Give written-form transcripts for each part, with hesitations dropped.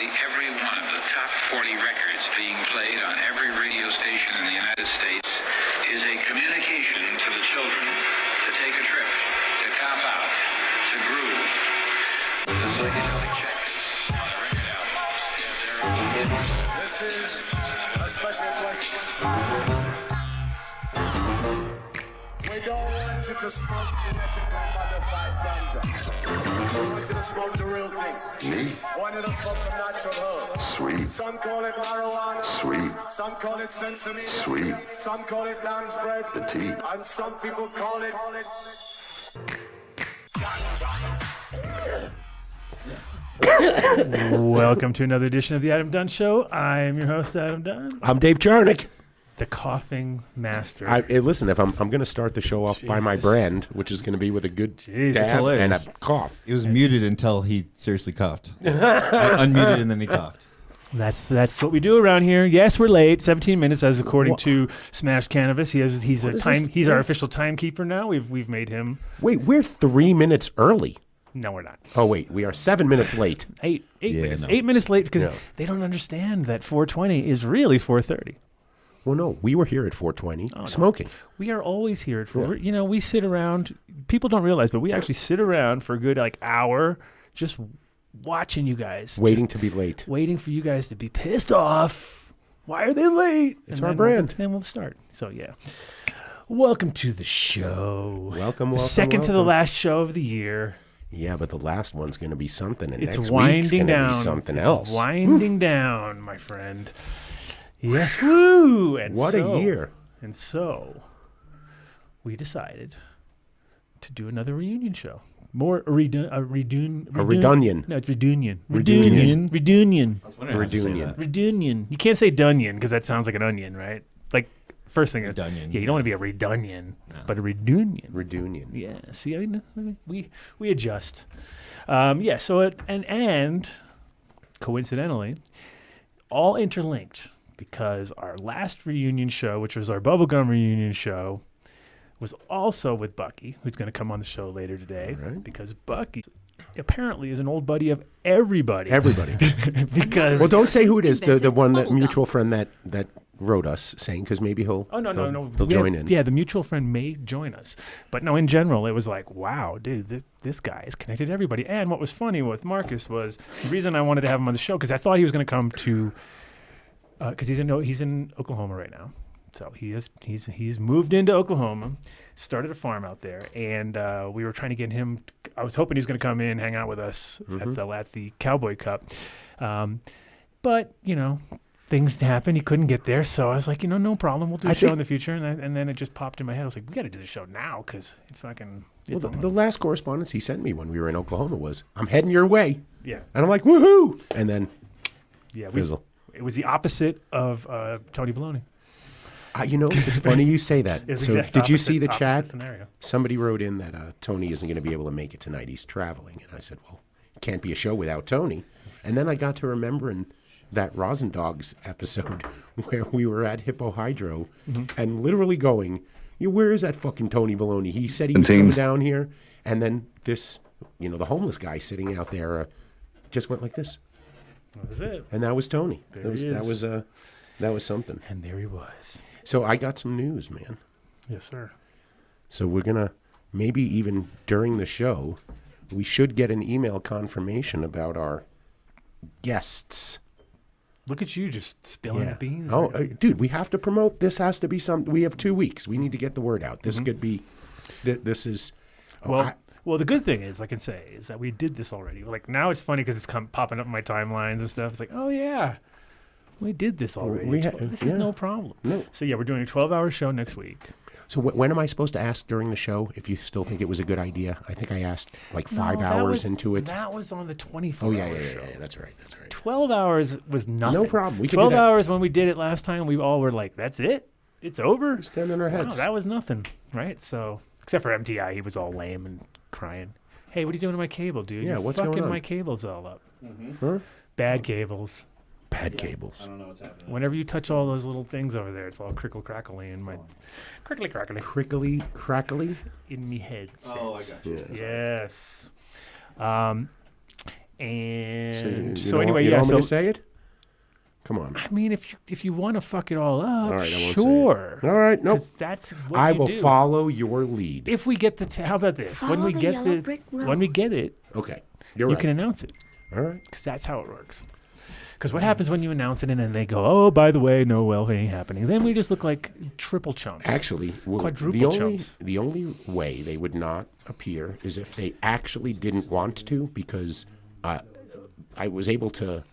Virtually every one of the top 40 records being played on every radio station in the United States is a communication to the children to take a trip, to cop out, to groove. The psychedelic jackets on the record albums have their own influence. This is a special question. We don't want you to smoke genetically modified ganja. We want you to smoke the real thing. Me? Want you to smoke the natural herb. Sweet. Some call it marijuana. Sweet. Some call it sesame. Sweet. Some call it lamb's bread. The tea. And some people call it... Welcome to another edition of the Adam Dunn Show. I am your host, Adam Dunn, I'm Dave Charnick. the coughing master. Listen, if I'm going to start the show off by my brand, which is going to be with a good Jeez, dab that's and a hilarious. cough. He was muted until he seriously coughed. Unmuted and then he coughed. That's what we do around here. Yes, we're late, 17 minutes, as according to Smash Cannabis. He's our official timekeeper now. We've made him. Wait, we're 3 minutes early. No, we're not. Oh, wait, we are 7 minutes late. Eight Yeah, minutes. no. 8 minutes late because Yeah. they don't understand that 4:20 is really 4:30. Well, no, we were here at 4:20 smoking. We are always here at 4. You know, we sit around. People don't realize, but we actually sit around for a good hour, just watching you guys, Waiting to be late. waiting for you guys to be pissed off. Why are they late? It's And our then brand. Then we'll start. So yeah, welcome to the show. Welcome, The welcome, second to the welcome. last show of the year. Yeah, but the last one's going to be something, and It's next week's winding going to down. be something It's else. Winding down, my friend. Yes, woo! And What so, a year. And so, we decided to do another reunion show. More a redunion. No, it's redunion. Redunion? Redunion. Redunion. Redunion. You can't say dunion because that sounds like an onion, right? Like, first thing. Redunion. Yeah, you don't want to be a redunion, but a redunion. Redunion. Yeah. See, I mean, we adjust. Yeah. So and coincidentally, all interlinked because our last reunion show, which was our bubblegum reunion show, was also with Bucky, who's going to come on the show later today. Right. Because Bucky apparently is an old buddy of everybody. Everybody. Because Well, don't say who it is. The one that mutual friend that wrote us saying, because maybe he'll He'll join in. Yeah, the mutual friend may join us. But no, in general, it was like, wow, dude, this guy is connected to everybody. And what was funny with Marcus was the reason I wanted to have him on the show, because I thought he was going to come to, because he's in Oklahoma right now. So he's moved into Oklahoma, started a farm out there, and we were trying to get him. I was hoping he was going to come in, hang out with us at the Cowboy Cup, but things happened. He couldn't get there, so I was like, no problem. We'll do a show in the future. And then it just popped in my head. I was like, we got to do the show now because it's fucking. It's Well, the last correspondence he sent me when we were in Oklahoma was, "I'm heading your way," yeah, and I'm like, "Woohoo!" And then fizzle. It was the opposite of Tony Baloney. It's funny you say that. It's So exact did you opposite- see the opposite chat? scenario. Somebody wrote in that Tony isn't going to be able to make it tonight. He's traveling. And I said, well, it can't be a show without Tony. And then I got to remembering that Rosin Dogs episode where we were at Hippo Hydro and literally going, where is that fucking Tony Baloney? He said he was coming down here. And then this, the homeless guy sitting out there just went like this. That was it. And that was Tony. There he is. That was something. And there he was. So I got some news, man. Yes, sir. So we're going to, maybe even during the show, we should get an email confirmation about our guests. Look at you just spilling the beans. Oh, dude, we have to promote. This has to be we have 2 weeks. We need to get the word out. This could be, this is. Well, the good thing is, I can say, is that we did this already. Like, now it's funny because it's popping up in my timelines and stuff. It's like, oh, yeah, we did this already. This is no problem. No. So, yeah, we're doing a 12-hour show next week. So when am I supposed to ask during the show if you still think it was a good idea? I think I asked like 5 hours into it. That was on the 24 Oh, hour yeah, show. that's right. 12 hours was nothing. No problem. We can 12 do that. hours when we did it last time, we all were like, that's it? It's over? Stand on our heads. Wow, that was nothing, right? So, except for MTI, he was all lame and crying. Hey, what are you doing to my cable, dude? Yeah, You're what's fucking going on? my cables all up. Huh? Bad cables. Bad cables. I don't know what's happening. Whenever you touch all those little things over there, it's all crickle crackly and my crickly crackly Crickly, crackly. in me head. Oh, I got you. Yes. And you so don't- anyway, you yeah. don't want me So to say it? Come on. I mean, if you want to fuck it all up, All right, I won't say it. sure. All right, nope. 'Cause that's what I you will do. follow your lead. If we get how about this? When Follow we the get yellow brick road. when we get it, Okay, you're you right. can announce it. All right. Because that's how it works. Because what happens when you announce it and then they go, oh, by the way, no, well, it ain't happening. Then we just look like triple chumps. Actually, Quadruple chumps. the only way they would not appear is if they actually didn't want to, because I was able to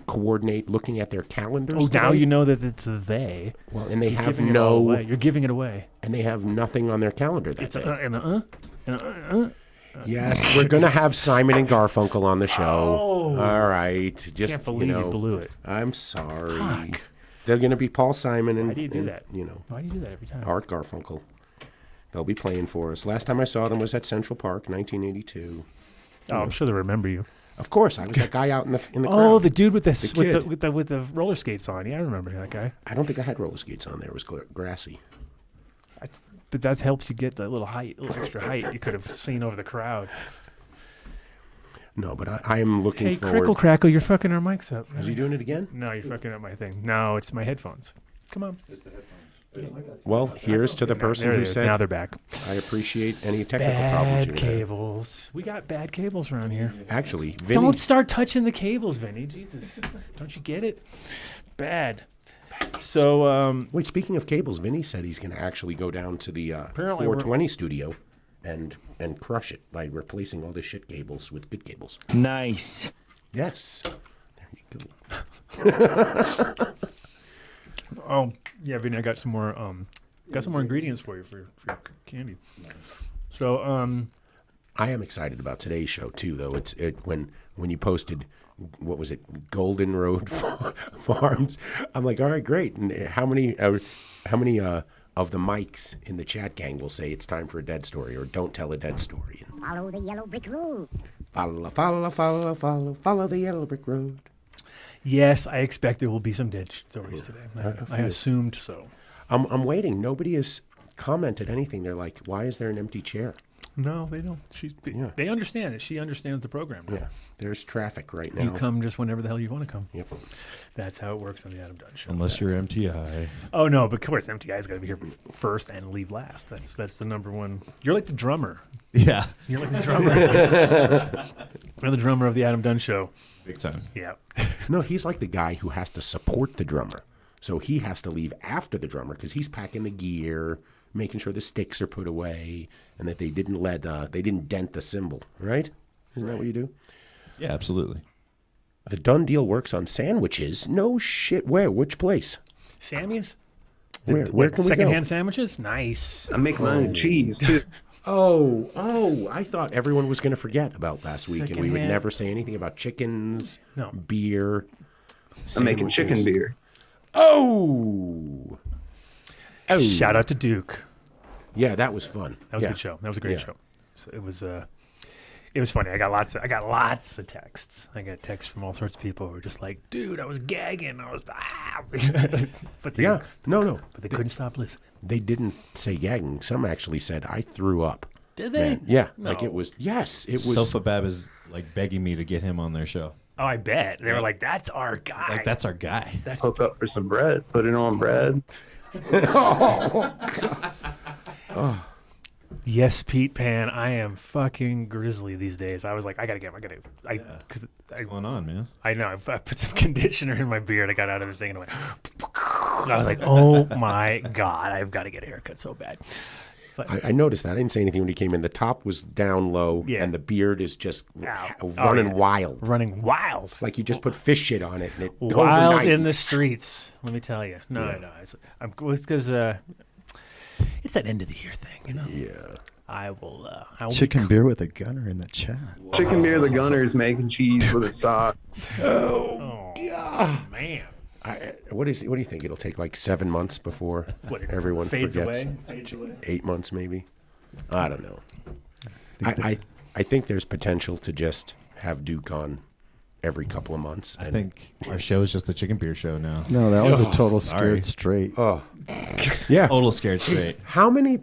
coordinate looking at their calendars. Oh, now today. you know that it's they. Well, and they You're have giving it all no, away. You're giving it away. and they have nothing on their calendar that It's day. and Yes, we're gonna have Simon and Garfunkel on the show. Oh. All right, just Can't believe you blew it. I'm sorry. Fuck. They're gonna be Paul Simon and Why do you do and, that? You know, Why do you do that every time? Art Garfunkel. They'll be playing for us. Last time I saw them was at Central Park, 1982. Oh, I'm sure they remember you. Of course, I was that guy out in the crowd. Oh, the dude with the kid. with the roller skates on. Yeah, I remember that guy. I don't think I had roller skates on there. It was grassy. But that helps you get that little extra height you could have seen over the crowd. No, but I am looking Hey, forward. Crickle Crackle, you're fucking our mics up. Is he doing it again? No, you're fucking up my thing. No, it's my headphones. Come on. Well, here's to the person There it who is. said, Now they're back. I appreciate any technical problems Bad you have. cables. We got bad cables around here. Actually, Vinnie, Don't start touching the cables, Vinny. Jesus. Don't you get it? Bad. So, wait, speaking of cables, Vinny said he's going to actually go down to the Apparently 420 studio and crush it by replacing all the shit cables with good cables. Nice. Yes. There you go. oh, yeah, Vinny, I got some more ingredients for you for your candy. So, I am excited about today's show too, though. It's when you posted, what was it, Golden Road Farms. I'm like, all right, great. And how many of the mics in the chat gang will say it's time for a dead story or don't tell a dead story? And Follow the yellow brick road. follow the yellow brick road. yes, I expect there will be some dead stories today. I assumed so. I'm waiting. Nobody has commented anything. They're like, why is there an empty chair? No, they don't. Yeah. They understand it. She understands the program. Yeah, there's traffic right now. You come just whenever the hell you want to come. Yep. That's how it works on the Adam Dunn Show. Unless you're MTI. Oh no, but of course MTI's got to be here first and leave last. That's the number one. You're like the drummer. Yeah. You're like the drummer. You're the drummer of the Adam Dunn Show. Big time. Yeah. No, he's like the guy who has to support the drummer. So he has to leave after the drummer because he's packing the gear, making sure the sticks are put away, and that they didn't dent the cymbal, right? Isn't that what you do? Yeah, absolutely. The DunnDeal works on sandwiches. No shit. Where? Which place? Sammy's? Where can we go? Secondhand sandwiches? Nice. I make mine with cheese too. Oh, I thought everyone was going to forget about last week and we would Secondhand. never say anything about chickens, No. beer, I'm making chicken sandwiches. beer. Oh. Shout out to Duke. Yeah, that was fun. That was yeah. a good show. That was a great Yeah. show. So it was funny. I got lots of texts. I got texts from all sorts of people who were just like, "Dude, I was gagging. I was but they, Yeah, no. but they couldn't stop listening. They didn't say gagging. Some actually said, I threw up. Did they? Man, yeah, No. like it was, yes, it was. Sofa Bab is like begging me to get him on their show. Oh, I bet. They were like, "That's our guy." Like, that's our guy. That's Hook up for some bread. Put it on bread. Yes, Pete Pan. I am fucking grizzly these days. I was like, I gotta. Because What's going on, man? I know I put some conditioner in my beard. I got out of the thing and I went. I was like, oh my god, I've got to get a haircut so bad. But, I noticed that. I didn't say anything when he came in. The top was down low, Yeah. and the beard is just Ow. running Oh, yeah. wild. running wild. Like you just put fish shit on it, and it Wild overnight. in the streets. Let me tell you. No. It's because it's that end of the year thing, you know. Yeah. I will Chicken beer with a gunner in the chat. Chicken beer, the Gunners making cheese with a sauce. Oh man. What do you think? It'll take like 7 months before What, it everyone fades forgets. away. Fades away. 8 months, maybe. I don't know. I think there's potential to just have Duke on every couple of months. I think our show is just a chicken beer show now. No, that was a total sorry. scared straight. Oh, yeah. Total scared straight. How many?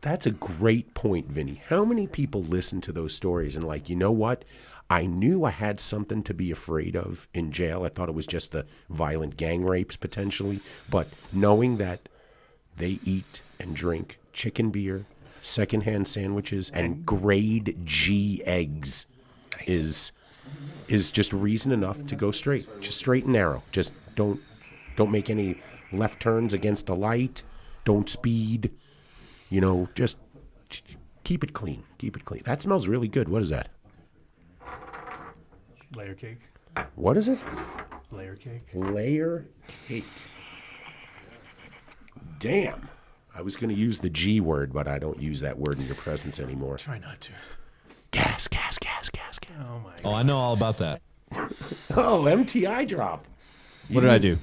That's a great point, Vinny. How many people listen to those stories and like, you know what? I knew I had something to be afraid of in jail. I thought it was just the violent gang rapes potentially. But knowing that they eat and drink chicken beer, secondhand sandwiches, and grade G eggs is just reason enough to go straight. Just straight and narrow. Just don't make any left turns against the light. Don't speed. Just keep it clean. Keep it clean. That smells really good. What is that? Layer cake. What is it? Layer cake. Layer cake. Damn. I was going to use the G word, but I don't use that word in your presence anymore. Try not to. Gas. Oh my. Oh, I know all about that. Oh, MTI drop. What did I do?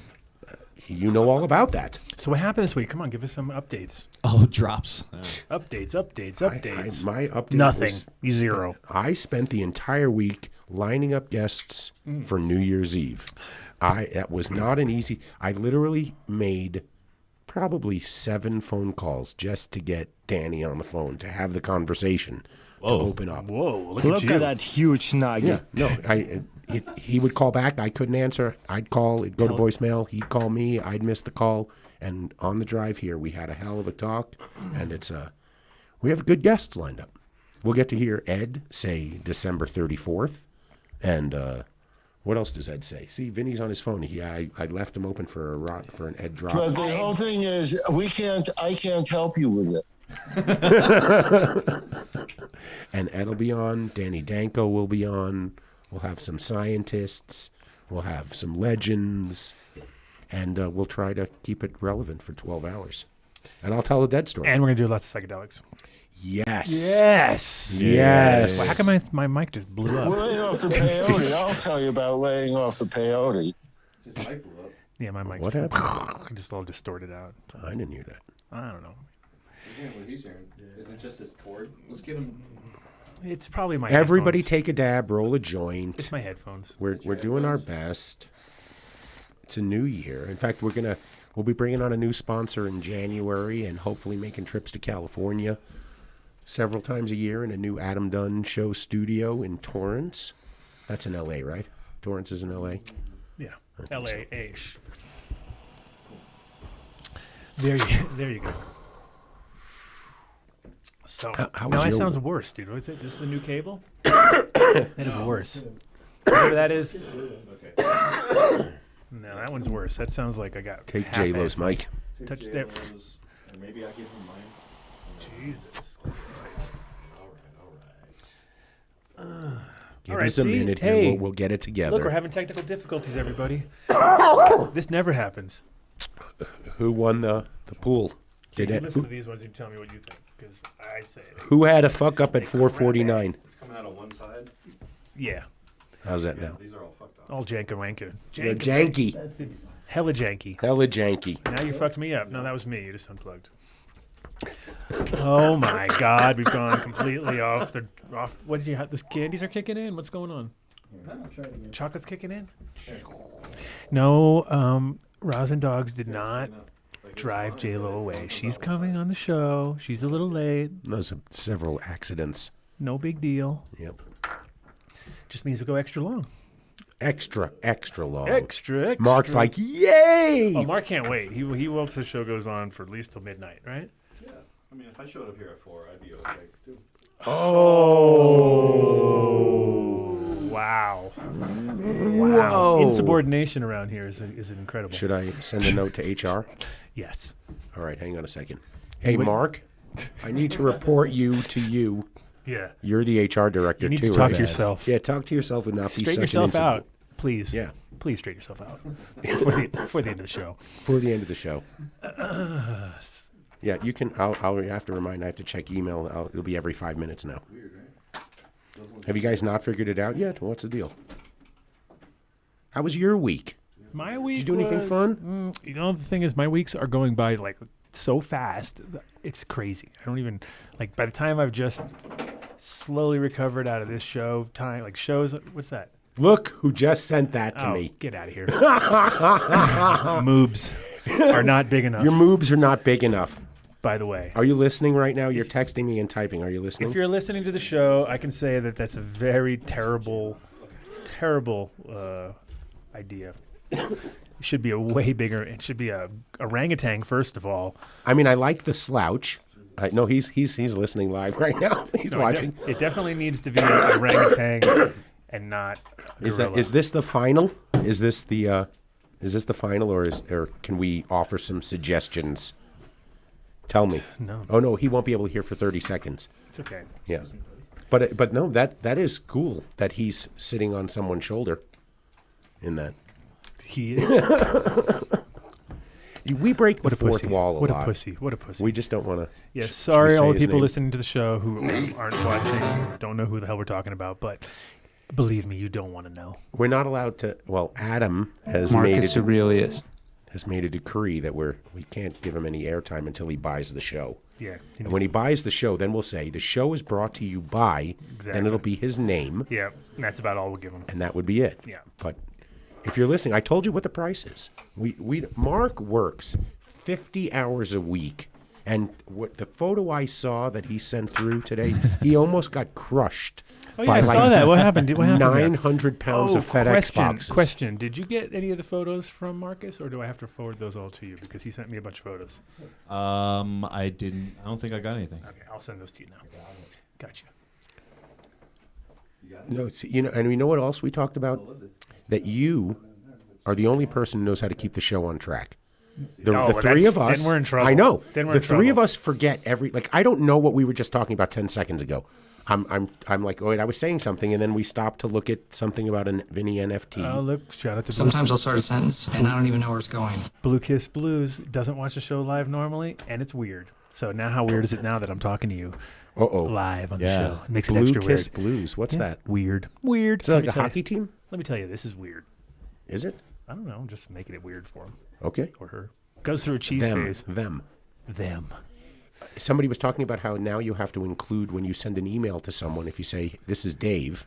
You know all about that. So what happened this week? Come on, give us some updates. Oh, drops. Updates. My update Nothing. was- Zero. I spent the entire week lining up guests for New Year's Eve. That was not an easy. I literally made probably 7 phone calls just to get Danny on the phone to have the conversation to open up. Whoa! Look at you. that huge nugget. Yeah, no, he would call back. I couldn't answer. I'd call. It'd go to voicemail. He'd call me. I'd miss the call. And on the drive here, we had a hell of a talk. And we have good guests lined up. We'll get to hear Ed say December 34th. And what else does Ed say? See, Vinny's on his phone. I left him open for an Ed drop. But the whole thing is, I can't help you with it. And Ed will be on. Danny Danko will be on. We'll have some scientists. We'll have some legends. And we'll try to keep it relevant for 12 hours. And I'll tell a dead story. And we're gonna do lots of psychedelics. Yes. Well, how come my mic just blew up? Laying off the peyote. I'll tell you about laying off the peyote. Yeah, my mic What just all distorted out. I didn't hear that. I don't know. What he's hearing. Is it just his cord? Let's get him. It's probably my Everybody headphones. take a dab, roll a joint. It's my headphones. We're doing our best. It's a new year. In fact, we'll be bringing on a new sponsor in January and hopefully making trips to California several times a year in a new Adam Dunn Show studio in Torrance. That's in L.A., right? Torrance is in L.A.? Yeah. I think so. LA. There you go. So How now was that your- sounds worse, dude. What is it? This is the new cable? That is worse. Whatever that is. No, that one's worse. That sounds like I got Take half J-Lo's it. mic. Touch that. And maybe I give him mine. Jesus. Give All right, us a see? minute Hey. here. We'll get it together. Look, we're having technical difficulties, everybody. This never happens. Who won the pool? Did Did listen to these ones and tell me what you think, because I say it. who had a fuck up at 4:49? It's coming out on one side. Yeah. How's that now? These are all fucked up. All janky wanker. Janky. Hella janky. Hella janky. Now you fucked me up. No, that was me. You just unplugged. Oh my God, we've gone completely off. What did you have? The candies are kicking in. What's going on? Chocolate's kicking in. No, Rosin Dogs did not drive J-Lo away. She's coming on the show. She's a little late. Those are several accidents. No big deal. Yep. Just means we go extra long. Extra long. Extra. Mark's like, yay! Oh, Mark can't wait. He hopes the show goes on for at least till midnight, right? Yeah. I mean, if I showed up here at 4, I'd be okay too. Oh. Wow. Wow. Insubordination around here is incredible. Should I send a note to HR? Yes. All right, hang on a second. Hey, Mark, I need to report you to you. Yeah. You're the HR director, You need too, to talk right? to yourself. Yeah, talk to yourself and not be Straighten such an yourself out, please. Yeah. Please straighten yourself out before the end of the show. For the end of the show. Yeah, you can. I'll have to remind. I have to check email. It'll be every 5 minutes now. Have you guys not figured it out yet? What's the deal? How was your week? My week. Did you do anything fun? You know, the thing is, my weeks are going by like so fast. It's crazy. I don't even like. By the time I've just slowly recovered out of this show time, like shows. What's that? Look who just sent that to Oh, me. get out of here. Moobs are not big enough. Your moobs are not big enough. by the way. Are you listening right now? You're texting me and typing. Are you listening? If you're listening to the show, I can say that that's a very terrible idea. It should be a way bigger. It should be a orangutan, first of all. I mean, I like the slouch. No, he's listening live right now. He's watching. It definitely needs to be a orangutan and not a gorilla. Is this the final? Is this the final, or can we offer some suggestions? Tell me. No. Oh no, he won't be able to hear for 30 seconds. It's okay. Yeah. But no, that is cool that he's sitting on someone's shoulder in that. He is. We break the fourth wall a lot. What a pussy. What a pussy. We just don't want to. Yes, sorry all the people listening to the show who aren't watching, don't know who the hell we're talking about, but believe me, you don't want to know. We're not allowed to. Well, Adam has Aurelius made a decree that we can't give him any airtime until he buys the show. Yeah. And when he buys the show, then we'll say the show is brought to you by. Exactly. Then it'll be his name. Yeah, and that's about all we'll give him. And that would be it. Yeah. But if you're listening, I told you what the price is. Mark works 50 hours a week, and what the photo I saw that he sent through today, he almost got crushed. Oh yeah, I saw that. What happened? 900 pounds of FedEx boxes. Question: did you get any of the photos from Marcus, or do I have to forward those all to you because he sent me a bunch of photos? I didn't. I don't think I got anything. Okay, I'll send those to you now. Got you. No, and you know what else we talked about? That you are the only person who knows how to keep the show on track. The three of us. Then we're in trouble. I know. Then we're the in trouble. three of us forget I don't know what we were just talking about 10 seconds ago. I'm like, oh wait, I was saying something, and then we stopped to look at something about a Vinnie NFT. Oh look! Shout out to Sometimes I'll start a sentence and I don't even know where it's going. Blue Kiss Blues doesn't watch the show live normally, and it's weird. So now, how weird is it now that I'm talking to you live on the show? It makes it extra Blue Kiss weird. Blues. What's that? Weird. Is that like a hockey team? Let me tell you, this is weird. Is it? I don't know. I'm just making it weird for him. Okay. Or her. Goes through a cheese phase. Them. Somebody was talking about how now you have to include, when you send an email to someone, if you say, this is Dave,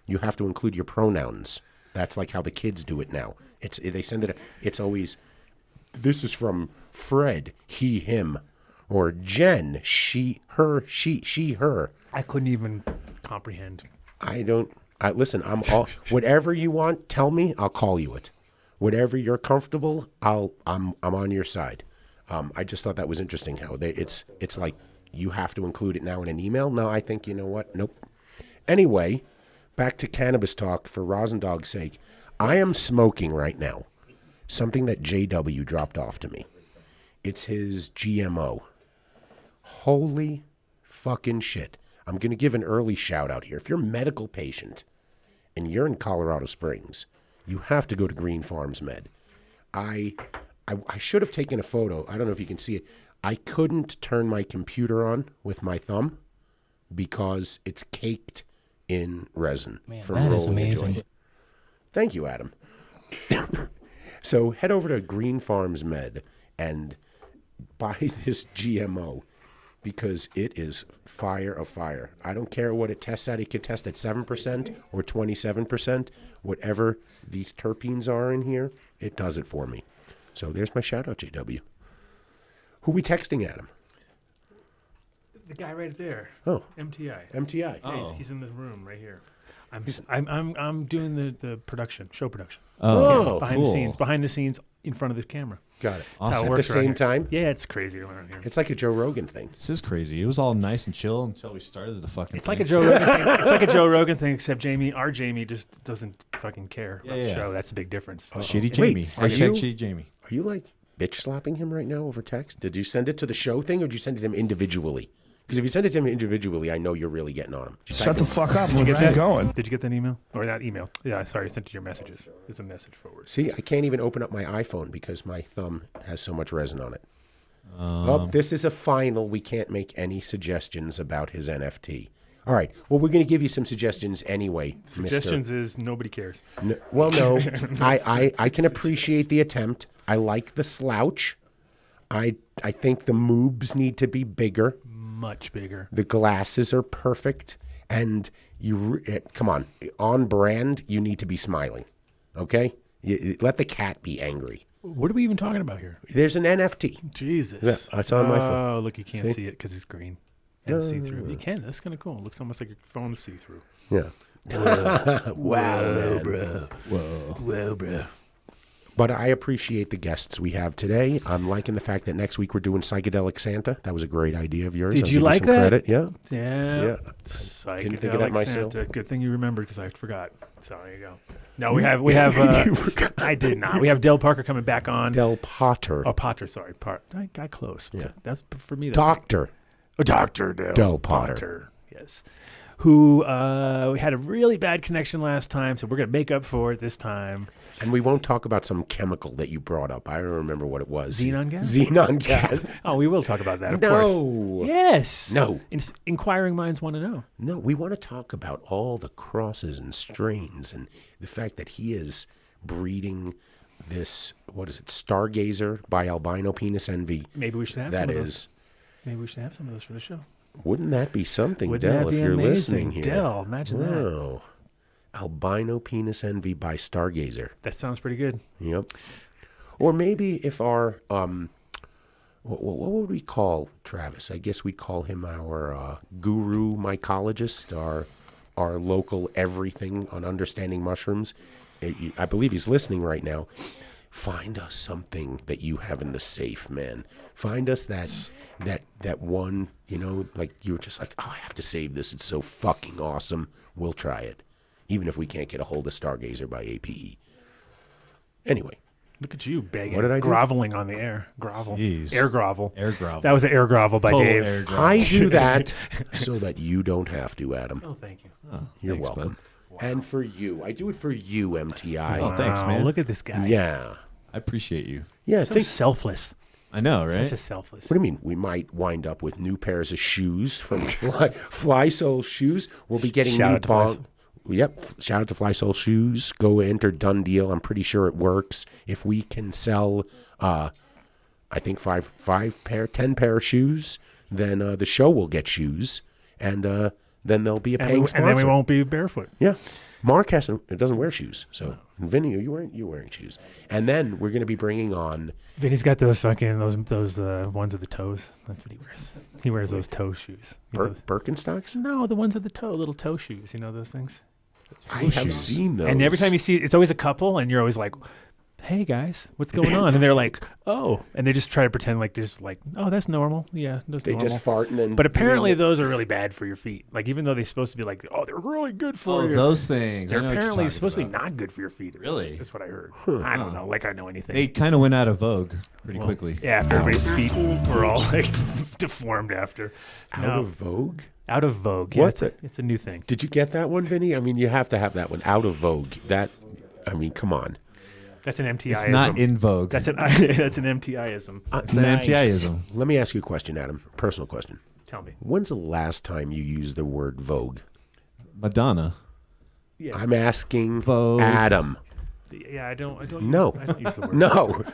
you have to include your pronouns. That's like how the kids do it now. They send it, it's always, this is from Fred, he, him, or Jen, she, her, she, her. I couldn't even comprehend. Listen, I'm all, whatever you want, tell me, I'll call you it. Whatever you're comfortable, I'm on your side. I just thought that was interesting how it's like you have to include it now in an email. No, I think, you know what? Nope. Anyway, back to cannabis talk for Rosendog's sake. I am smoking right now something that JW dropped off to me. It's his GMO. Holy fucking shit. I'm going to give an early shout out here. If you're a medical patient and you're in Colorado Springs, you have to go to Green Farms Med. I should have taken a photo. I don't know if you can see it. I couldn't turn my computer on with my thumb because it's caked in resin. Man, from that is rolling a amazing. joint. Thank you, Adam. So head over to Green Farms Med and buy this GMO because it is fire of fire. I don't care what it tests at. It could test at 7% or 27%. Whatever these terpenes are in here, it does it for me. So there's my shout out, JW. Who we texting, Adam? The guy right there. Oh. MTI. MTI. Yeah, he's in the room right here. I'm doing the production, show production. Oh, behind the scenes, in front of the camera. Got it. Awesome. At the same time? Yeah, it's crazy around here. It's like a Joe Rogan thing. This is crazy. It was all nice and chill until we started the fucking It's thing. like a Joe Rogan thing. It's like a Joe Rogan thing, except our Jamie just doesn't fucking care about the show. That's a big difference. Shitty Jamie. Shitty Jamie. Are you like bitch slapping him right now over text? Did you send it to the show thing or did you send it to him individually? Because if you send it to him individually, I know you're really getting on him. Shut the fuck up. Did you Let's get keep that? going. Did you get that email? Or that email? Yeah, sorry, I sent to your messages. There's a message forward. See, I can't even open up my iPhone because my thumb has so much resin on it. This is a final. We can't make any suggestions about his NFT. All right. Well, we're going to give you some suggestions anyway. Suggestions is nobody cares. No, I can appreciate the attempt. I like the slouch. I think the moobs need to be bigger. Much bigger. The glasses are perfect. And come on brand, you need to be smiling. Okay? Let the cat be angry. What are we even talking about here? There's an NFT. Jesus. Yeah, it's on my phone. Oh, look, you can't see it because it's green and see-through. You can. That's kind of cool. It looks almost like your phone's see-through. Yeah. Wow, bro. Whoa, bro. But I appreciate the guests we have today. I'm liking the fact that next week we're doing Psychedelic Santa. That was a great idea of yours. Did I'll you give like some that? Credit. Yeah. Yeah. I didn't think of that myself. Santa. Good thing you remembered because I forgot. So there you go. No, we have. I did not. We have Del Parker coming back on. Del Potter. Oh, Potter. Sorry, I got close. Yeah. That's for me. That's Doctor. Dr. Del Potter. Yes. Who we had a really bad connection last time, so we're going to make up for it this time. And we won't talk about some chemical that you brought up. I don't remember what it was. Xenon gas? Xenon gas. Oh, we will talk about that, of course. No. Yes. No. Inquiring minds want to know. No, we want to talk about all the crosses and strains and the fact that he is breeding this, what is it, Stargazer by albino penis envy. Maybe we should have that some of is. those. Maybe we should have some of those for the show. Wouldn't that be something, Wouldn't Del, that be if you're amazing? listening here? Del, imagine that. Wow. Albino penis envy by Stargazer. That sounds pretty good. Yep. Or maybe if our, what would we call Travis? I guess we'd call him our guru mycologist, our local everything on understanding mushrooms. I believe he's listening right now. Find us something that you have in the safe, man. Find us that one, like you were just like, oh, I have to save this. It's so fucking awesome. We'll try it. Even if we can't get a hold of Stargazer by APE. Anyway. Look at you begging. What did I do? Groveling on the air. Grovel. Jeez. Air grovel. Air grovel. That was an air grovel by Total Dave. air grovel. I do that so that you don't have to, Adam. Oh, thank you. Oh, You're thanks, welcome. bud. Wow. And for you. I do it for you, MTI. Oh, thanks, man. Look at this guy. Yeah. I appreciate you. Yeah, So selfless. I know, right? Such a selfless. What do you mean? We might wind up with new pairs of shoes from Fly Soul Shoes. We'll be getting Shout new out to Fly bong. Yep. Shout out to Fly Soul Shoes. Go enter DunnDeal. I'm pretty sure it works. If we can sell, I think 10 pair of shoes, then the show will get shoes, and then there'll be a paying sponsor. And then we won't be barefoot. Yeah. Mark doesn't wear shoes. So, Vinnie, you're wearing shoes. And then we're going to be bringing on... Vinny's got those fucking, those ones with the toes. That's what he wears. He wears those toe shoes. Birkenstocks? No, the ones with the little toe shoes. You know those things? I have seen those. And every time you see it's always a couple, and you're always like, hey guys, what's going on? And they're like, oh, and they just try to pretend like there's like, oh, that's normal. Yeah, that's They normal. just fart and then... But apparently those are really bad for your feet. Like even though they're supposed to be like, oh, they're really good for you. Those things. They're I know what you're apparently talking supposed to be about. not good for your feet. Really? That's what I heard. I don't know. Like I know anything. They kind of went out of vogue pretty quickly. Yeah, after everybody's feet were all like deformed after. Out of vogue? Out of vogue. Yeah, What's it? It's a new thing. Did you get that one, Vinny? I mean, you have to have that one. Out of vogue. Come on. That's an MTI-ism. It's not in vogue. That's an MTI-ism. It's an MTI-ism. Let me ask you a question, Adam. Personal question. Tell me. When's the last time you used the word vogue? Madonna. Yeah. I'm asking Vogue. Adam. Yeah, I don't No. I don't use the word. No.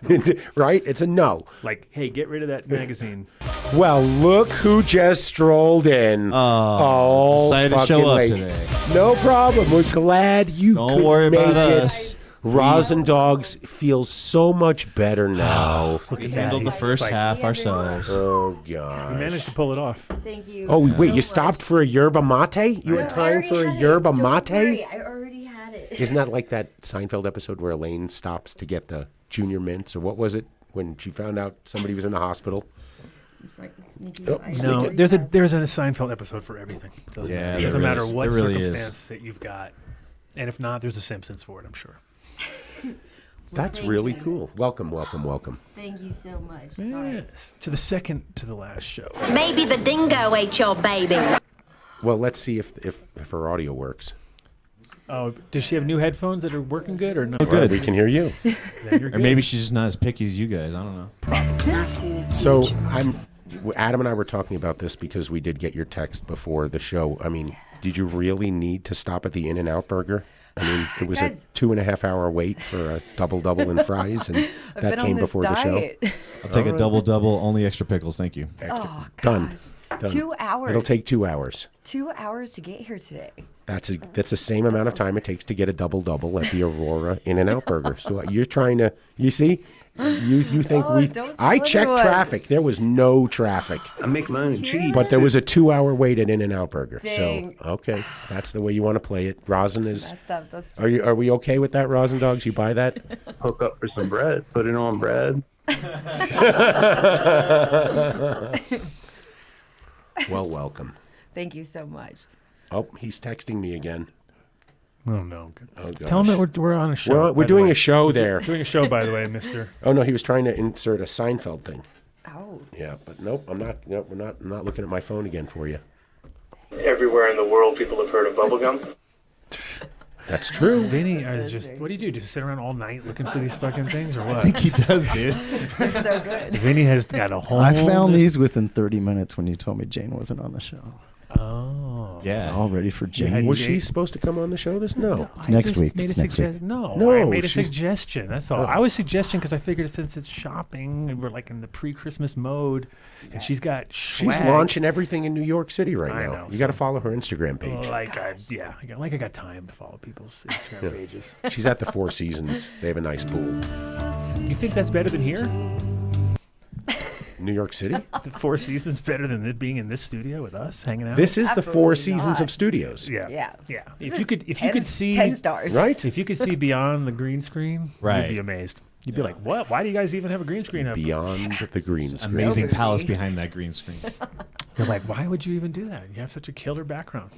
Right? It's a no. Like, hey, get rid of that magazine. Well, look who just strolled in. Decided to show fucking up late. today. No problem. We're glad you Don't could worry make about it. us. Rosin Dogs feels so much better now. We handled the first half ourselves. Oh, We gosh. managed to pull it off. Thank you. Oh, wait, you stopped for a yerba mate? You had time for a yerba mate? I already had it. Isn't that like that Seinfeld episode where Elaine stops to get the junior mints? Or what was it when she found out somebody was in the hospital? It's like sneaky. Oh, No, there's a Seinfeld episode for everything. It doesn't, Yeah, it there doesn't matter is. what There really circumstance that you've got. And if not, there's a Simpsons for it, I'm sure. That's thank really you. cool. Welcome, welcome, welcome. Thank you so much. Sorry. Yes. To the second to the last show. Maybe the dingo ate your baby. Well, let's see if her audio works. Oh, does she have new headphones that are working good or not? Oh, good. We can hear you. Then you're Or good. maybe she's just not as picky as you guys. I don't know. So Adam and I were talking about this because we did get your text before the show. I mean, did you really need to stop at the In-N-Out Burger? I mean, it was a 2.5 hour wait for a double and fries, and that came before the show. I'll take a double, only extra pickles. Thank you. Done. Done. 2 hours. It'll take 2 hours. 2 hours to get here today. That's the same amount of time it takes to get a double at the Aurora In-N-Out Burger. So you're trying to, you see, you think I checked traffic. There was no traffic. I make my own cheese. But there was a 2-hour wait at In-N-Out Burger. Dang. So, okay, that's the way you want to play it. Rosin is, Messed up. That's just... are we okay with that, Rosin Dogs? You buy that? Hook up for some bread. Put it on bread. Well, welcome. Thank you so much. Oh, he's texting me again. Oh, no. Oh, Tell him that we're on a show. We're doing a show there. Doing a show, by the way, mister. Oh, no, he was trying to insert a Seinfeld thing. Oh. Yeah, but nope, I'm not looking at my phone again for you. Everywhere in the world, people have heard of bubblegum. That's true. Vinny is just, what do you do? Just sit around all night looking for these fucking things or what? I think he does, dude. They're so good. Vinny has got a whole... I found these within 30 minutes when you told me Jane wasn't on the show. Oh. Yeah. All ready for Jane. Was she supposed to come on the show this? No. It's next week. Made It's a next week. No, I made a she's- suggestion. That's all. I was suggesting because I figured since it's shopping and we're like in the pre-Christmas mode, and she's got She's swag, launching everything in New York City right I now. know, You got to follow her Instagram page. I got time to follow people's Instagram pages. She's at the Four Seasons. They have a nice pool. You think that's better than here? New York City? The Four Seasons better than it being in this studio with us hanging out? This is the Four Seasons not. of studios. Yeah. Yeah. If This you is could see 10 stars. Right? If you could see beyond the green screen, Right. you'd be amazed. You'd be like, "What? Why do you guys even have a green screen up?" Beyond the green screen. Amazing pretty. palace behind that green screen. You're like, "Why would you even do that? You have such a killer background."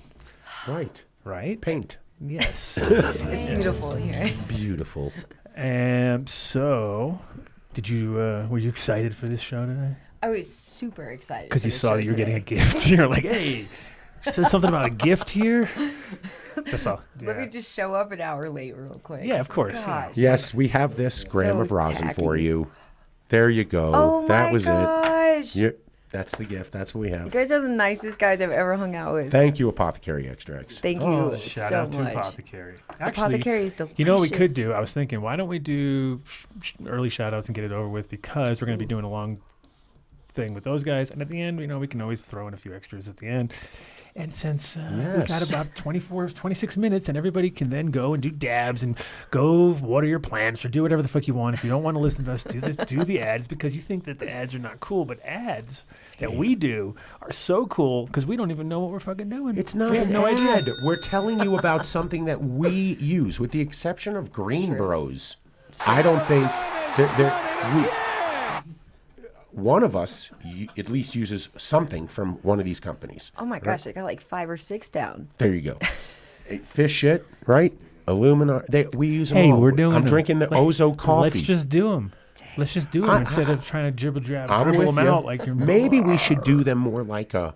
Right. Right? Paint. Yes. It's beautiful here. Beautiful. And so, did you were you excited for this show today? I was super excited. Because for you this saw show that you were getting a today. gift. You're like, "Hey, it says something about a gift here." That's all. Let Yeah. me just show up an hour late real quick. Yeah, of course, yeah. Gosh. Yes, we have this gram So of rosin for tacky. you. There you go. Oh that my was gosh. it. That's the gift. That's what we You have. guys are the nicest guys I've ever hung out with. Thank you, Apothecary Extracts. Thank you Shout so out to much. Apothecary. Apothecary is delicious. You know what we could do? I was thinking, why don't we do early shout outs and get it over with, because we're going to be doing a long thing with those guys. And at the end, we can always throw in a few extras at the end. And since we've got Yes. about 26 minutes, and everybody can then go and do dabs and go water your plants or do whatever the fuck you want. If you don't want to listen to us, do the ads, because you think that the ads are not cool. But ads that we do are so cool because we don't even know what we're fucking doing. It's not we have an no ad. idea. We're telling you about something that we use, with the exception of Green Bros. I don't think one of us at least uses something from one of these companies. Oh my gosh, I got like 5 or 6 down. There you go. Fish shit, right? Illuminar. We use them Hey, all. we're doing I'm them. drinking the Ozo coffee. Let's just do them. Let's just do them instead of trying to dribble I'm with them you. out like you're. Maybe we should do them more like a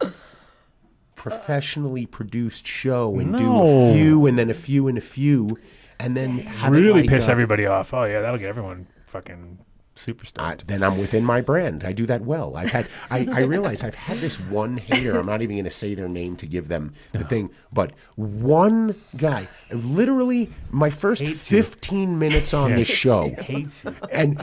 professionally produced show and do No. a few and then a few and a few, and then have it really like piss everybody off. Oh yeah, that'll get everyone fucking superstar. Then I'm within my brand. I do that well. I realize I've had this one hater. I'm not even going to say their name to give them the thing, but one guy, literally my first 15 minutes on this show, hates you. and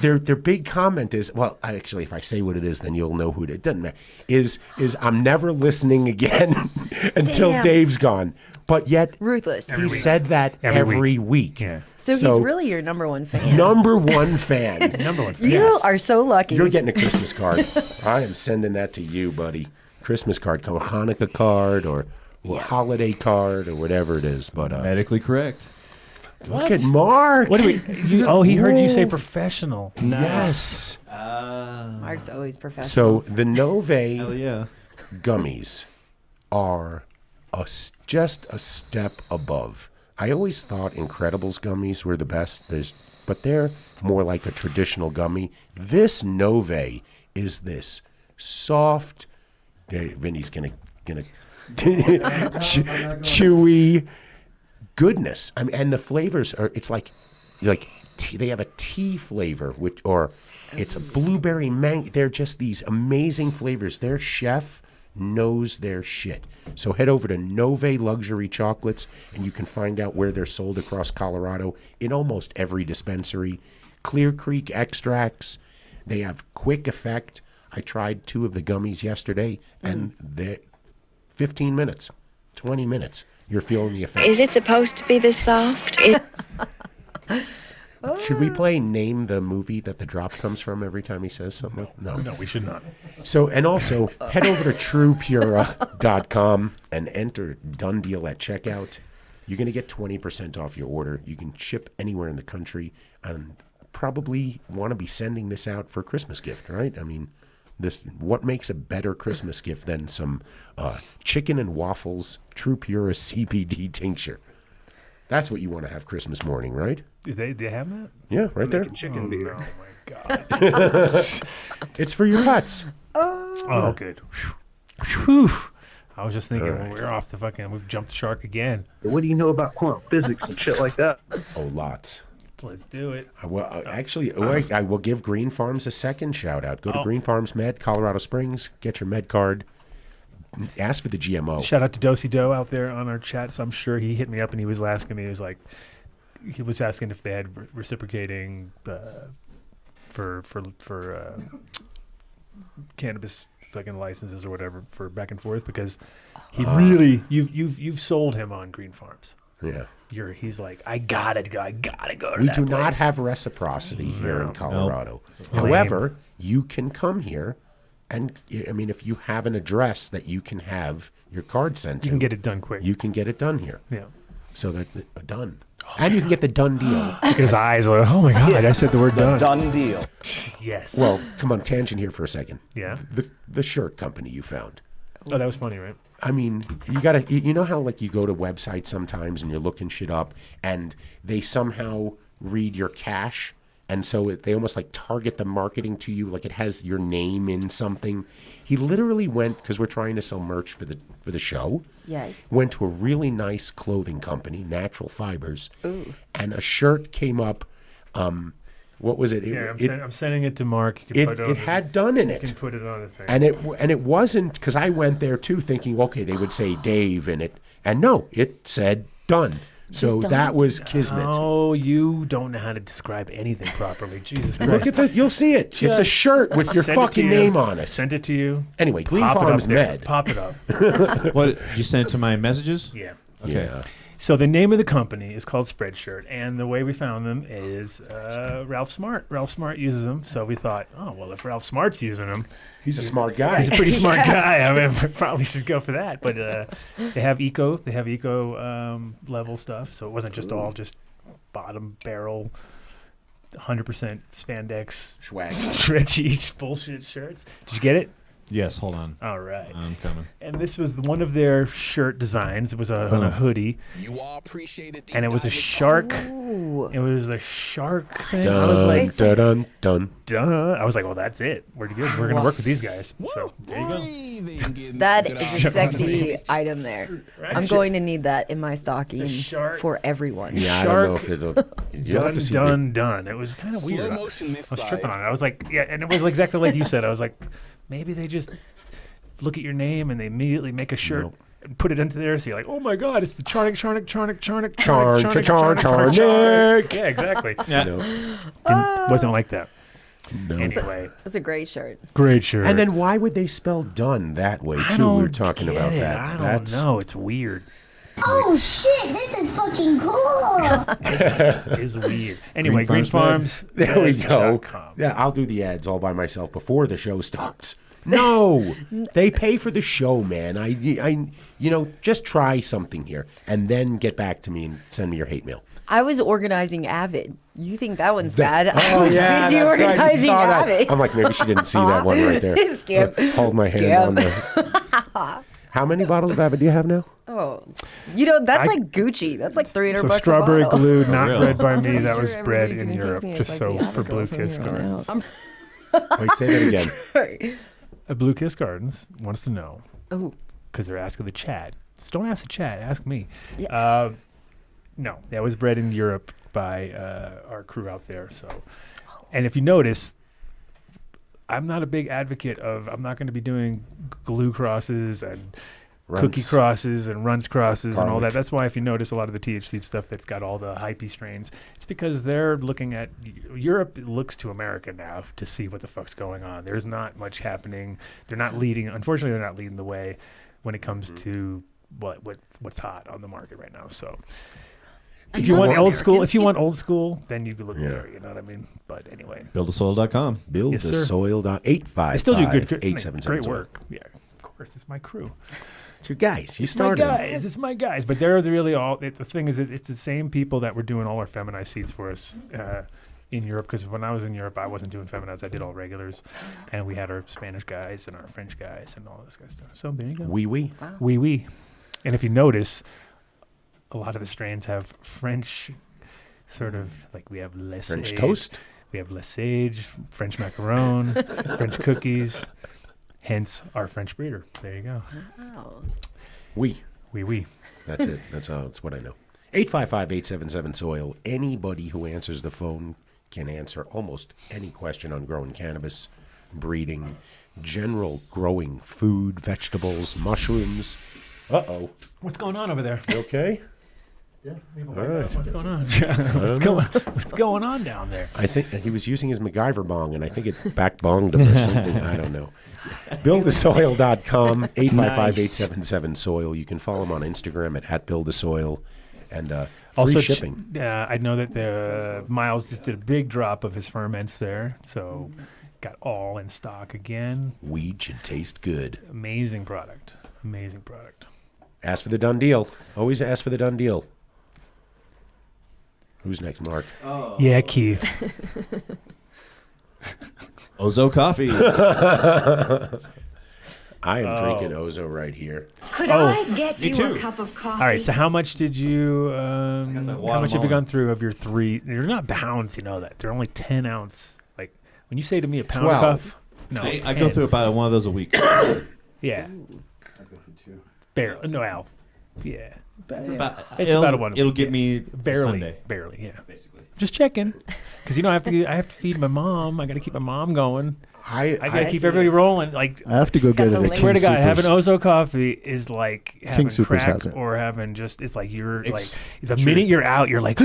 their big comment is, well, actually, if I say what it is, then you'll know who it is. It doesn't matter. Is I'm never listening again until Damn. Dave's gone. But yet, Ruthless. he said that every week. Yeah. So he's really your number one fan. Number one fan. Number one fan. You are so lucky. You're getting a Christmas card. I am sending that to you, buddy. Christmas card, or Hanukkah card, or holiday card, or whatever it is. But medically correct. Look at Mark. What do we? He heard you say professional. Yes. Mark's always professional. So the Nove Hell yeah. gummies are just a step above. I always thought Incredibles gummies were the best. But they're more like a traditional gummy. This Nove is this soft. Vinny's gonna chewy goodness. I mean, and the flavors are. It's like tea, they have a tea flavor, or it's a blueberry mango. They're just these amazing flavors. Their chef knows their shit. So head over to Nove Luxury Chocolates, and you can find out where they're sold across Colorado in almost every dispensary. Clear Creek extracts. They have quick effect. I tried 2 of the gummies yesterday, and they're 15 minutes, 20 minutes. You're feeling the effects. Is it supposed to be this soft? Should we play Name the Movie that the drop comes from every time he says something? No, we should not. So, and also, head over to truepura.com and enter DunnDeal at checkout. You're going to get 20% off your order. You can ship anywhere in the country and probably want to be sending this out for a Christmas gift, right? I mean, what makes a better Christmas gift than some chicken and waffles True Pura CBD tincture? That's what you want to have Christmas morning, right? Do they have that? Yeah, right there. Chicken beer. Oh my God. It's for your pets. Oh, good. Whew. I was just thinking, All right. we're off the fucking, we've jumped the shark again. What do you know about quantum physics and shit like that? Oh, lots. Let's do it. Well, actually, I will give Green Farms a second shout out. Go to Green Farms Med, Colorado Springs, get your med card. Ask for the GMO. Shout out to Dosey Doe out there on our chat. So I'm sure he hit me up and he was asking me, he was asking if they had reciprocating for cannabis fucking licenses or whatever for back and forth, because he really you've sold him on Green Farms. Yeah. He's like, I gotta go to We that do not place. have reciprocity here in Colorado. Nope. However, you can come here, and I mean, if you have an address that you can have your card sent to, You can get it done quick. You can get it done here. Yeah. So that done. And you can get the done deal. His eyes were, oh my God, I said the word done. Done deal. Yes. Well, come on, tangent here for a second. Yeah. The shirt company you found. Oh, that was funny, right? I mean, you know how like you go to websites sometimes and you're looking shit up and they somehow read your cache, and so they almost like target the marketing to you, like it has your name in something. He literally went, because we're trying to sell merch for the show. Yes. Went to a really nice clothing company, Natural Fibers, and a shirt came up. What was it? I'm sending it to Mark. You can It had done in You it. can put it on the thing. And it wasn't, because I went there too thinking, okay, they would say Dave in it. And no, it said done. So that was kismet. Oh, you don't know how to describe anything properly. Jesus Christ. Look at that. You'll see it. It's a shirt with your Send it fucking to you. name on it. Send it to you. Anyway, Green Pop it up Farms there. Med. Pop it up. What, you sent it to my messages? Yeah. Okay. Yeah. So the name of the company is called Spreadshirt, and the way we found them is Ralph Smart. Ralph Smart uses them, so we thought, oh, well, if Ralph Smart's using them, He's a smart guy. he's a pretty smart guy. I mean, we probably should go for that. But they have eco level stuff, so it wasn't just all just bottom barrel, 100% spandex, Swag. stretchy bullshit shirts. Did you get it? Yes, hold on. All right. I'm coming. And this was one of their shirt designs. It was on a hoodie. You all appreciated And it was a shark. It was a shark thing. I was Dun, like, dun, dun, dun. duh. I was like, well, that's it. We're good. We're going to work with these guys. So there you go. That is a sexy item there. I'm going to need that in my stocking for everyone. Yeah, I don't know if it'll. You'll have to see Done. It was kind of weird. I was tripping on it. I was like, yeah, and it was exactly like you said. I was like, maybe they just look at your name and they immediately make a shirt and put it into there. So you're like, oh my God, it's the Charnick. Yeah, exactly. Yeah. Wasn't like that. No. Anyway, That's a great shirt. great shirt. And then why would they spell done that way I too? We were don't talking get about it. that. I don't know. It's weird. Oh shit, this is fucking cool. It is weird. Anyway, Green Farms. There we go. .com. Yeah, I'll do the ads all by myself before the show starts. No, they pay for the show, man. I just try something here and then get back to me and send me your hate mail. I was organizing Avid. You think that one's bad? I was busy that's right. organizing Saw that. Avid. I'm like, maybe she didn't see that one right there. Skip. Hold my hand on the. How many bottles of Avid do you have now? Oh, that's like Gucci. That's like $300 So bucks strawberry a bottle. glue, not really? bred by me. pretty That sure was bred everybody's in gonna take Europe. me as Just like so the for Avid Blue girl from Kiss here on Gardens. out. Wait, say that again. Sorry. Blue Kiss Gardens wants to know Oh, because they're asking the chat. So don't ask the chat. Ask me. Yeah. No, that was bred in Europe by our crew out there. So, and if you notice, I'm not a big advocate of. I'm not going to be doing glue crosses and cookie crosses and runs crosses and all Garlic. that. That's why if you notice a lot of the THC stuff that's got all the hypey strains, it's because they're looking at Europe looks to America now to see what the fuck's going on. There's not much happening. They're not leading. Unfortunately, they're not leading the way when it comes to what's hot on the market right now. So if you want old school, then you can look there. You know what I mean? But anyway, buildasoil.com. Buildasoil.855. I still do good 877 great work. Yeah, of course, it's my crew. It's your guys. You It's started. my guys. It's my guys. But they're really all. The thing is, it's the same people that were doing all our feminized seeds for us in Europe. Because when I was in Europe, I wasn't doing feminized. I did all regulars, and we had our Spanish guys and our French guys and all this kind of stuff. So there you go. Oui. Oui. And if you notice, a lot of the strains have French, sort of like we have French toast. We have Le Sage, French macaron, French cookies. Hence our French breeder. There you go. Wow. Oui. That's it. That's what I know. 855-877-SOIL. Anybody who answers the phone can answer almost any question on growing cannabis, breeding, general growing food, vegetables, mushrooms. Uh-oh. What's going on over there? You okay? Yeah. All right. What's going on? What's going on down there? I think he was using his MacGyver bong, and I think it back bonged him or something. I don't know. Buildasoil.com, 855-877-SOIL. You can follow him on Instagram at buildasoil, and free also shipping. I know that the Miles just did a big drop of his ferments there, so got all in stock again. Weed should taste good. Amazing product. Ask for the done deal. Always ask for the done deal. Who's next, Mark? Oh. Yeah, Keith. Ozo Coffee. I am drinking Ozo right here. Could I get you a cup of coffee? All right, so how much did you, how much have you gone through of your 3? They're not pounds, you know that. They're only 10 ounce. Like, when you say to me a pound 12. of coffee. No, I go through about one of those a week. Yeah. I go through 2. Barely. No, Al. Yeah. It's about a one. It'll get me barely. Sunday. Barely, yeah. Basically. Just checking. Because, I have to feed my mom. I got to keep my mom going. I got to keep everybody rolling. Like, I have to go get it. I swear to God, having Ozo coffee is like having King Soopers crack has it. or having just, it's like It's the true. minute you're out, you're like,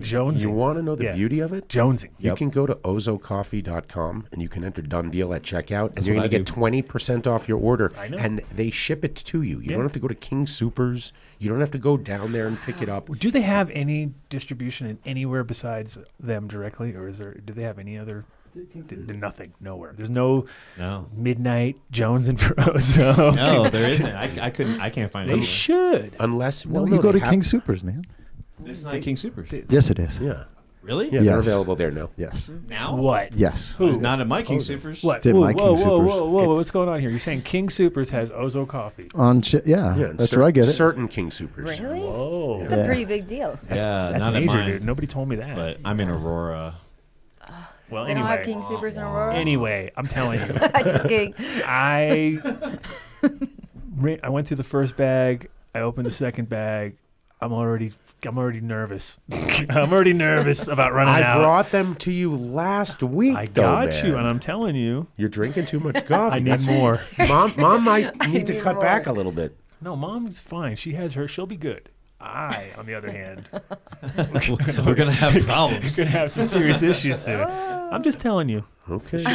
Jonesing. You want to know the beauty of it? Jonesing. You can go to ozocoffee.com and you can enter DunnDeal at checkout, and That's you're what going I to get 20% off your order. I know. And they ship it to you. You Yeah. don't have to go to King Soopers. You don't have to go down there and pick it up. Do they have any distribution in anywhere besides them directly, or do they have any other? Nothing, nowhere. There's no midnight Jones and Ozo. No, there isn't. I can't find it. They should. Unless No, you go to King Soopers, man. It's not King Supers. Yes, it is. Yeah. Really? Yeah, they're Yes. available there now. Yes. Now? What? Yes. It's not at my King Supers. What? It's in my King Soopers. Whoa, what's going on here? You're saying King Soopers has Ozo coffee. Yeah, and that's where I get it. Certain King Soopers. Really? Whoa. It's a pretty big deal. That's That's not at major, mine. dude. Nobody told me that. But I'm in Aurora. Well, They don't have King Soopers in Aurora? Anyway, I'm telling you. Just kidding. I went through the first bag. I opened the second bag. I'm already nervous. I'm already nervous about running out. I brought them to you last week. I got you, and I'm telling you, you're drinking too much coffee. I need more. Mom might need to cut back a little bit. No, Mom's fine. She has her. She'll be good. I, on the other hand, We're going to have problems. We're going to have some serious issues soon. I'm just telling you. Okay.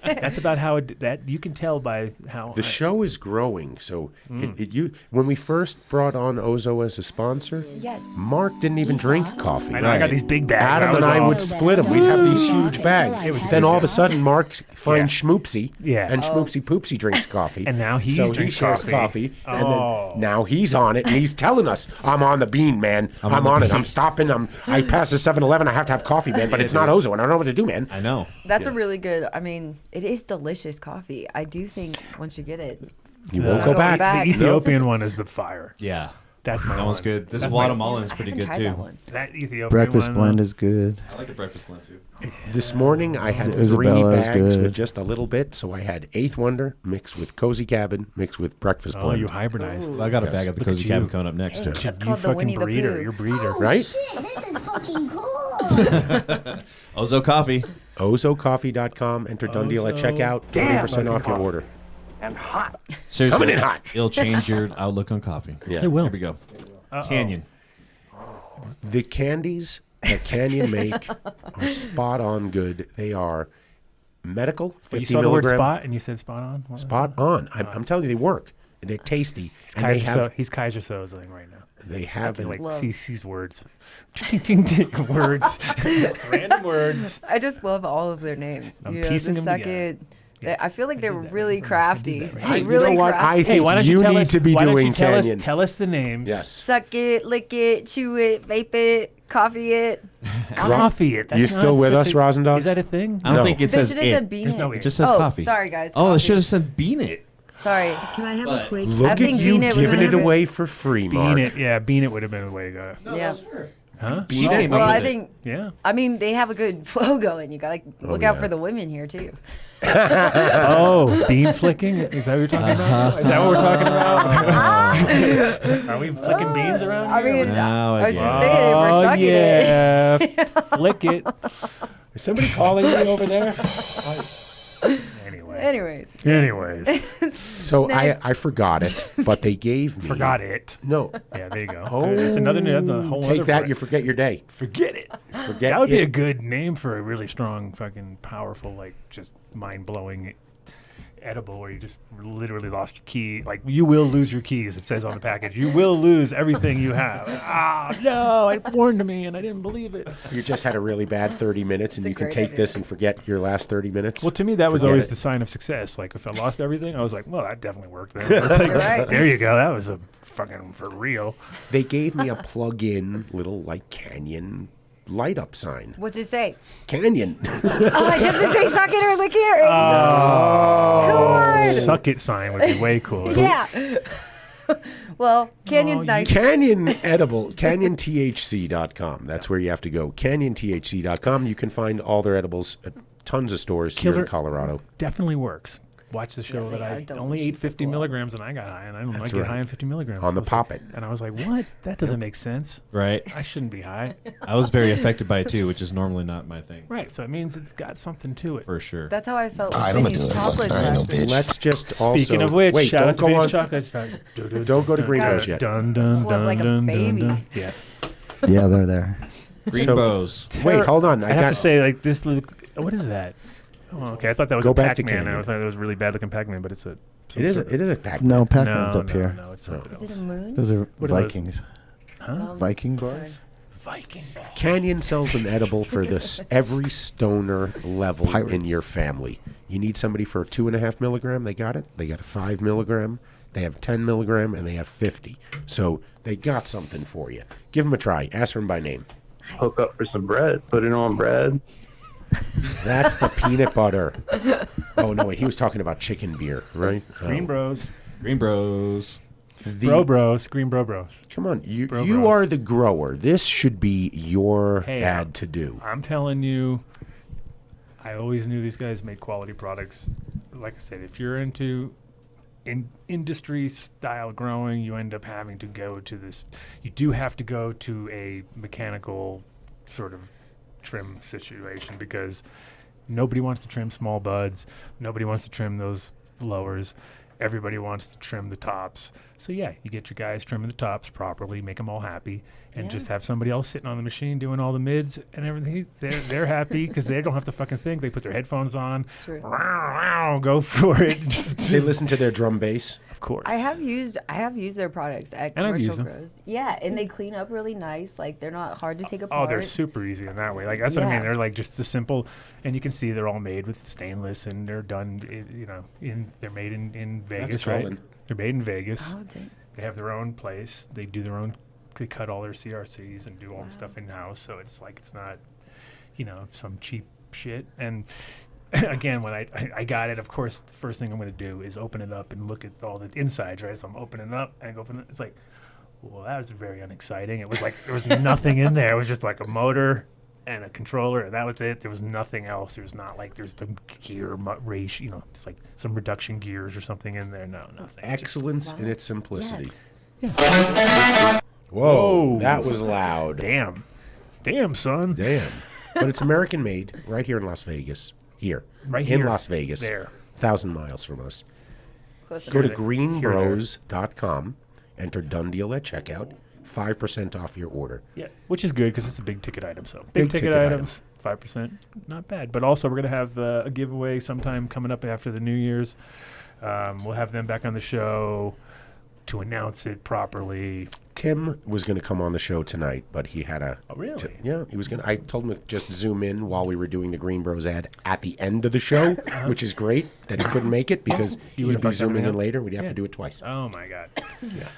That's about how that you can tell by how The show is growing. So when we first brought on Ozo as a sponsor, Yes. Mark didn't even drink coffee. I know, I got these big bags. Adam and I would split them. We'd have these huge bags. Then all of a sudden, Mark finds Schmoopsy, and Schmoopsy Poopsy drinks coffee. And now he so drinks he shares coffee. and then now he's on it, and he's telling us, I'm on the bean, man. I'm on it. I'm stopping. I pass the 7-Eleven. I have to have coffee, man, but it's not Ozo, and I don't know what to do, man. I know. That's a really good, it is delicious coffee. I do think once you get it, You there's won't no go going back. The Ethiopian one is the fire. Yeah. That's my That one. one's good. This That's Guatemalan is pretty I haven't good tried that too. one. That Ethiopian Breakfast one, blend is good. I like the breakfast blend too. This morning I had 3 Isabella is bags good. with just a little bit, so I had Eighth Wonder mixed with Cozy Cabin mixed with Breakfast Oh, blend. you hybridized. I got a bag of the Look at Cozy you. Cabin coming up next too. It's You called the fucking Winnie the breeder. Pooh. You're breeder. Right? Shit, this is fucking cool. Ozo Coffee. OzoCoffee.com. Enter DunnDeal at checkout. 20% off your order. and hot. Seriously, Coming in hot. It'll change your outlook on coffee. Yeah. It will. Here we go. Canyon. The candies that Canyon make are spot on good. They are medical, 50 You saw the milligram. word spot and you said spot on? What? Spot on. I'm telling you, they work. They're tasty. And they have, He's Kaiser Sozeling right now. they have just Like love- sees words. Words. Random words. I just love all of their names. I'm You know, piecing the them Sucket. Yeah. I feel like they're really crafty. I, you really know what? I crafty. think Why don't you tell need us, to be why don't doing you tell Canyon. tell us the names. Yes. Suck it, lick it, chew it, vape it, coffee it. Coffee it. That's You still not with such us, a- Rosendogs? Is that a thing? I don't think it They says should have said it. bean There's it. no It just says oh, coffee. sorry guys. Oh, it coffee. should have said bean it. Sorry. Can I have a quick? Look I at think you Bean It was giving it gonna- away for free, Mark. Bean it. Yeah, bean it would have been the way to go. Yeah. Huh? She came up Well, I with it. think. Yeah. I mean, they have a good flow going. You gotta look out for the women here too. Oh, bean flicking? Is that what you're talking about? Is that what we're talking about? Are we flicking beans around I here? mean, Now I I was get just it. saying it for Oh, sucking yeah. it. Flick it. Is somebody calling me over there? Anyways. So Next. I forgot it, but they gave me. Forgot it. No. Yeah, there you go. Oh, It's another whole take other that. part. You forget your day. Forget it. Forget That would be it. a good name for a really strong, fucking powerful, like just mind-blowing edible where you just literally lost your key. Like, you will lose your keys, it says on the package. You will lose everything you have. No, it warned me and I didn't believe it. You just had a really bad 30 minutes, and a you can great take idea. this and forget your last 30 minutes. Well, to me, that was Forget always it. the sign of success. Like, if I lost everything, I was like, well, that definitely worked then. It's like, You're right. there you go. That was a fucking for real. They gave me a plug-in little like Canyon light up sign. What's it say? Canyon. Oh, does it say suck it or lick it? Oh, suck it sign would be way cooler. Yeah. Well, Canyon's nice. Canyon edible, canyonthc.com. That's where you have to go. Canyonthc.com. You can find all their edibles at tons of stores here Killer. in Colorado. Definitely works. Watch the show they that are I delicious only ate as 50 well. milligrams and I got high, and I don't like That's get right. high on 50 milligrams. On the I was Pop like- It. And I was like, what? That doesn't make sense. Right. I shouldn't be high. I was very affected by it too, which is normally not my thing. Right, so it means it's got something to it. For sure. That's how I felt with Alright, I'ma Vinnie's do it. chocolates I ain't no last bitch. week. Let's just also... Speaking of which, wait, shout don't out to go Vinnie's on. Chocolates. Don't go to Green Guys, Rose yet. Dun, dun, Slept like a dun, dun, baby. dun. Yeah. Yeah, they're there. Green So- Bows. Wait, hold on. I have to say, like, this looks... What is that? Oh, okay, I thought that was Go a back to Pac-Man. I Canyon. thought it was a really bad-looking Pac-Man, but it's a... It is a pack. No, Pac-Man's up here. No, it's something Is else. it a moon? Those are What are those? Vikings. Huh? Viking Sorry. bars? Viking ball. Canyon sells an edible for this every stoner level in Pirates. your family. You need somebody for a 2.5 milligram, they got it. They got a 5 milligram. They have 10 milligram, and they have 50. So they got something for you. Give them a try. Ask for them by name. Hook up for some bread. Put it on bread. That's the peanut butter. Oh no, wait, he was talking about chicken beer, right? Green Bros. Green Bros. The- Bros. Green Bros. Come on, you Bros. are the grower. This should be your Hey, ad to do. I'm telling you, I always knew these guys made quality products. Like I said, if you're into industry style growing, you end up having to go to this. You do have to go to a mechanical sort of trim situation because nobody wants to trim small buds. Nobody wants to trim those lowers. Everybody wants to trim the tops. So yeah, you get your guys trimming the tops properly, make them all happy, and just have somebody else sitting on the machine doing all the mids and everything. They're happy because they don't have to fucking think. They put their headphones on, go for it. They listen to their drum bass. Of course. I have used their products at And I've commercial used them. grows. Yeah, and they clean up really nice. Like they're not hard to take Oh, apart. they're super easy in that way. Like that's what I mean. Yeah. They're like just the simple, and you can see they're all made with stainless, and they're done. They're made in Vegas, right? Colin. They're made in Vegas. Oh, dang. They have their own place. They do their own. They cut all their CRCs and do all the stuff in house. So it's like it's not, some cheap shit. And again, when I got it, of course, the first thing I'm going to do is open it up and look at all the insides, right? So I'm opening it up and I go open it. It's like, well, that was very unexciting. It was like there was nothing in there. It was just like a motor and a controller, and that was it. There was nothing else. There's not like there's the gear ratio. It's like some reduction gears or something in there. No, nothing. Excellence in its simplicity. Yeah. Whoa, that was loud. Damn, son. Damn. But it's American made, right here in Las Vegas. Here. Right in here. Las Vegas. There. 1,000 miles from us. Close Go to enough. greenbros.com, enter DunnDeal at checkout, 5% off your order. Yeah, which is good because it's a big ticket item. So Big big ticket ticket items, 5%, not bad. But also we're gonna have a giveaway sometime coming up after the New Year's. We'll have them back on the show to announce it properly. Tim was going to come on the show tonight, but he had a... Oh, really? Yeah, he was going to... I told him to just zoom in while we were doing the Green Bros ad at the end of the show, which is great that he couldn't make it because he would be zooming in later. We'd have to do it twice. Oh, my God. Yeah.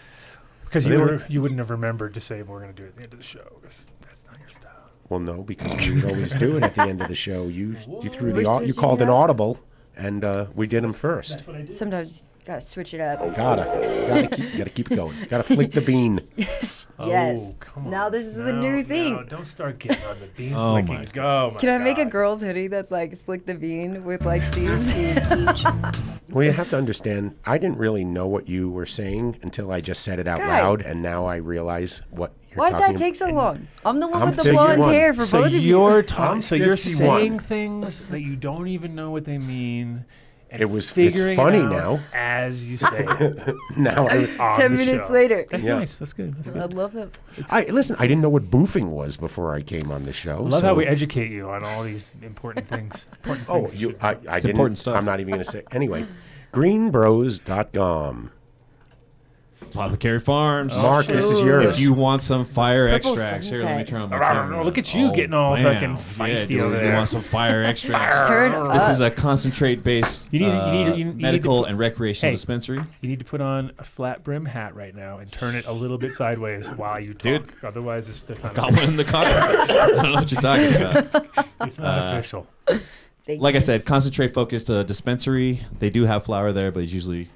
Because you wouldn't have remembered to say we're going to do it at the end of the show because that's not your style. Well, no, because we would always do it at the end of the show. You threw you called an audible, and we did them first. Sometimes you gotta switch it up. Gotta keep it going. Gotta flick the bean. Yes. Oh, Yes. come on. Now this is the new thing. No, don't start getting on the bean Oh, flicking. my Oh, my Can I make a God. girl's hoodie that's like flick the bean with like seeds? Well, you have to understand, I didn't really know what you were saying until I just said it out Guys. loud, and now I realize what you're Why'd talking that take so long? I'm the one I'm with the 51. blonde hair for So both of you. you're I'm so you're 51. saying things that you don't even know what they mean. And It's figuring funny it out now. as you say it. Now, on 10 the minutes show. later. That's Yeah. nice. That's good. That's I good. love it. listen, I didn't know what boofing was before I came on the show. Love so- how we educate you on all these important things. Oh, things I didn't. important stuff. I'm not even going to say. Anyway, greenbros.com. Apothecary Farms. Mark, this is yours. If you want some fire Purple extracts, here, let me sunset. turn on my Oh, camera. look at you getting all fucking feisty dude, over You there. want some fire extracts? Turn This up. is a concentrate-based You need medical to- and recreational Hey. dispensary. You need to put on a flat brim hat right now and turn it a little bit sideways while you talk. Dude. Otherwise, it's still Got one in the car. I don't know what you're talking about. it's not official. Like I said, concentrate-focused dispensary. They do have flower there, but it's usually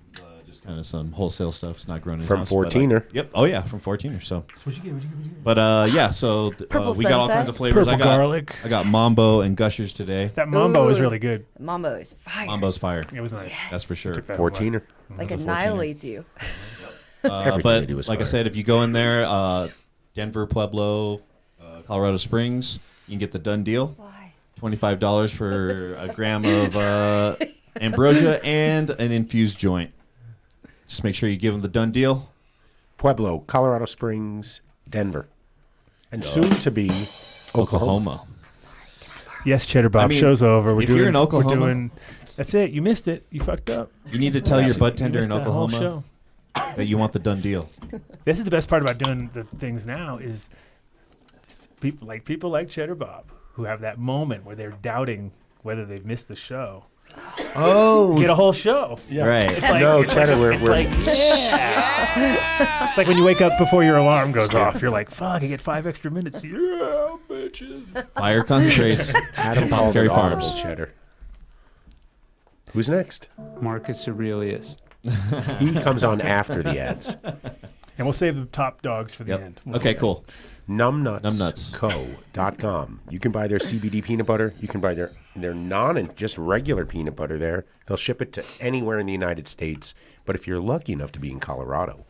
just kind of some wholesale stuff. It's not grown in From 14er. Yep. Oh yeah, from 14er. So. What'd you get? But yeah, so Purple we got all sunset. kinds of flavors. Purple garlic. I got Mambo and Gushers today. That mambo was Ooh. really good. Mambo is fire. Mambo's fire. It was nice. That's for sure. Took that 14er. Like That's a 14er. annihilates you. Everything they But do is like I fire. said, if you go in there, Denver, Pueblo, Colorado Springs, you can get the DunnDeal. Why? $25 for a gram of ambrosia and an infused joint. Just make sure you give them the DunnDeal. Pueblo, Colorado Springs, Denver, and soon to be Oklahoma. Yes, Cheddar Bob. I mean, show's over. We're if doing, you're in Oklahoma- we're doing, that's it. You missed it. You fucked up. You need to tell your bud You tender missed in that whole Oklahoma show. that you want the DunnDeal. This is the best part about doing the things now is people like Cheddar Bob who have that moment where they're doubting whether they've missed the show. Oh, Get a whole show. Right. It's like, No, it's Cheddar, like, we're- it's like, yeah. It's like when you wake up before your alarm goes off. You're like, fuck, I get 5 extra minutes. Yeah, bitches. Fire concentrates. Adam called Apothecary it audible, Farms. Cheddar. Who's next? Marcus Aurelius. He comes on after the ads. And we'll save the top dogs for the end. We'll Okay, save cool. Numbnutsco.com. You can buy their CBD peanut butter. You can buy their non and just regular peanut butter there. They'll ship it to anywhere in the United States. But if you're lucky enough to be in Colorado,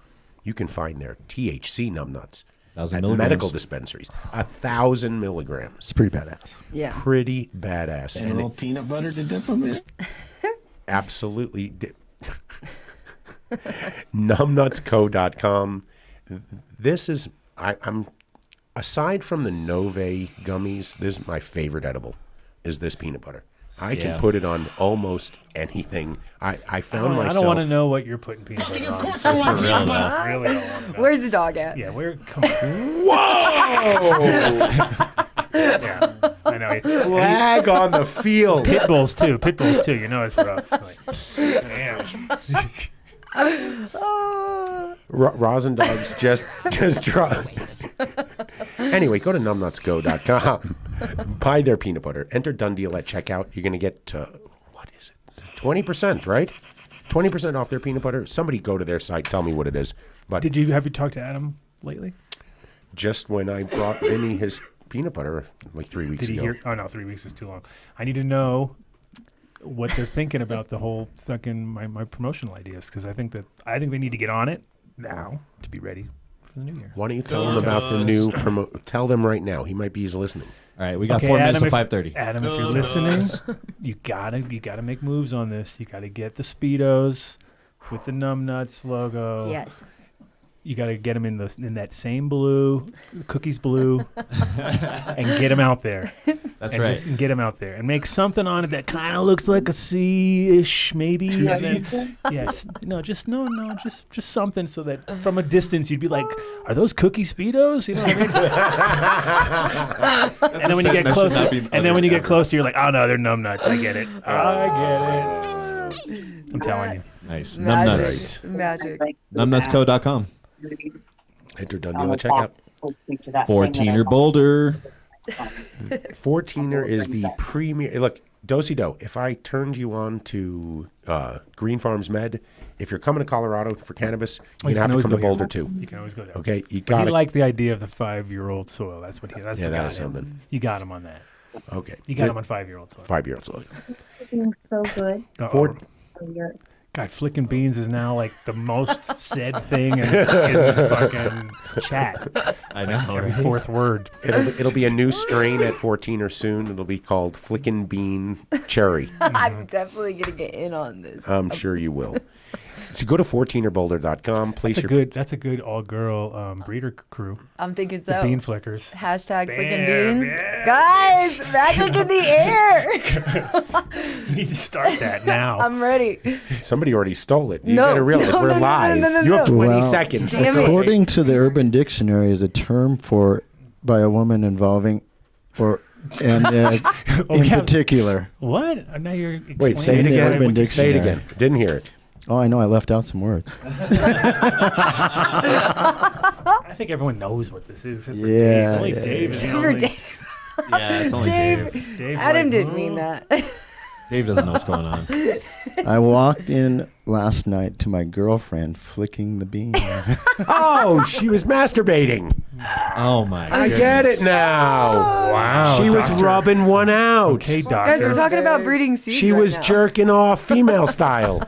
you can find their THC numbnuts at 1,000 milligrams. medical dispensaries. 1,000 milligrams. It's pretty badass. Yeah. Pretty badass. And a little peanut butter to dip them in. Absolutely. Numbnutsco.com. This is, I'm aside from the Nove gummies, this is my favorite edible, is this peanut butter. I can Yeah. put it on almost anything. I found I myself. don't want to know what you're putting peanut butter on. course I want For peanut real, butter. though. Really don't want to know. Where's the dog at? Yeah, where? Come on. Whoa! Yeah, I know. It's, Flag on the field. pit bulls too. Pit bulls too. You know it's rough. Like, damn. Oh. Rosin dogs just drop. Anyway, go to numbnutsgo.com. Buy their peanut butter. Enter DunnDeal at checkout. You're going to get, what is it? 20%, right? 20% off their peanut butter. Somebody go to their site. Tell me what it is. But Have you talked to Adam lately? just when I brought Vinnie his peanut butter like 3 weeks Did he ago. hear? Oh no, 3 weeks is too long. I need to know what they're thinking about the whole fucking my promotional ideas because I think they need to get on it now to be ready for the new year. Why don't you tell them about the new tell them right now. He might be listening. All right, we got 4 minutes to 5:30. Adam, if you're listening, you gotta make moves on this. You gotta get the speedos with the Numbnuts logo. Yes. You got to get them in that same blue, cookies blue, and get them out there. That's and right. Just get them out there and make something on it that kind of looks like a C-ish, maybe. Two seats. Yes. Just something so that from a distance you'd be like, "Are those cookie Speedos?" You know what I mean? And then when you get close, when you get closer, you're like, "Oh no, they're Numbnuts. I get it. I get it." I'm telling you. Nice. Magic. Numbnuts. Magic. Numbnutsco.com. Enter DunnDeal at checkout. 14er Boulder. 14er is the premier. Look, Do-si-do, if I turned you on to Green Farms Med, if you're coming to Colorado for cannabis, you're going to have to come to Boulder too. You can always go there. Okay, you But got he to. liked the idea of the 5-year-old soil. That's what Yeah, what that got is him. something. You got him on that. Okay. You got him on 5-year-old soil. 5-year-old soil. So good. God, flicking beans is now like the most said thing in fucking chat. I know. Every fourth word. It'll be a new strain at 14er soon. It'll be called Flickin' Bean Cherry. I'm definitely gonna get in on this. I'm sure you will. So go to 14erboulder.com. That's a good all-girl breeder crew. I'm thinking The so. bean flickers. Hashtag flicking beans. Guys, magic in the air. You need to start that now. I'm ready. Somebody already stole it. You No, gotta realize no, we're no, no, live. no, no, no, You have no. 20 Well, seconds. Damn it. According to the Urban Dictionary, is a term by a woman involving in particular. What? Now you're Wait, say it In the Urban again. Say it Dictionary. again. Didn't hear it. Oh, I know. I left out some words. I think everyone knows what this is. Except for Yeah, Dave. Only yeah, Dave is Except the for only- Dave. Yeah, it's only Dave. Dave's Adam like, didn't mean that. Dave doesn't know what's going on. I walked in last night to my girlfriend flicking the bean. Oh, she was masturbating. Oh my! I get it now. Wow. She was doctor. rubbing one out. Okay, doctor. Guys, we're talking about breeding seeds. She right was now. jerking off female style.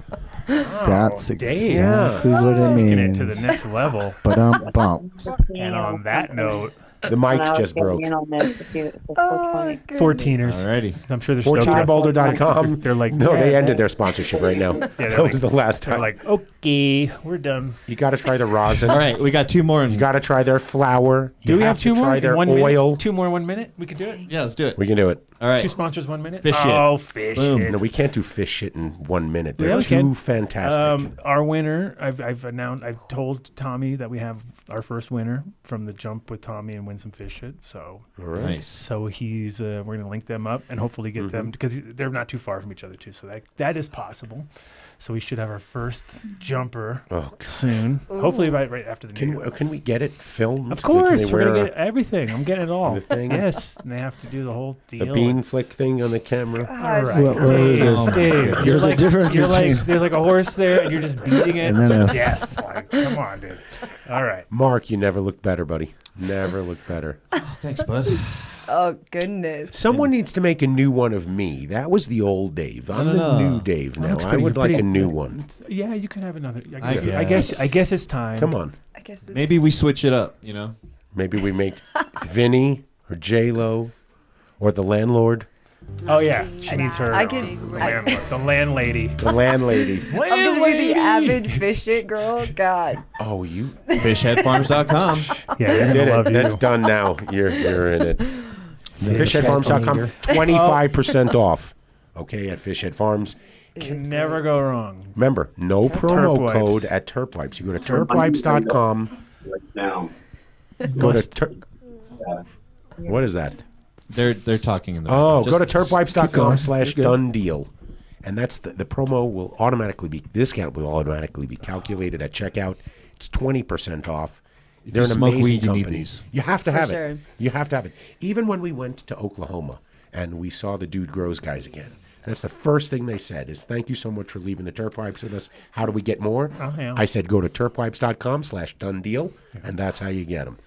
That's Dave. exactly what it Taking means. it to the next level. But bump. And on that note, The mic's just broke. 14ers. Alrighty. I'm sure there's 14erboulder.com. They're like, no, they yeah. ended their sponsorship right now. That was the last They're time. like, okay, we're done. You got to try the rosin. All right, we got two more. You got to try their flour. Do You we have to two more? Try their 1 oil. minute? 2 more 1 minute? We could do it? Yeah, let's do it. We can do it. All right. 2 sponsors 1 minute? Fish shit. Oh, fish Boom. shit. No, we can't do fish shit in 1 minute. They're Yeah, we too can. fantastic. Our winner, I've told Tommy that we have our first winner from the jump with Tommy and win some fish shit. So All right. Nice. So he's we're gonna link them up and hopefully get them because they're not too far from each other too. So that is possible. So we should have our first jumper soon. Ooh. Hopefully right after the new year. Can we get it filmed? Of course, Can they we're gonna wear get everything. I'm getting it all. the thing? Yes, and they have to do the whole deal. the bean flick thing on the camera? All right, Well, there's a- Dave, there's you're a like, difference you're between- like there's like a horse there, and you're just beating it And then to a- death. Like, come on, dude. All right. Mark, you never looked better, buddy. Never looked better. Thanks, bud. Oh goodness. Someone needs to make a new one of me. That was the old Dave. I'm the new Dave now. I would like a new one. Yeah, you can have another. I I guess it's time. Come on. I guess Maybe we switch it up. You know. Maybe we make Vinnie or J-Lo or the landlord. Oh yeah, she needs her. I could- the landlady. The landlady. I'm gonna be the avid fish shit girl. God. Oh, you Fishheadfarms.com. Yeah, you're did gonna it. love you. That's done now. You're in it. Fishheadfarms.com. 25% off. Okay, at Fishhead Farms. Can never go wrong. Remember, no promo Terp code wipes. at Terp Wipes. You go to terpwipes.com. Go to what is that? They're talking in the. Oh, Just go to keep going. terpwipes.com/DunnDeal. And that's the promo will automatically be discount will automatically be calculated at checkout. It's 20% off. If They're you an smoke amazing weed, you need company. these. You have to For have sure. it. You have to have it. Even when we went to Oklahoma and we saw the Dude Grows guys again, that's the first thing they said is, thank you so much for leaving the Terp Wipes with us. How do we get more? Oh, yeah. I said, go to terpwipes.com/DunnDeal, and that's how you get them.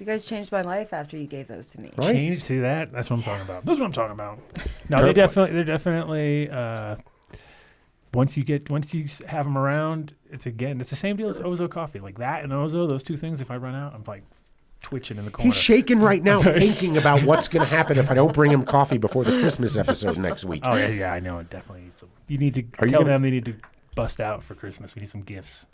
You guys changed my life after you gave those to me. Right? Change to that. That's what I'm talking about. That's what I'm talking about. No, Terp they're definitely. Once you have them around, it's the same deal as Ozo coffee. Like that and Ozo, those two things. If I run out, I'm like twitching in the corner. He's shaking right now, thinking about what's going to happen if I don't bring him coffee before the Christmas episode next week. Oh yeah, I know. It definitely needs. You need to Are you tell gonna- them they need to bust out for Christmas. We need some gifts.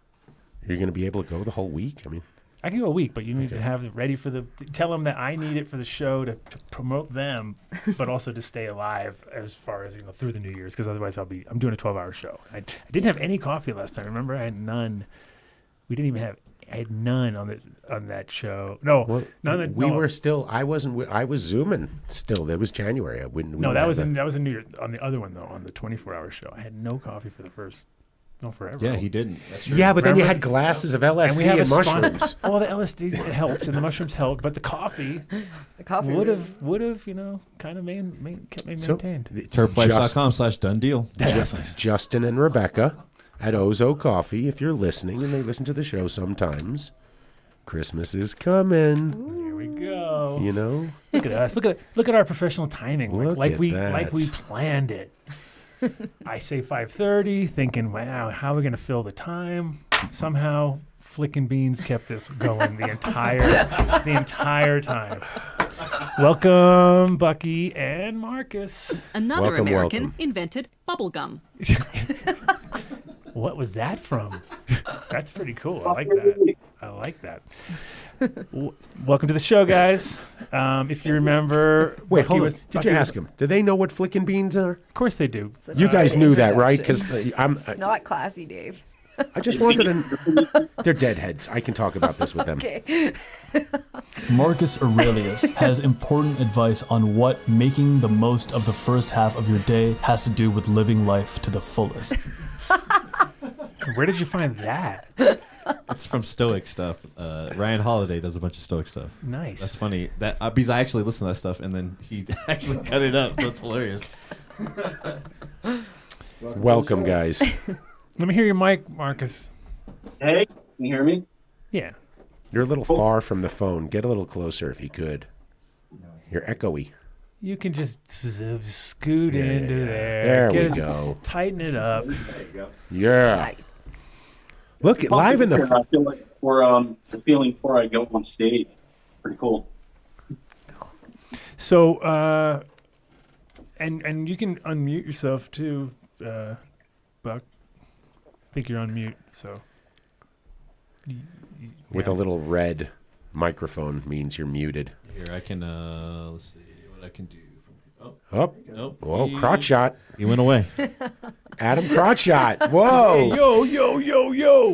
You're going to be able to go the whole week? I mean, I can go a week, but you need to have it ready for tell them that I need it for the show to promote them, but also to stay alive as far as, through the New Year's, because otherwise I'm doing a 12-hour show. I didn't have any coffee last time. Remember, I had none. I had none on that show. No, none. We were still. I wasn't. I was zooming still. That was January. I wouldn't. No, that was in New Year. On the other one though, on the 24-hour show, I had no coffee for the first. No, forever. Yeah, he didn't. That's true. Yeah, but then you had glasses of LSD and mushrooms. Well, the LSD helped and the mushrooms helped, but the coffee would have kind of kept me maintained. Turpwipes.com/DunnDeal. Justin and Rebecca at Ozo Coffee, if you're listening and they listen to the show sometimes, Christmas is coming. Here we go. Look at us. Look at our professional timing. Like we planned it. I say 5:30, thinking, wow, how are we going to fill the time? Somehow, Flickin' Beans kept this going the entire time. Welcome, Bucky and Marcus. Another American invented bubblegum. What was that from? That's pretty cool. I like that. Welcome to the show, guys. If you remember... Wait, hold on. Did you ask them? Do they know what Flickin' Beans are? Of course they do. You guys knew that, right? Because It's not classy, Dave. I just wanted to... They're deadheads. I can talk about this with them. Okay. Marcus Aurelius has important advice on what making the most of the first half of your day has to do with living life to the fullest. Where did you find that? It's from Stoic stuff. Ryan Holiday does a bunch of Stoic stuff. Nice. That's funny. That because I actually listen to that stuff, and then he actually cut it up, so it's hilarious. Welcome, guys. Let me hear your mic, Marcus. Hey, can you hear me? Yeah. You're a little far from the phone. Get a little closer if you could. You're echoey. You can just scoot into there. There we go. Tighten it up. There you go. Yeah. Nice. Look, live in the... I feel like the feeling before I go on stage. Pretty cool. So, and you can unmute yourself too, Buck. I think you're on mute, so. With a little red microphone means you're muted. Here, I can, let's see what I can do. Oh, nope. Whoa, crotch shot. He went away. Adam crotch shot. Whoa. Hey, yo.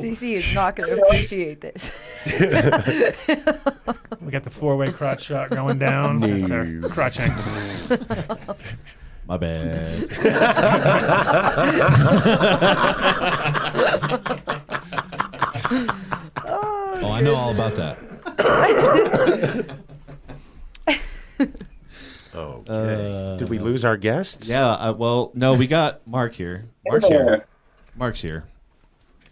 CC is not going to appreciate this. We got the 4-way crotch shot going down. No. That's our crotch angle. My bad. Oh, I know all about that. Okay. Did we lose our guests? Yeah. Well, no, we got Mark here. Mark's here.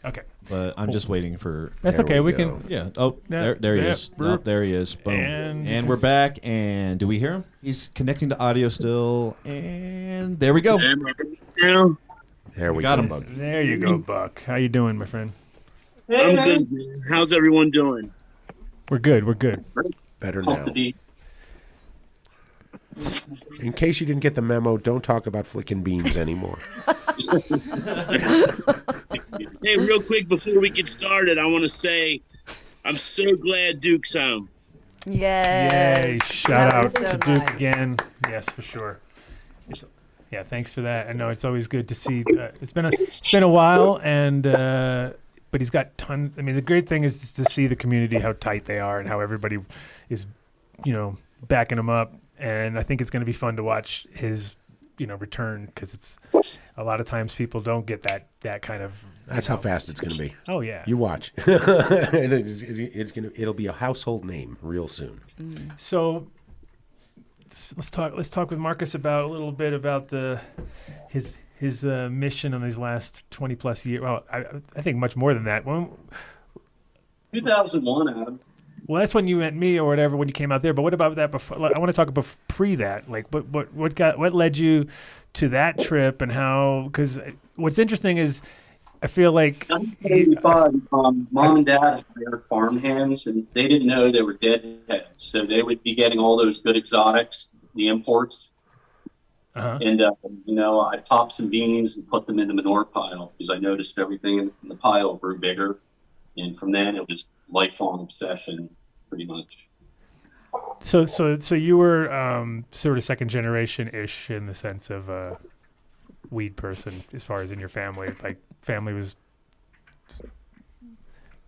Okay. But I'm just waiting for. That's okay. We can. Yeah. Oh, there he is. Oh, there he is. Boom. And we're back. And do we hear him? He's connecting to audio still. And there we go. There we got go. him. Bug. There you go, Buck. How you doing, my friend? I'm good, man. How's everyone doing? We're good. Better now. In case you didn't get the memo, don't talk about Flickin' Beans anymore. Hey, real quick before we get started, I want to say I'm so glad Duke's home. Yes. Yay. Shout out to Duke again. Yes, for sure. Yeah, thanks for that. I know it's always good to see. It's been a while, and but he's got tons. I mean, the great thing is to see the community, how tight they are, and how everybody is, backing him up. And I think it's going to be fun to watch his, return, because it's a lot of times people don't get that kind of. That's how fast it's going to be. Oh yeah. You watch. It'll be a household name real soon. So let's talk with Marcus about a little bit about his mission on these last 20 plus years. Well, I think much more than that. 2001, Adam. Well, that's when you met me or whatever when you came out there. But what about that before? I want to talk about pre that. Like, what led you to that trip and how? Because what's interesting is, I feel like 1985, Mom and Dad hired farmhands, and they didn't know they were deadheads, so they would be getting all those good exotics, the imports. And, I popped some beans and put them in the manure pile because I noticed everything in the pile grew bigger. And from then it was lifelong obsession, pretty much. So you were sort of second generation-ish in the sense of a weed person as far as in your family. Like family was,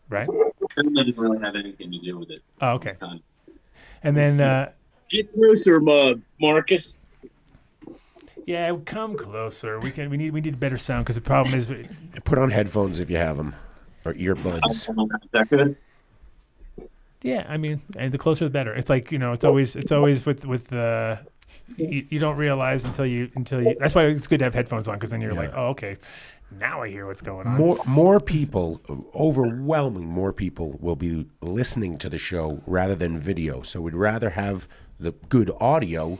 right? Family didn't really have anything to do with it. Oh, okay. And then... Get closer, Marcus. Yeah, come closer. We need better sound because the problem is... Put on headphones if you have them. Or earbuds. Is that good? Yeah, I mean, and the closer the better. It's like, it's always with the you don't realize until you. That's why it's good to have headphones on because then you're like, oh, okay, now I hear what's going on. More people, overwhelming more people will be listening to the show rather than video. So we'd rather have the good audio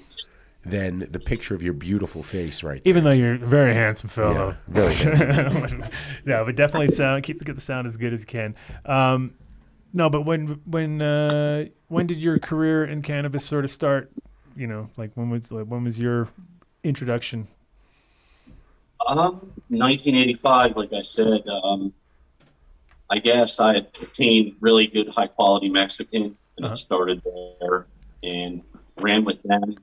than the picture of your beautiful face right there. Even though you're a very handsome fellow. Yeah, very handsome. No, but definitely keep the sound as good as you can. No, but when did your career in cannabis sort of start? Like when was your introduction? 1985, like I said. I guess I had obtained really good, high quality Mexican, and I started there and ran with them.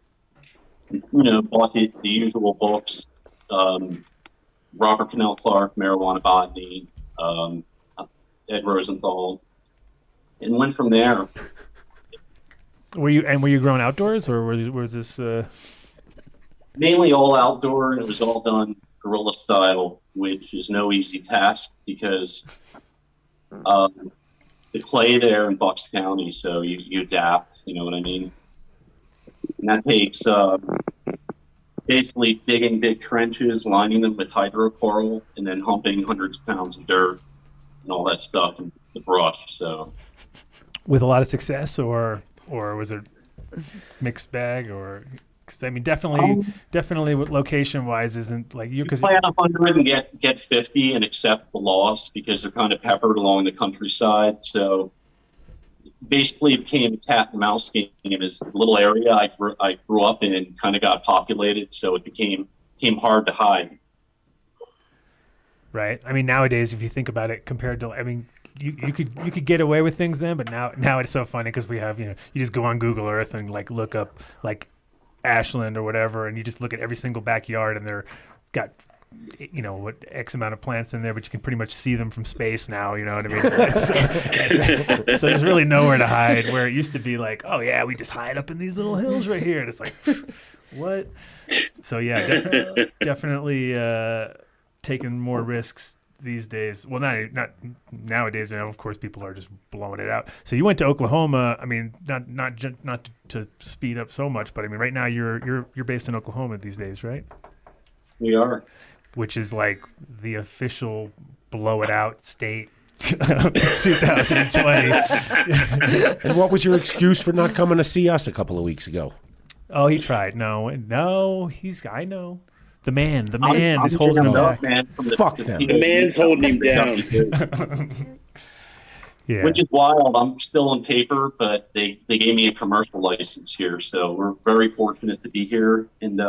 Bought the usual books, Robert Cannell Clark, Marijuana Botany, Ed Rosenthal, and went from there. Were you growing outdoors, or was this mainly all outdoor? And it was all done guerrilla style, which is no easy task because the clay there in Bucks County, so you adapt. You know what I mean? And that takes basically digging big trenches, lining them with hydrocoral, and then humping hundreds of pounds of dirt and all that stuff in the brush. So, with a lot of success, or was it mixed bag? Or because I mean, definitely, location wise, isn't like you because plant 100 and get 50 and accept the loss because they're kind of peppered along the countryside. So. Basically, it became a cat and mouse game. Is the little area I grew up in and kind of got populated, so it became hard to hide. Right. I mean, nowadays, if you think about it, compared to, I mean, you could get away with things then, but now it's so funny because we have you just go on Google Earth and like look up like Ashland or whatever, and you just look at every single backyard, and they're got. What X amount of plants in there, but you can pretty much see them from space now. You know what I mean? So there's really nowhere to hide. Where it used to be like, oh yeah, we just hide up in these little hills right here, and it's like, what? So yeah, definitely taking more risks these days. Well, not nowadays. Of course, people are just blowing it out. So you went to Oklahoma. I mean, not to speed up so much, but I mean, right now you're based in Oklahoma these days, right? We are. Which is like the official blow it out state of 2020. And what was your excuse for not coming to see us a couple of weeks ago? Oh, he tried. No, I know. The man is holding him back. Fuck them. The man's holding him down. Yeah. Which is wild. I'm still on paper, but they gave me a commercial license here, so we're very fortunate to be here. And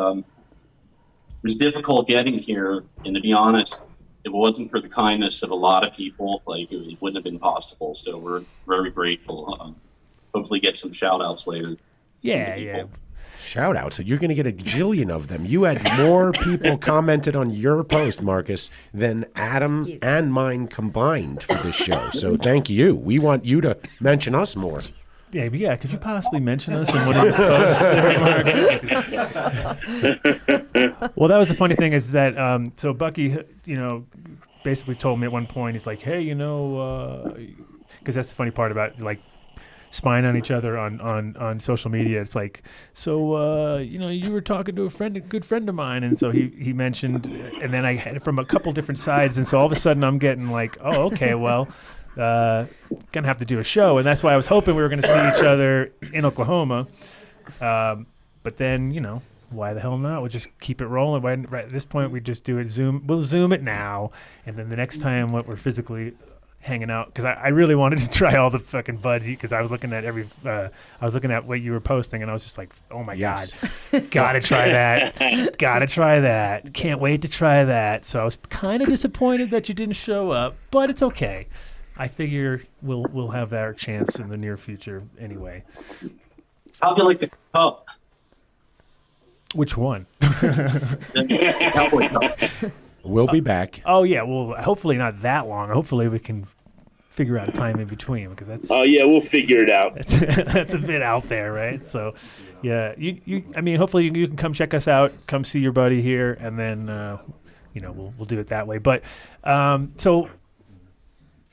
it was difficult getting here, and to be honest, if it wasn't for the kindness of a lot of people, like it wouldn't have been possible. So we're very grateful. Hopefully get some shout outs later. Yeah. Shout outs. You're going to get a jillion of them. You had more people commented on your post, Marcus, than Adam and mine combined for this show. So thank you. We want you to mention us more. Yeah. Could you possibly mention us in one of your posts there, Mark? Well, that was the funny thing is that so Bucky, basically told me at one point, he's like, hey, because that's the funny part about like spying on each other on social media. It's like, so you were talking to a good friend of mine, and so he mentioned, and then I had it from a couple different sides, and so all of a sudden I'm getting like, oh, okay, well. Gonna have to do a show, and that's why I was hoping we were gonna see each other in Oklahoma. But then, why the hell not? We'll just keep it rolling. Right at this point, we just do it Zoom. We'll Zoom it now, and then the next time we're physically hanging out because I really wanted to try all the fucking buds because I was looking at what you were posting and I was just like, oh my god, gotta try that, can't wait to try that. So I was kind of disappointed that you didn't show up, but it's okay. I figure we'll have our chance in the near future anyway. How'd you like the cup? Which one? We'll be back. Oh yeah, well, hopefully not that long. Hopefully we can figure out a time in between because that's. Oh yeah, we'll figure it out. That's a bit out there, right? So, yeah, I mean, hopefully you can come check us out, come see your buddy here, and then we'll do it that way. But so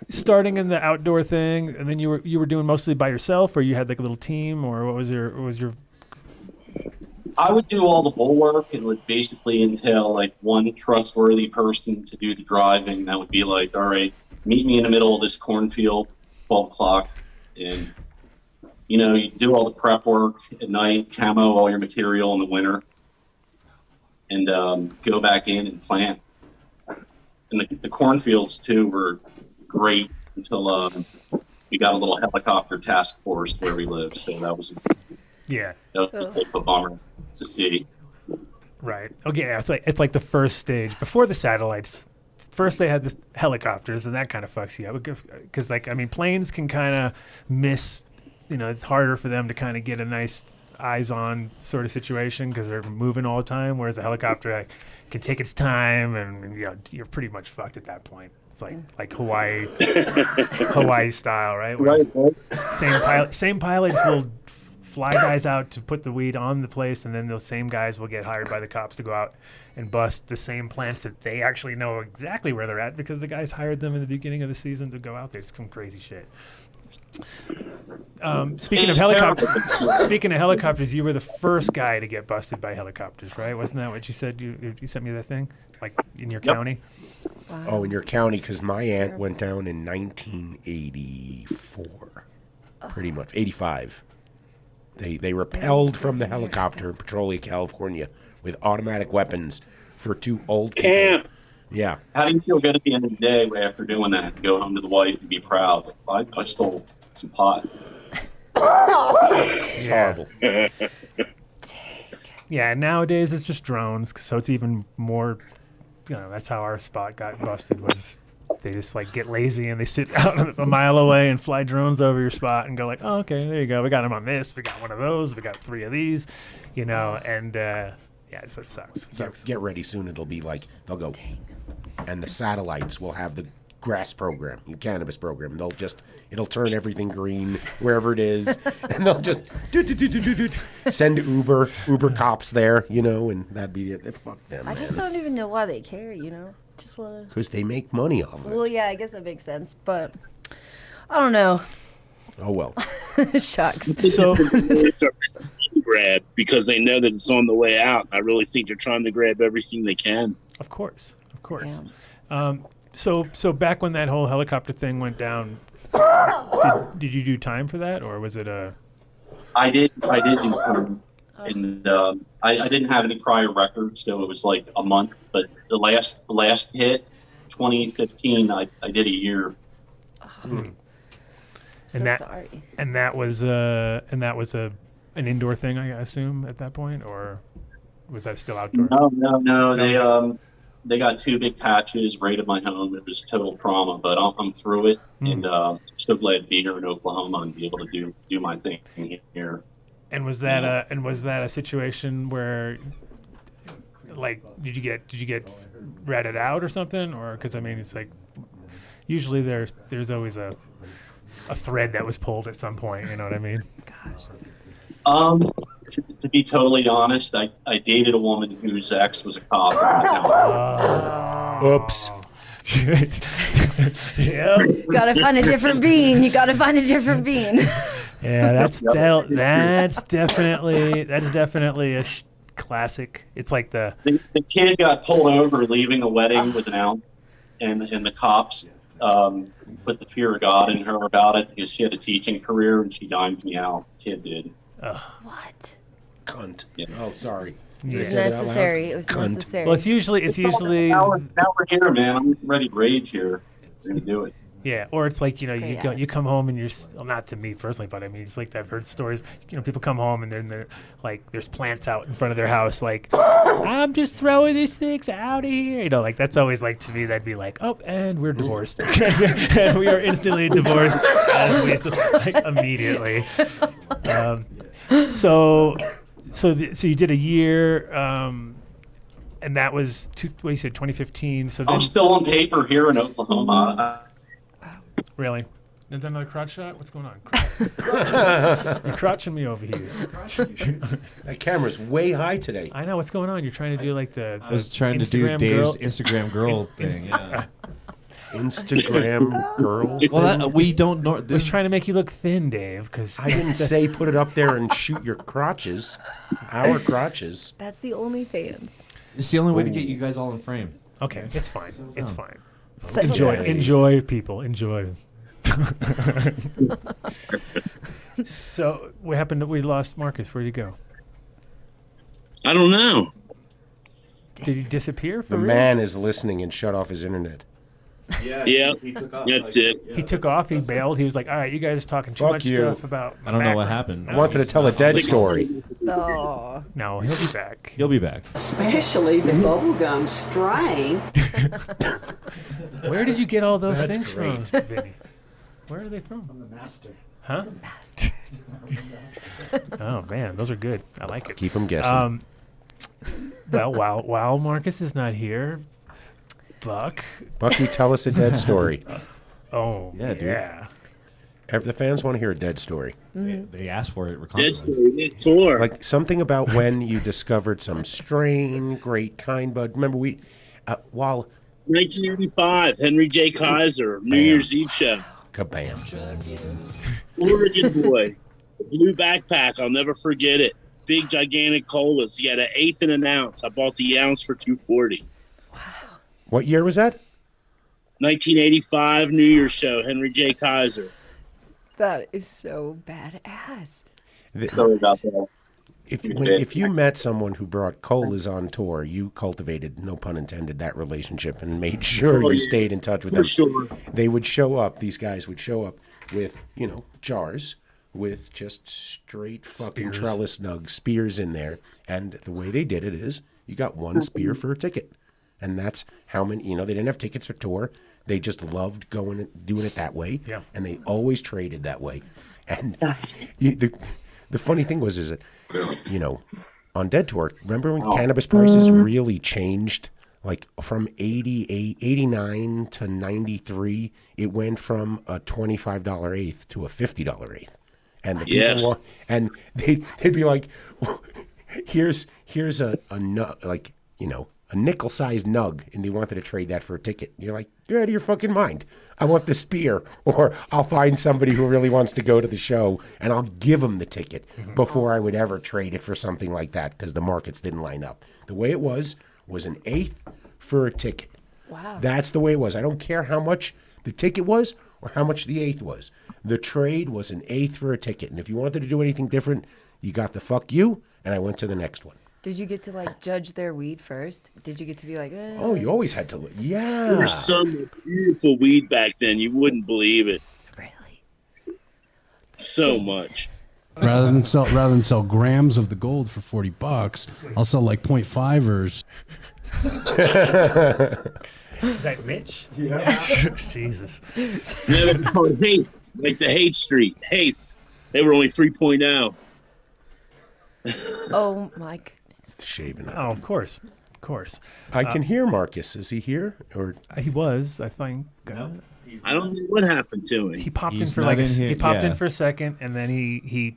starting in the outdoor thing, and then you were doing mostly by yourself, or you had like a little team, or what was your I would do all the bull work. It would basically entail like one trustworthy person to do the driving. That would be like, all right, meet me in the middle of this cornfield, 12 o'clock. And, you do all the prep work at night, camo all your material in the winter, and go back in and plant. And the cornfields, too, were great until we got a little helicopter task force where we live. So that was a bummer to see. Right. Okay. Yeah, it's like the first stage before the satellites. First they had the helicopters, and that kind of fucks you up because, like, I mean, planes can kind of miss. It's harder for them to kind of get a nice eyes-on sort of situation because they're moving all the time. Whereas a helicopter can take its time, and you're pretty much fucked at that point. It's like Hawaii, Hawaii style, right? Same pilots will fly guys out to put the weed on the place, and then those same guys will get hired by the cops to go out and bust the same plants that they actually know exactly where they're at because the guys hired them in the beginning of the season to go out there. It's some crazy shit. Speaking of helicopters, you were the first guy to get busted by helicopters, right? Wasn't that what you said? You sent me that thing, like in your county. Wow. Oh, in your county, because my aunt went down in 1984, pretty much 85. They rappelled from the helicopter in Petrolia, California, with automatic weapons for two old people. Camp. Yeah. How do you feel good at the end of the day after doing that? To go home to the wife and be proud. I stole some pot. It's horrible. Yeah, nowadays it's just drones, so it's even more. That's how our spot got busted. Was they just like get lazy and they sit out a mile away and fly drones over your spot and go like, oh, okay, there you go. We got them on this. We got one of those. We got 3 of these. And so it sucks. Get ready soon. It'll be like they'll go, and the satellites will have the grass program, the cannabis program. And it'll turn everything green wherever it is, and they'll just send Uber cops there, and that'd be it. Fuck them. I just don't even know why they care, Just want to. Because they make money off of it. Well, yeah, I guess that makes sense, but I don't know. Oh well. Shucks. So it's a grab because they know that it's on the way out. I really think they're trying to grab everything they can. Of course. So back when that whole helicopter thing went down, did you do time for that, or was it a? I did do time, and I didn't have any prior records, so it was like a month. But the last hit, 2015, I did a year. Sorry. And that was an indoor thing, I assume, at that point, or was that still outdoor? No. They got 2 big patches right at my home. It was total trauma, but I'm through it, and I'm so glad to be here in Oklahoma and be able to do my thing here. And was that a situation where, like, did you get ratted out or something, or because I mean it's like usually there's always a thread that was pulled at some point. You know what I mean? Gosh. To be totally honest, I dated a woman whose ex was a cop. Oops. Yeah. Gotta find a different bean. You gotta find a different bean. Yeah, that's definitely a classic. It's like the kid got pulled over leaving a wedding with an ounce, and the cops put the fear of God in her about it because she had a teaching career and she dimed me out. The kid did. What? Cunt. Yeah. Oh, sorry. It was necessary. It was Cunt. necessary. Well, it's usually. Now we're here, man. I'm ready to rage here. We're gonna do it. Yeah, or it's like, you know, Great you come home and you're well, not to me personally, but I mean, it's like I've heard stories. You know, people come home and they're like, there's plants out in front of their house, like, I'm just throwing these things out of here. You know, like that's always like to me that'd be like, oh, and we're divorced, and we are instantly divorced as we like immediately. So you did a year. And that was, what you said, 2015. So then, I'm still on paper here in Oklahoma. Really? Is that another crotch shot? What's going on? You're crotching me over here. That camera's way high today. I know. What's going on? You're trying to do like the I was trying to do Dave's Instagram girl thing. Yeah. Instagram girl. Well, we don't know. I was trying to make you look thin, Dave. Because I didn't say put it up there and shoot your crotches. Our crotches. That's the only fans. It's the only way to get you guys all in frame. Okay, it's fine. It's fine. So Enjoy, people. Enjoy. So, what happened? We lost Marcus. Where'd he go? I don't know. Did he disappear? The man is listening and shut off his internet. Yeah, he took off. That's it. He took off. He bailed. He was like, "All right, you guys are talking too Fuck much you. stuff about." I don't know what happened. I wanted to tell a dead story. Oh. No, he'll be back. He'll be back. Especially the bubblegum strain. Where did you get all those That's things great. from, Vinnie? Where are they from? From the master. Huh? Master. Oh man, those are good. I like it. Keep them guessing. Well, while Marcus is not here, Bucky, tell us a dead story. Oh, Yeah, dude. The fans want to hear a dead story. They asked for it. Dead story. Dead tour. Like something about when you discovered some strain, great kind bud. Remember while 1985, Henry J. Kaiser, New Year's Eve show. Kabam. Oregon boy, the blue backpack. I'll never forget it. Big gigantic colas. He had an eighth and an ounce. I bought the ounce for $2.40. What year was that? 1985 New Year's show. Henry J. Kaiser. That is so badass. Sorry about that. If you met someone who brought colas on tour, you cultivated, no pun intended, that relationship and made sure you stayed in touch with them. Sure. They would show up, these guys would show up with, jars with just straight fucking trellis snug spears in there. And the way they did it is you got one spear for a ticket. And that's how many, they didn't have tickets for tour. They just loved doing it that way. Yeah. And they always traded that way. And the funny thing was that, on Dead Tour, remember when cannabis prices really changed? Like from 89 to 93, it went from a $25 eighth to a $50 eighth. And the people and they'd be like, here's a nug, like, a nickel-sized nug, and they wanted to trade that for a ticket. You're like, you're out of your fucking mind. I want the spear, or I'll find somebody who really wants to go to the show, and I'll give them the ticket before I would ever trade it for something like that, because the markets didn't line up. The way it was an eighth for a ticket. Wow. That's the way it was. I don't care how much the ticket was or how much the eighth was. The trade was an eighth for a ticket, and if you wanted to do anything different, you got the fuck you, and I went to the next one. Did you get to judge their weed first? Did you get to be like, Oh, you always had to. Yeah. There was so much beautiful weed back then. You wouldn't believe it. Really? So much. Rather than sell grams of the gold for $40, I'll sell like 0.5ers. Is that rich? Yeah. Jesus. Yeah, they were called Haith, like the Hate Street. Haith. They were only 3.0. Oh my goodness. Shaving. Oh, of course. I can hear Marcus. Is he here? Or he was, I think. I don't know what happened to him. He popped He's in for not in here, he popped in yeah. for a second, and then he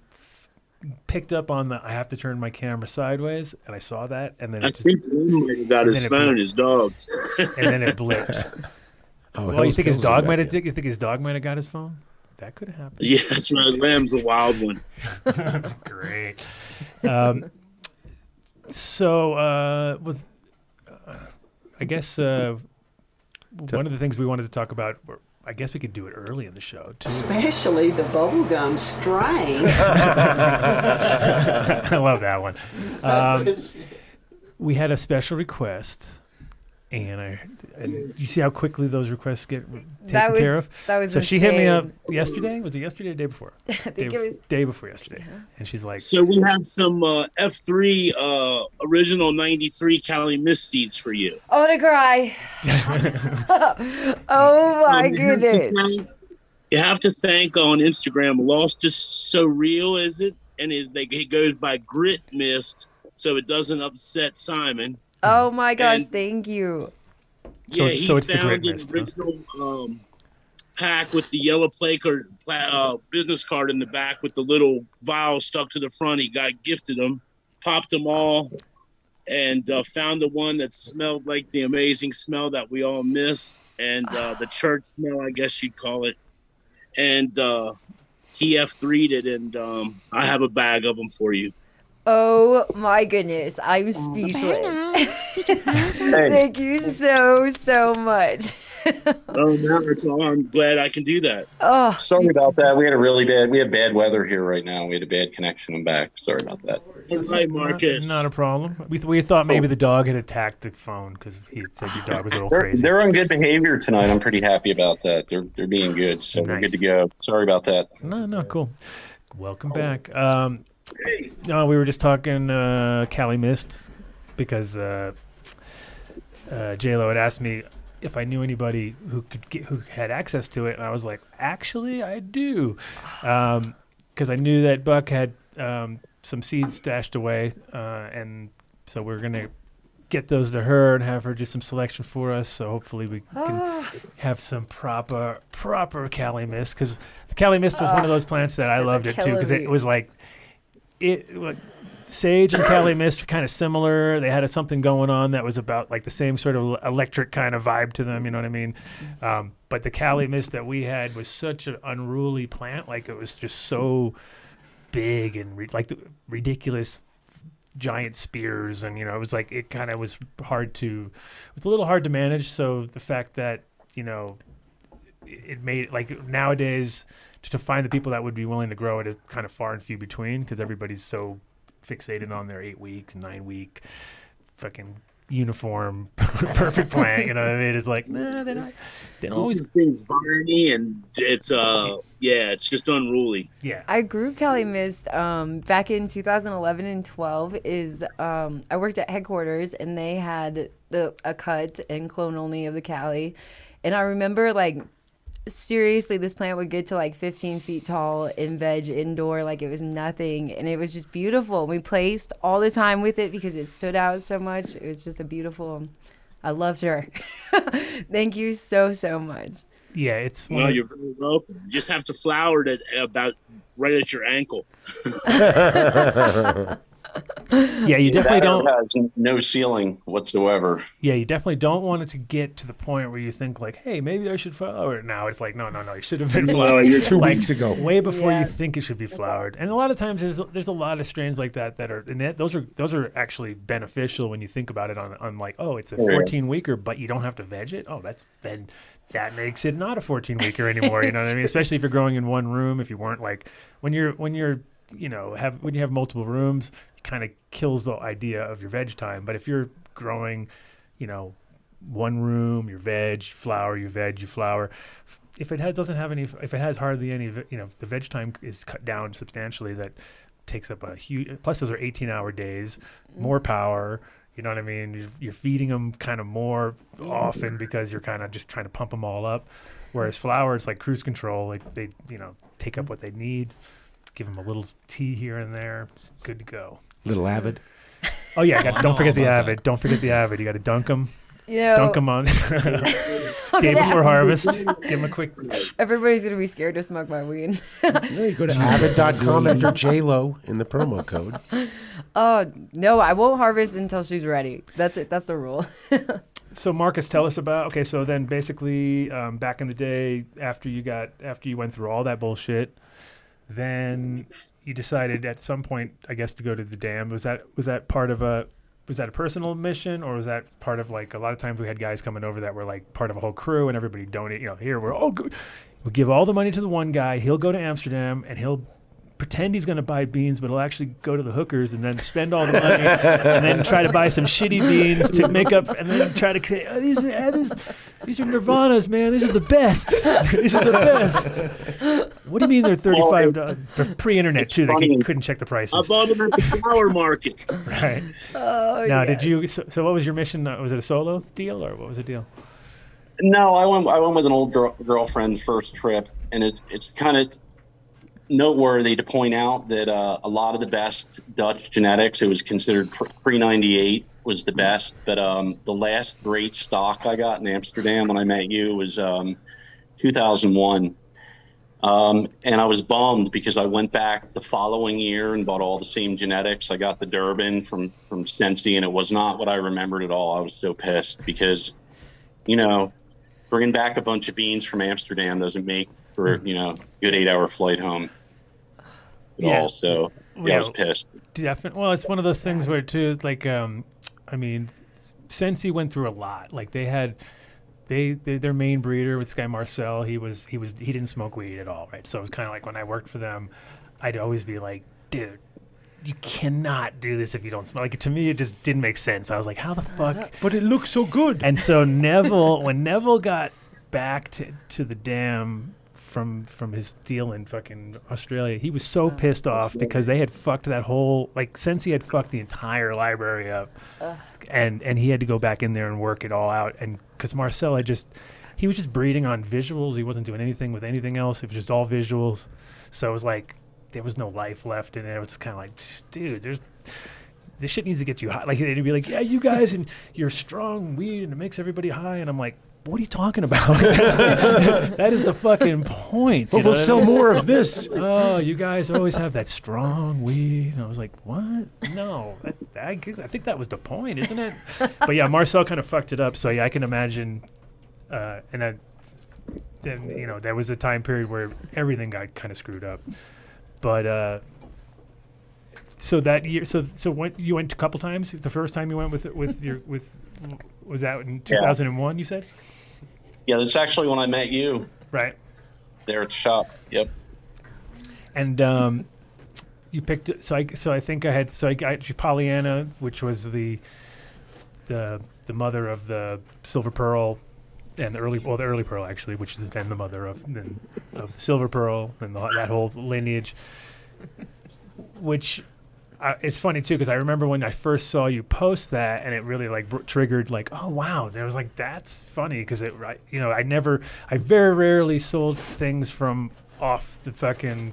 picked up on I have to turn my camera sideways, and I saw that, and then I think he got his phone, his dog. and then it blipped. Oh, you think his dog might have? You think his dog might have got his phone? That could have happened. Yeah, that's right. Lamb's a wild one. Great. So with I guess one of the things we wanted to talk about, I guess we could do it early in the show too. Especially the bubblegum strain. I love that one. We had a special request And you see how quickly those requests get That taken was- care of? that was so she hit me up insane. yesterday. Was it yesterday or the day before? I think it was day before yesterday. And she's like, So we have some F3 original 93 Cali Mist seeds for you. I want to cry. Oh my goodness. You have to thank on Instagram, Lost is So Real, is it? And he goes by Grit Mist, so it doesn't upset Simon. Oh my gosh, And- thank you. Yeah, he so it's the found Grit an Mist, huh? original pack with the yellow business card in the back with the little vial stuck to the front. He gifted them, popped them all, and found the one that smelled like the amazing smell that we all miss, and the church smell, I guess you'd call it. And he F3'd it, and I have a bag of them for you. Oh my goodness, I'm speechless. Thank you so much. Oh, no, it's all. I'm glad I can do that. Oh, Sorry about that. We had bad weather here right now. We had a bad connection. I'm back. Sorry about that. Hi, Marcus. not a problem. We thought maybe the dog had attacked the phone because he had said your dog was a little crazy. They're on good behavior tonight. I'm pretty happy about that. They're being good, so we're good to go. Sorry about that. No, cool. Welcome back. No, we were just talking Cali Mist because J-Lo had asked me if I knew anybody who had access to it, and I was like, actually, I do, because I knew that Buck had some seeds stashed away, and so we're gonna get those to her and have her do some selection for us. So hopefully we can have some proper Cali Mist, because the Cali Mist was one of those plants that I loved it too, because it was like sage and Cali Mist are kind of similar. They had something going on that was about like the same sort of electric kind of vibe to them, you know what I mean? But the Cali Mist that we had was such an unruly plant. Like it was just so big and like the ridiculous giant spears. And, it was like, it kind of was it was a little hard to manage. So the fact that, it made like nowadays to find the people that would be willing to grow it is kind of far and few between, because everybody's so fixated on their 8-week, 9-week fucking uniform perfect plant. You know what I mean? It's like, nah, they don't always. This thing's viney, and it's it's just unruly. Yeah. I grew Cali Mist back in 2011 and 12. I worked at headquarters, and they had a cut and clone only of the Cali, and I remember like, seriously, this plant would get to like 15 feet tall in veg indoor like it was nothing, and it was just beautiful. We placed all the time with it because it stood out so much. It was just I loved her. Thank you so much. Yeah, it's You're very welcome. You just have to flower it about right at your ankle. Yeah, you definitely don't. Has no ceiling whatsoever. Yeah, you definitely don't want it to get to the point where you think like, hey, maybe I should flower it now. It's like, no, you should have been flowered 2 weeks ago, way before you think it should be flowered. And a lot of times there's a lot of strains like that are, and those are actually beneficial when you think about it on like, oh, it's a 14-weeker, but you don't have to veg it. Oh, that makes it not a 14-weeker anymore. You know what I mean? Especially if you're growing in one room. If you weren't like when you have multiple rooms, it kind of kills the idea of your veg time. But if you're growing, one room, your veg, you flower, you veg, you flower. If it has hardly any, the veg time is cut down substantially. That takes up a huge. Plus, those are 18-hour days, more power. You know what I mean? You're feeding them kind of more often because you're kind of just trying to pump them all up. Whereas flower, it's like cruise control. Like they, take up what they need. Give them a little tea here and there. It's good to go. Little Avid. Oh yeah, don't forget the Avid. Don't forget the Avid. You got to dunk them. Dunk them on day before harvest. Give them a quick. Everybody's gonna be scared to smoke my weed. You go to avid.com after J-Lo in the promo code. Oh no, I won't harvest until she's ready. That's it. That's the rule. So Marcus, tell us about. Okay, so then basically, back in the day, after you went through all that bullshit, then you decided at some point, I guess, to go to the dam. Was that part of a personal mission, or was that part of like a lot of times we had guys coming over that were like part of a whole crew and everybody donate. Here we're all good. We'll give all the money to the one guy. He'll go to Amsterdam and he'll pretend he's going to buy beans, but he'll actually go to the hookers and then spend all the money and then try to buy some shitty beans to make up, and then try to say, oh, these are Nirvanas, man. These are the best. These are the best. What do you mean they're $35? They're pre-internet too. They couldn't check the prices. I bought them at the flower market. Right. Oh, now, yes. did you? So, what was your mission? Was it a solo deal or what was the deal? No, I went with an old girlfriend first trip, and it's kind of noteworthy to point out that a lot of the best Dutch genetics, it was considered pre-98 was the best, but the last great stock I got in Amsterdam when I met you was 2001. And I was bummed because I went back the following year and bought all the same genetics. I got the Durban from Sensi, and it was not what I remembered at all. I was so pissed because, bringing back a bunch of beans from Amsterdam doesn't make for, good 8-hour flight home at all. So, I was pissed. Definitely. Well, it's one of those things where, too, like, Sensi went through a lot. Like, they had... their main breeder was this guy Marcel. He didn't smoke weed at all, right? So it was kind of like when I worked for them, I'd always be like, dude, you cannot do this if you don't smoke. Like, to me, it just didn't make sense. I was like, how the fuck? But it looks so good. And so when Neville got back to the dam from his deal in fucking Australia, he was so pissed off because they had fucked that whole, like, Sensi had fucked the entire library up, and he had to go back in there and work it all out. And because Marcel he was just breeding on visuals. He wasn't doing anything with anything else. It was just all visuals. So it was like there was no life left in it. It was kind of like, dude, this shit needs to get you high. Like, they'd be like, yeah, you guys, and you're strong weed, and it makes everybody high. And I'm like, what are you talking about? That is the fucking point. But we'll sell more of this. Oh, you guys always have that strong weed. And I was like, what? No, I think that was the point, isn't it? But yeah, Marcel kind of fucked it up. So yeah, I can imagine. Then there was a time period where everything got kind of screwed up. But so that year, so when you went a couple times. The first time you went with was that in 2001? You said. Yeah, that's actually when I met you. Right. There at the shop. Yep. And you picked. So I got you Pollyanna, which was the mother of the Silver Pearl, and the early Pearl actually, which is then the mother of the Silver Pearl and that whole lineage. Which. It's funny too because I remember when I first saw you post that, and it really triggered oh wow. There was that's funny because I very rarely sold things from off the fucking.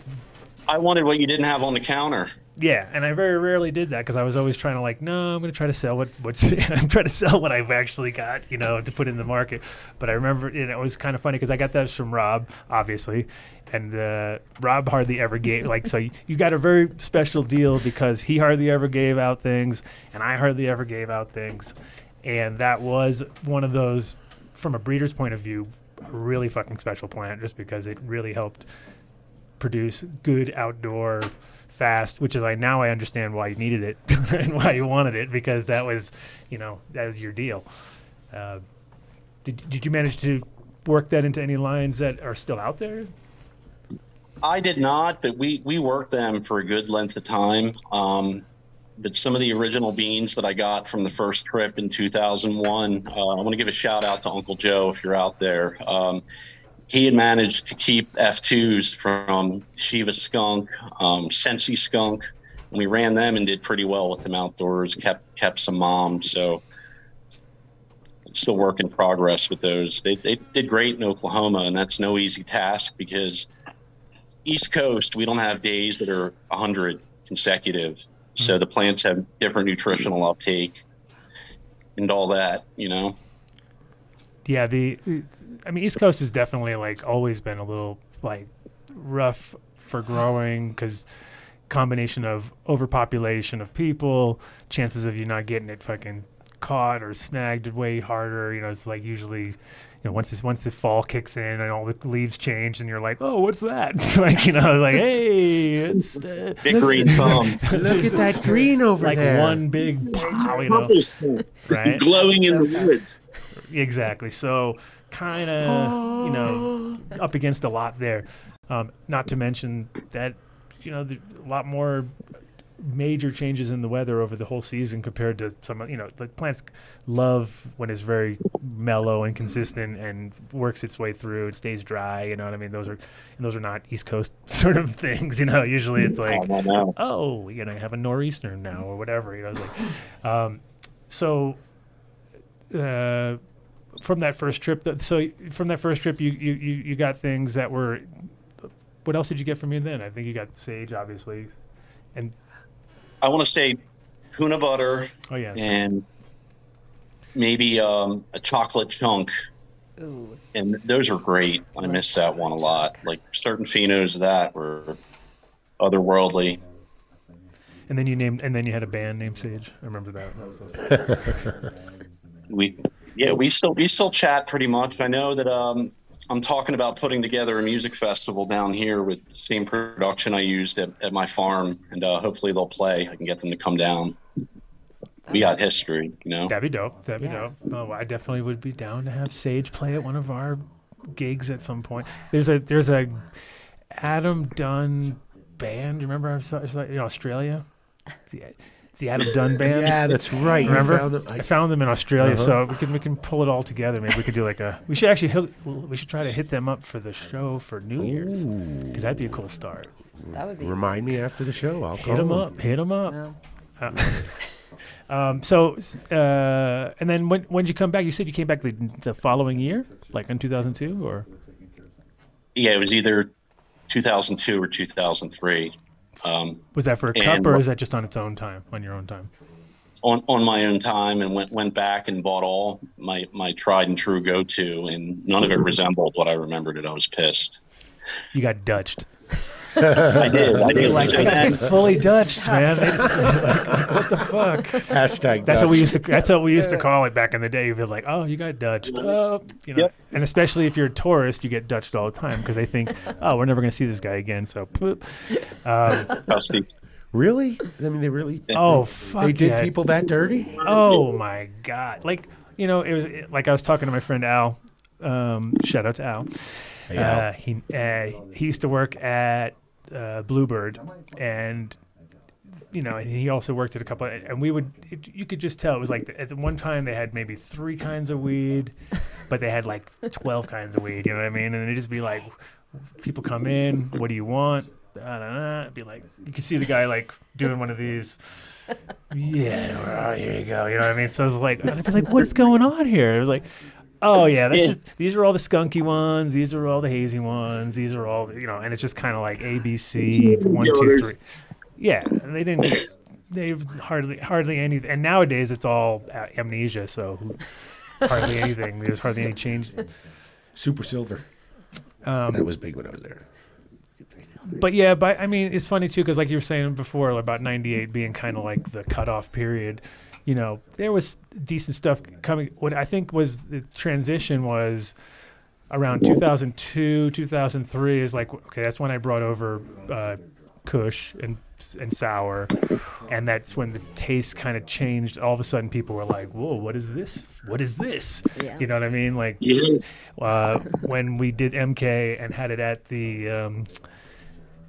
I wanted what you didn't have on the counter. Yeah, and I very rarely did that because I was always trying to no, I'm going to try to sell what's I'm trying to sell what I've actually got, to put in the market. But I remember it was kind of funny because I got that from Rob, obviously, and Rob hardly ever gave so you got a very special deal because he hardly ever gave out things, and I hardly ever gave out things, and that was one of those, from a breeder's point of view, a really fucking special plant just because it really helped produce good outdoor. Fast, which is now I understand why you needed it and why you wanted it because that was your deal. Did you manage to work that into any lines that are still out there? I did not, but we worked them for a good length of time. But some of the original beans that I got from the first trip in 2001, I want to give a shout out to Uncle Joe if you're out there. He had managed to keep F2s from Shiva skunk, Sensi skunk, and we ran them and did pretty well with them outdoors, kept some moms. So it's still work in progress with those. They did great in Oklahoma, and that's no easy task because East Coast, we don't have days that are 100 consecutive. So the plants have different nutritional uptake and all that, Yeah, East Coast has definitely always been a little rough for growing because combination of overpopulation of people, chances of you not getting it fucking caught or snagged way harder. It's usually, once the fall kicks in and all the leaves change and you're like, oh, what's that? Hey, it's big green thumb. Look at that green over there. One big pile, right? Glowing in the woods. Exactly. So kind of, up against a lot there. Not to mention that a lot more major changes in the weather over the whole season compared to some, the plants love when it's very mellow and consistent and works its way through. It stays dry. You know what I mean? Those are not East Coast sort of things. Usually it's like, you have a nor'easter now or whatever. It's like, from that first trip, you got things that were. What else did you get from me then? I think you got sage, obviously, and I want to say peanut butter. Oh yeah, and maybe a chocolate chunk. Ooh. And those are great. I miss that one a lot. Like certain phenos of that were otherworldly. And then you had a band named Sage. I remember that. We still chat pretty much. I know that I'm talking about putting together a music festival down here with the same production I used at my farm, and hopefully they'll play. I can get them to come down. We got history, That'd be dope. That'd be dope. Oh, I definitely would be down to have Sage play at one of our gigs at some point. There's a Adam Dunn band. You remember Australia? The Adam Dunn band. Yeah, that's right. Remember? I found them in Australia, so we can pull it all together. Maybe we could do we should try to hit them up for the show for New Year's, because that'd be a cool start. That would be. Remind me after the show. I'll hit them up. Hit them up. Yeah. And then when did you come back? You said you came back the following year, like in 2002, or? Yeah, it was either 2002 or 2003. Was that for a cup, or is that just on its own time, on your own time? On my own time, and went back and bought all my tried and true go-to, and none of it resembled what I remembered. I was pissed. You got Dutched. I did. Like, I got fully Dutched, man. What the fuck? Hashtag That's what we used to. Dutched. That's what we used to call it back in the day. You'd be like, "Oh, you got Dutched." Yep. And especially if you're a tourist, you get Dutched all the time because they think, "Oh, we're never going to see this guy again." So, really? I mean, they really. Oh, fuck! They did people that dirty? Oh my God! It was like I was talking to my friend Al. Shout out to Al. Hey, Al. He used to work at Bluebird, and and he also worked at a couple. And you could just tell it was like at the one time they had maybe 3 kinds of weed, but they had like 12 kinds of weed. You know what I mean? And it'd just be like, people come in, what do you want? It'd be like, you could see the guy like doing one of these. Yeah, here you go. You know what I mean? So I was like, I'd be like, what's going on here? It was like, oh yeah, these are all the skunky ones. These are all the hazy ones. These are all and it's just kind of like ABC 1, 2, 3. Yeah, they've hardly anything. And nowadays it's all amnesia, so hardly anything. There's hardly any change. Super Silver. That was big when I was there. Super Silver. But yeah, I mean, it's funny too because like you were saying before about '98 being kind of like the cutoff period. There was decent stuff coming. What I think was the transition was around 2002, 2003 is like, okay, that's when I brought over Kush and Sour. And that's when the taste kind of changed. All of a sudden people were like, whoa, what is this? What is this? Yeah. You know what I mean? Like, yes. When we did MK and had it at the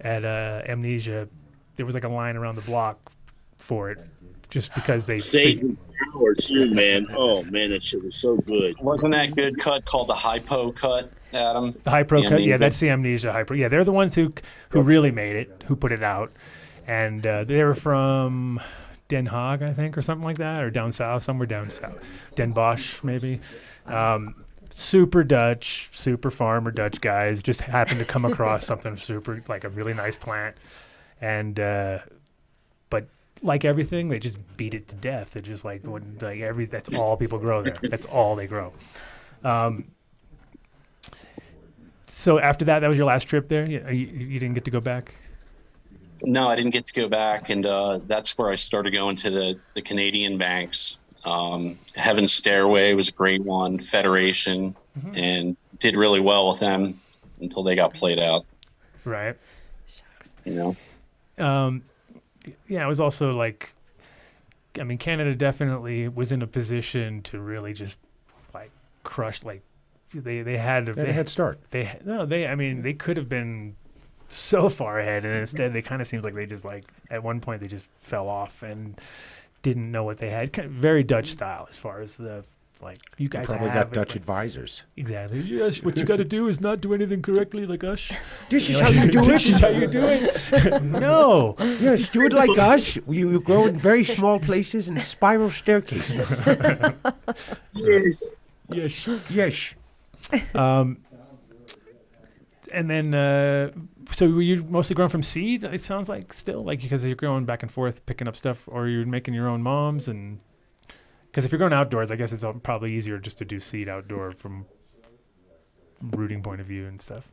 Amnesia, there was like a line around the block for it. Just because they Sage and Power too, man. Oh man, that shit was so good. Wasn't that good cut called the Hypo cut, Adam? The Hypo cut, yeah, that's the Amnesia Hypo. Yeah, they're the ones who really made it, who put it out, and they were from Den Haag, I think, or something like that, or down south, somewhere down south, Den Bosch maybe. Super Dutch, super farmer Dutch guys just happened to come across something super, like a really nice plant, and but. Like everything, they just beat it to death. It just that's all people grow there. That's all they grow. So after that was your last trip there? You didn't get to go back? No, I didn't get to go back, and that's where I started going to the Canadian banks. Heaven's Stairway was a great one, Federation, and did really well with them until they got played out. Right. Shucks. Yeah, it was also like, I mean, Canada definitely was in a position to really just like crush. Like they had a head start. They could have been so far ahead, and instead they kind of seems like they just like at one point they just fell off and didn't know what they had. Kind of very Dutch style as far as the like you guys probably have got Dutch advisors. Exactly. Yes, what you got to do is not do anything correctly like us. This is how you do it. This is how you do it. No. Yes, do it like us. You grow in very small places and spiral staircases. Yes. Yes. Yes. And then, so were you mostly grown from seed? It sounds like still, like because you're growing back and forth, picking up stuff, or you're making your own moms, and because if you're growing outdoors, I guess it's probably easier just to do seed outdoor from rooting point of view and stuff.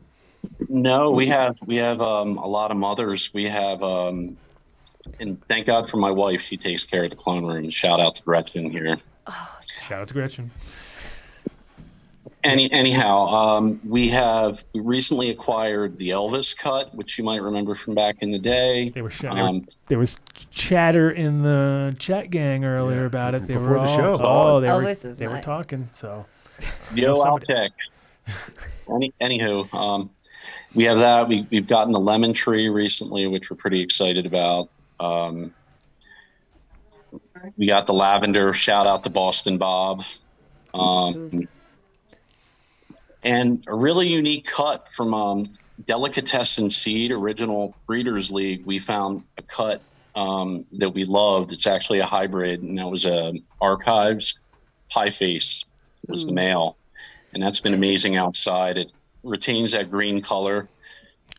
No, we have a lot of mothers. We have, and thank God for my wife. She takes care of the clone room. Shout out to Gretchen here. Shout out to Gretchen. Anyhow, we recently acquired the Elvis cut, which you might remember from back in the day. There was chatter in the chat gang earlier about it. They Before were the all, show. Oh, they Elvis were was they were nice. talking. So, Yo, Altec. Anywho, we have that. We've gotten the lemon tree recently, which we're pretty excited about. We got the lavender. Shout out to Boston Bob. And a really unique cut from Delicatessen Seed, Original Breeders League. We found a cut that we loved. It's actually a hybrid, and that was Archives Pie Face was the male. And that's been amazing outside. It retains that green color.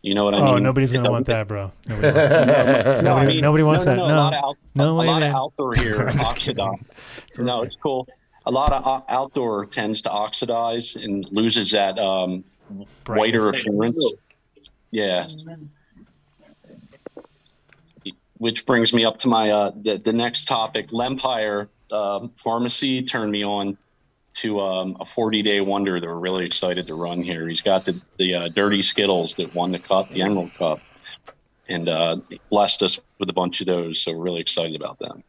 You know what I mean? Oh, nobody's going to want that, bro. Nobody wants that. A lot of outdoor here oxidize. No, it's cool. A lot of outdoor tends to oxidize and loses that whiter appearance. Yeah. Which brings me up to my the next topic. Lempire Pharmacy turned me on to a 40-day wonder that we're really excited to run here. He's got the Dirty Skittles that won the cup, the Emerald Cup, and blessed us with a bunch of those. So we're really excited about them.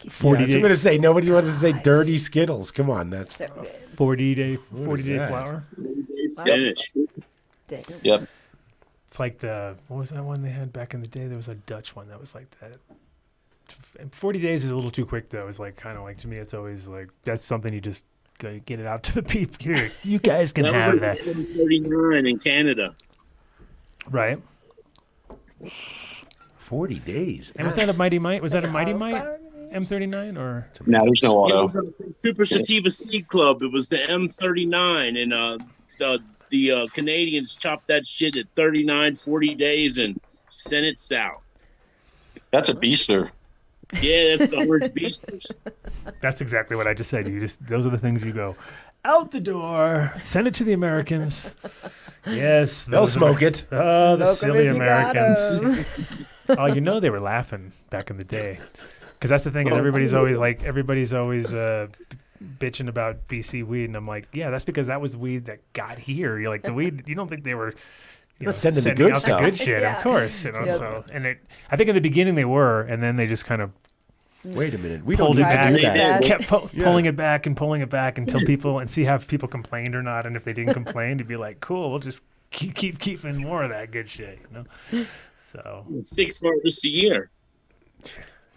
40 days. I'm going to say nobody wants to say Dirty Skittles. Come on, that's 40-day flower. Finish. Yep. It's like what was that one they had back in the day? There was a Dutch one that was like that. 40 days is a little too quick though. It's like kind of like to me. It's always like that's something you just go get it out to the people. Here, you guys can have that. 39 in Canada. Right. 40 days. And was that a Mighty Might? Was that a Mighty Might M39 or? No, there's no auto. It was a Super Sativa Seed Club. It was the M39, and the Canadians chopped that shit at 39, 40 days and sent it south. That's a beaster. Yeah, that's the orange beasters. That's exactly what I just said. Those are the things you go out the door, send it to the Americans. Yes, they'll smoke it. Oh, the silly Americans. Oh, you know they were laughing back in the day, because that's the thing. Is everybody's always bitching about BC weed, and I'm like, yeah, that's because that was weed that got here. You're like the weed. You don't think they were. Sending the good out stuff. The good shit, Yeah. of course. Yep. So, and I think in the beginning they were, and then they just kind of wait a minute. We pulled don't it need back. to do that. Kept pulling it back and pulling it back until people and see if people complained or not. And if they didn't complain, to be like, cool, we'll just keep keeping more of that good shit. So 6 harvests a year.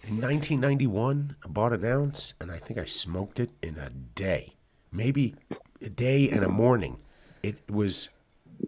In 1991, I bought an ounce, and I think I smoked it in a day, maybe a day and a morning. It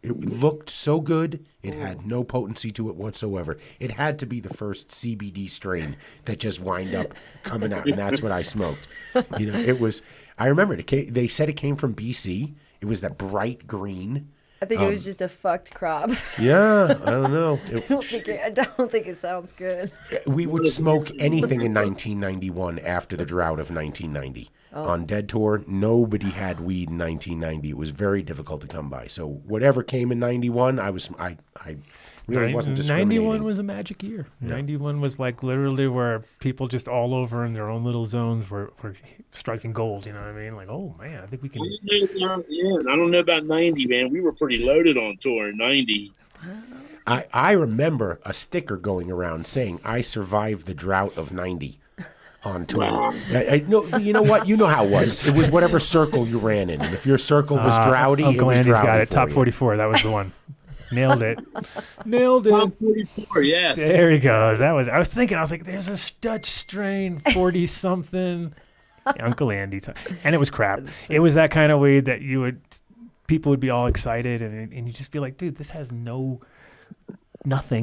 looked so good. It had no potency to it whatsoever. It had to be the first CBD strain that just wind up coming out, and that's what I smoked. It was. I remember they said it came from BC. It was that bright green. I think it was just a fucked crop. Yeah, I don't know. I don't think it sounds good. We would smoke anything in 1991 after the drought of 1990. On Dead Tour, nobody had weed in 1990. It was very difficult to come by. So whatever came in 91, I really wasn't discriminating. 91 was a magic year. Yeah. 91 was like literally where people just all over in their own little zones were striking gold. You know what I mean? Like, oh man, I think we can. Yeah, I don't know about 90, man. We were pretty loaded on tour in 90. I remember a sticker going around saying, "I survived the drought of 90." On tour. Wow. You know what? You know how it was. It was whatever circle you ran in. And if your circle was droughty, it was droughty. Got it. For Top you. 44. That was the one. Nailed it. Nailed it. Top 44, yes. There he goes. I was thinking, I was like, there's a Dutch strain, 40 something. Uncle Andy. And it was crap. It was that kind of weed that people would be all excited and you just be like, dude, this has nothing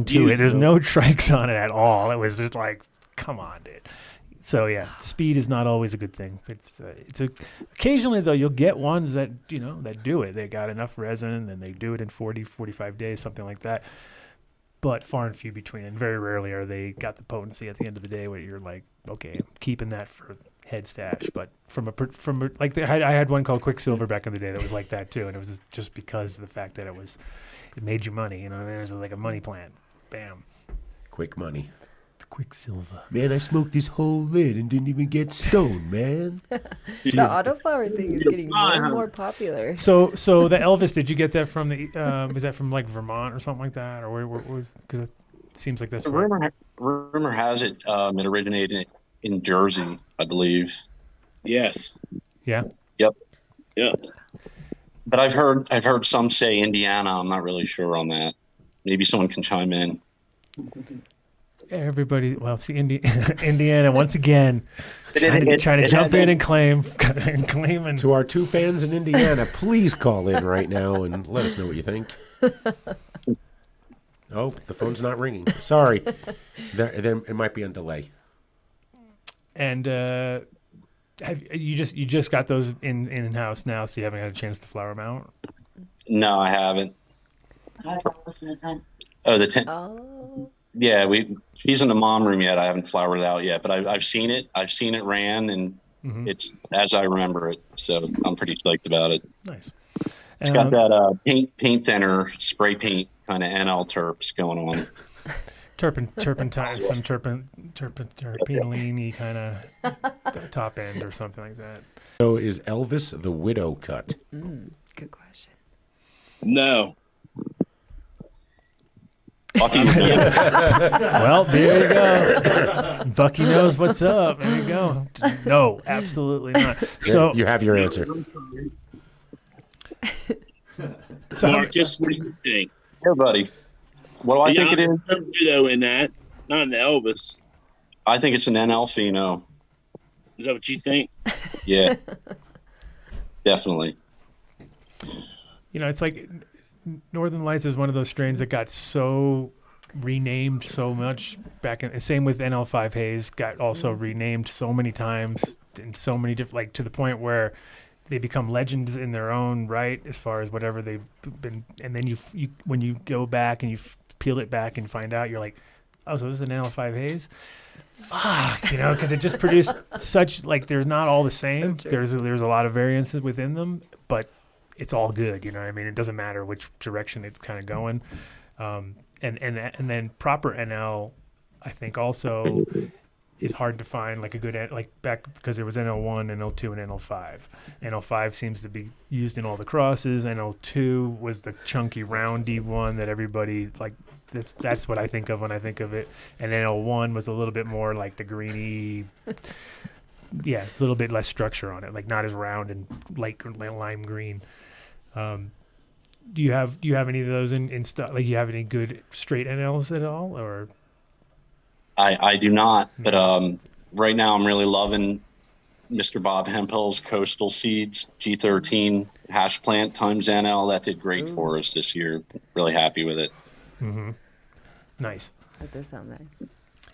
to it. There's no trikes on it at all. It was just like, come on, dude. So yeah, speed is not always a good thing. Occasionally though, you'll get ones that, that do it. They got enough resin and they do it in 40, 45 days, something like that. But far and few between. And very rarely are they got the potency at the end of the day where you're like, okay, I'm keeping that for head stash. But I had one called Quicksilver back in the day that was like that too. And it was just because of the fact that it made you money. It was like a money plant. Bam. Quick money. Quicksilver. Man, I smoked this whole lid and didn't even get stoned, man. The autoflower thing is getting more and more popular. So the Elvis, did you get that from was that from like Vermont or something like that, or where was? Because it seems like that's rumor has it it originated in Jersey, I believe. Yes. Yeah. Yep. Yeah. But I've heard some say Indiana. I'm not really sure on that. Maybe someone can chime in. Everybody, well, see, Indiana once again trying to jump in and claim. To our 2 fans in Indiana, please call in right now and let us know what you think. Oh, the phone's not ringing. Sorry, it might be on delay. And you just got those in house now, so you haven't had a chance to flower them out. No, I haven't. Oh, the 10. Oh. Yeah, she's in the mom room yet. I haven't flowered it out yet, but I've seen it. I've seen it ran, and it's as I remember it. So I'm pretty stoked about it. Nice. It's got that paint thinner, spray paint kind of NL terps going on. Turpentine, some terpenoline kind of top end or something like that. So is Elvis the widow cut? Good question. No. Bucky. Well, there you go. Bucky knows what's up. There you go. No, absolutely not. So you have your answer. So Marcus, what do you think? Here, buddy. What do I think it is? Widow in that, not an Elvis. I think it's an NL Pheno. Is that what you think? Yeah, definitely. It's like Northern Lights is one of those strains that got so renamed so much back in. Same with NL5 Haze, got also renamed so many times in so many different, like to the point where they become legends in their own right as far as whatever they've been. And then you when you go back and you peel it back and find out, you're like, oh, so this is an NL5 Haze. Fuck, because it just produced such, like, they're not all the same. So there's a lot of variances within them, but it's all good, you know what I mean? It doesn't matter which direction it's kind of going. And then proper NL, I think also is hard to find, like a good, like back, because there was NL1, NL2, and NL5. NL5 seems to be used in all the crosses. NL2 was the chunky, roundy one that everybody, like, that's what I think of when I think of it. And NL1 was a little bit more like the greeny, yeah, a little bit less structure on it, like not as round and light lime green. Do you have any of those in stuff? Like, you have any good straight NLs at all, or? I do not, but right now I'm really loving Mr. Bob Hemphill's Coastal Seeds G13 hash plant times NL. That did great for us this year. Really happy with it. Mm-hmm. Nice. That does sound nice.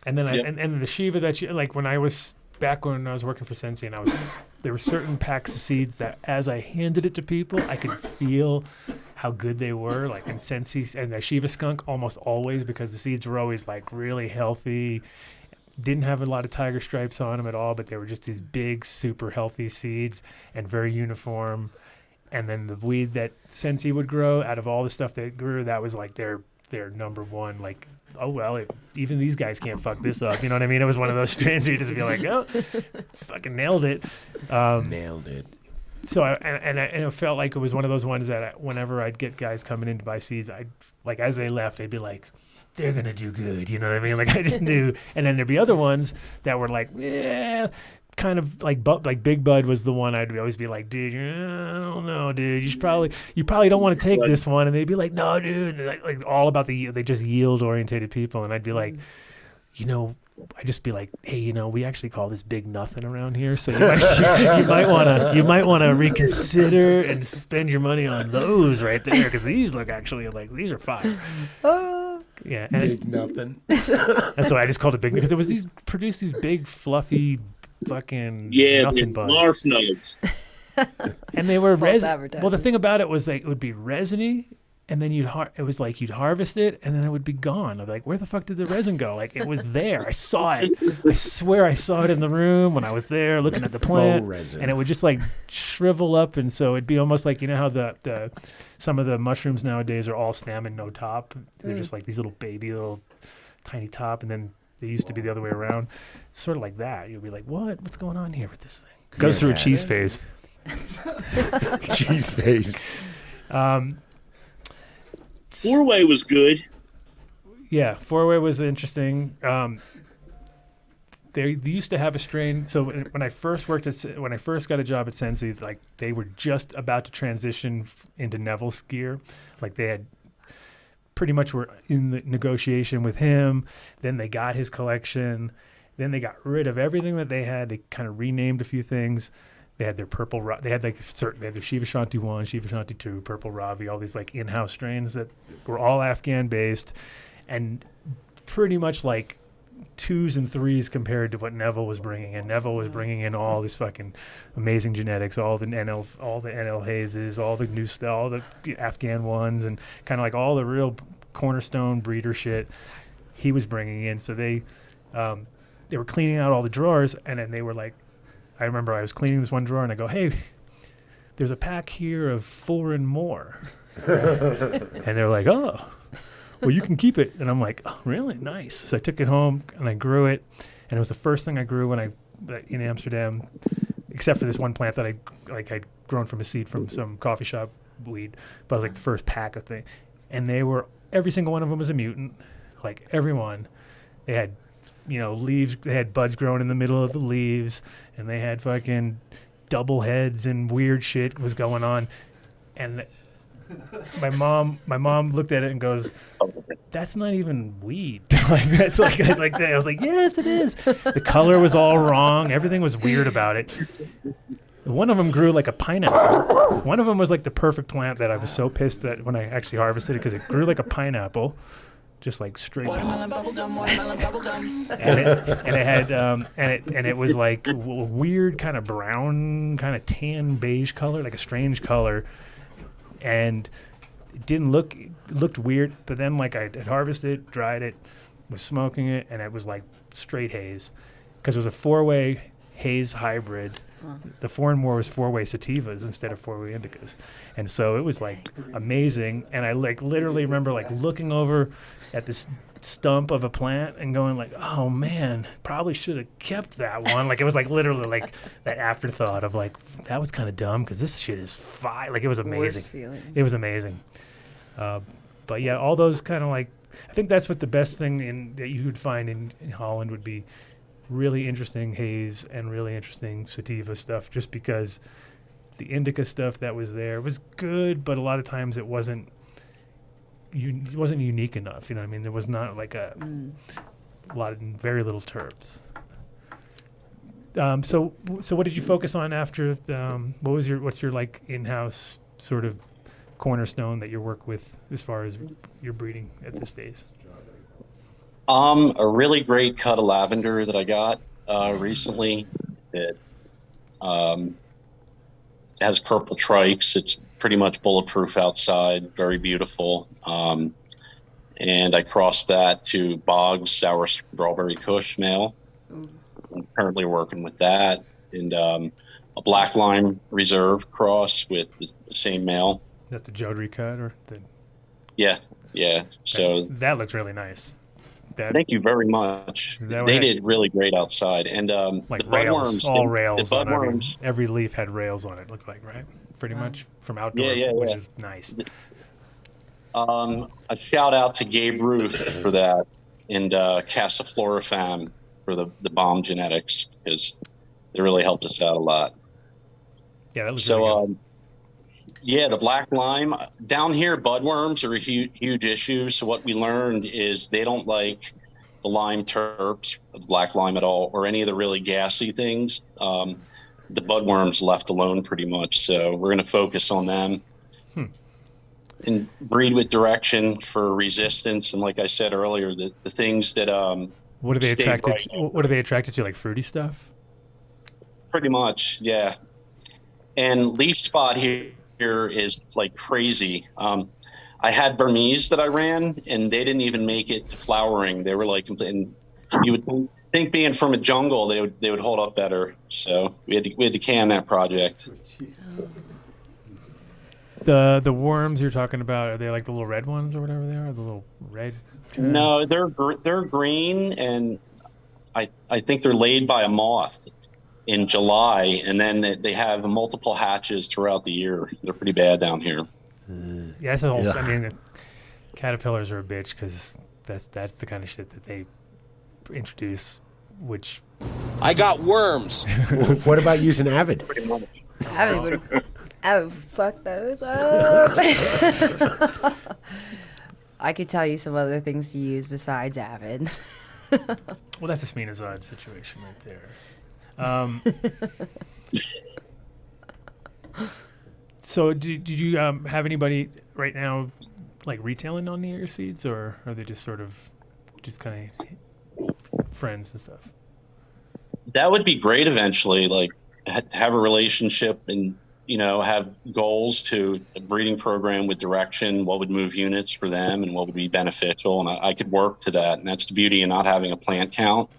And then and the Shiva that you like, when I was working for Sensei, and there were certain packs of seeds that as I handed it to people, I could feel how good they were. Like in Sensei and the Shiva Skunk, almost always, because the seeds were always like really healthy, didn't have a lot of tiger stripes on them at all, but they were just these big, super healthy seeds and very uniform. And then the weed that Sensei would grow, out of all the stuff that grew, that was like their number one, like, oh, well, even these guys can't fuck this up. You know what I mean? It was one of those strains where you just feel like, oh, fucking nailed it. Nailed it. So it felt like it was one of those ones that whenever I'd get guys coming in to buy seeds, I'd, like, as they left, they'd be like, they're going to do good. You know what I mean? Like, I just knew. And then there'd be other ones that were like, yeah, kind of like Big Bud was the one I'd always be like, dude, I don't know, dude. You probably don't want to take this one. And they'd be like, no, dude. And like all about they just yield orientated people. And I'd be like, I'd just be like, hey, we actually call this Big Nothing around here. So you might want to reconsider and spend your money on those right there, because these look actually like these are fire. Yeah, and Big Nothing. That's why I just called it Big, because it was produced these big fluffy fucking nothing buds. Larf nugs. And they were False resin. advertising. Well, the thing about it was it would be resiny, and then you'd harvest it, and then it would be gone. I'm like, where the fuck did the resin go? Like, it was there. I saw it. I swear I saw it in the room when I was there looking at the plant, and it would just like shrivel up, and so it'd be almost like, how the some of the mushrooms nowadays are all stem and no top. They're just like these little tiny top, and then they used to be the other way around. It's sort of like that. You'll be like, what's going on here with this thing? Goes through a cheese phase. Cheese phase. Four-way was good. Yeah, four-way was interesting. They used to have a strain. So when I first got a job at Sensi, like they were just about to transition into Neville's gear. Like they had pretty much were in the negotiation with him. Then they got his collection. Then they got rid of everything that they had. They kind of renamed a few things. They had their purple. They had their Shiva Shanti 1, Shiva Shanti 2, Purple Ravi, all these like in-house strains that were all Afghan based, and pretty much like 2s and 3s compared to what Neville was bringing in. Neville was bringing in all this fucking amazing genetics, all the NL hazes, all the new stuff, all the Afghan ones, and kind of like all the real cornerstone breeder shit he was bringing in. So they were cleaning out all the drawers, and then they were like, I remember I was cleaning this one drawer, and I go, hey, there's a pack here of 4 and more. And they're like, oh, well, you can keep it. And I'm like, oh, really? Nice. So I took it home, and I grew it. And it was the first thing I grew in Amsterdam, except for this one plant that I'd grown from a seed from some coffee shop weed. But it was like the first pack of thing. And every single one of them was a mutant, like everyone. They had leaves. They had buds growing in the middle of the leaves, and they had fucking double heads and weird shit was going on. And my mom looked at it and goes, "That's not even weed." Like that's like that. I was like, "Yes, it is." The color was all wrong. Everything was weird about it. One of them grew like a pineapple. One of them was like the perfect plant that I was so pissed that when I actually harvested it, because it grew like a pineapple. Just like straight, Watermelon bubblegum. and it was like a weird kind of brown, kind of tan beige color, like a strange color, and it looked weird. But then like I had harvested it, dried it, was smoking it, and it was like straight haze, because it was a 4-way haze hybrid. The 4 and more was 4-way sativas instead of 4-way indicas, and so it was like amazing. And I like literally remember like looking over at this stump of a plant and going like, oh man, probably should have kept that one. Like it was like literally like that afterthought of like, that was kind of dumb because this shit is fire. Like it was amazing. Worst feeling. It was amazing. But yeah, all those kind of like, I think that's what the best thing that you would find in Holland would be. Really interesting haze and really interesting sativa stuff, just because the indica stuff that was there was good, but a lot of times it wasn't unique enough. You know what I mean? There was not like a lot of very little terps. So what did you focus on after? What's your like in-house sort of cornerstone that you work with as far as your breeding at this stage? A really great cut of lavender that I got recently. It has purple trikes. It's pretty much bulletproof outside. Very beautiful. And I crossed that to Boggs Sour Strawberry Kush male. I'm currently working with that. And a Black Lime Reserve cross with the same male. That's the Jodrey cut, or the? Yeah. So that looks really nice. Thank you very much. They did really great outside, and like the rails, budworms, all rails. The budworms. Every leaf had rails on it. Looked like, right? Pretty much from outdoor, which is nice. A shout out to Gabe Ruth for that, and Casa Florifam for the bomb genetics, because They really helped us out a lot. Yeah, that was so. Yeah, the black lime down here, budworms are a huge issue. So what we learned is they don't like the lime terps, the black lime at all, or any of the really gassy things. The budworms left alone pretty much. So we're going to focus on them and breed with direction for resistance. And like I said earlier, the things that what are they attracted to? What are they attracted to? Like fruity stuff? Pretty much, yeah. And leaf spot here is like crazy. I had Burmese that I ran, and they didn't even make it to flowering. They were like, and you would think being from a jungle, they would hold up better. So we had to can that project. The worms you're talking about, are they like the little red ones or whatever they are? The little red? No, they're green, and I think they're laid by a moth in July, and then they have multiple hatches throughout the year. They're pretty bad down here. Yeah, that's the whole. I mean, caterpillars are a bitch because that's the kind of shit that they introduce. Which I got worms. What about using Avid? I would fuck those up. I could tell you some other things to use besides Avid. Well, that's a Sminazide situation right there. So, did you have anybody right now, like retailing on your seeds, or are they just sort of just kind of friends and stuff? That would be great eventually, like have a relationship and have goals to a breeding program with direction, what would move units for them and what would be beneficial, and I could work to that. And that's the beauty of not having a plant count,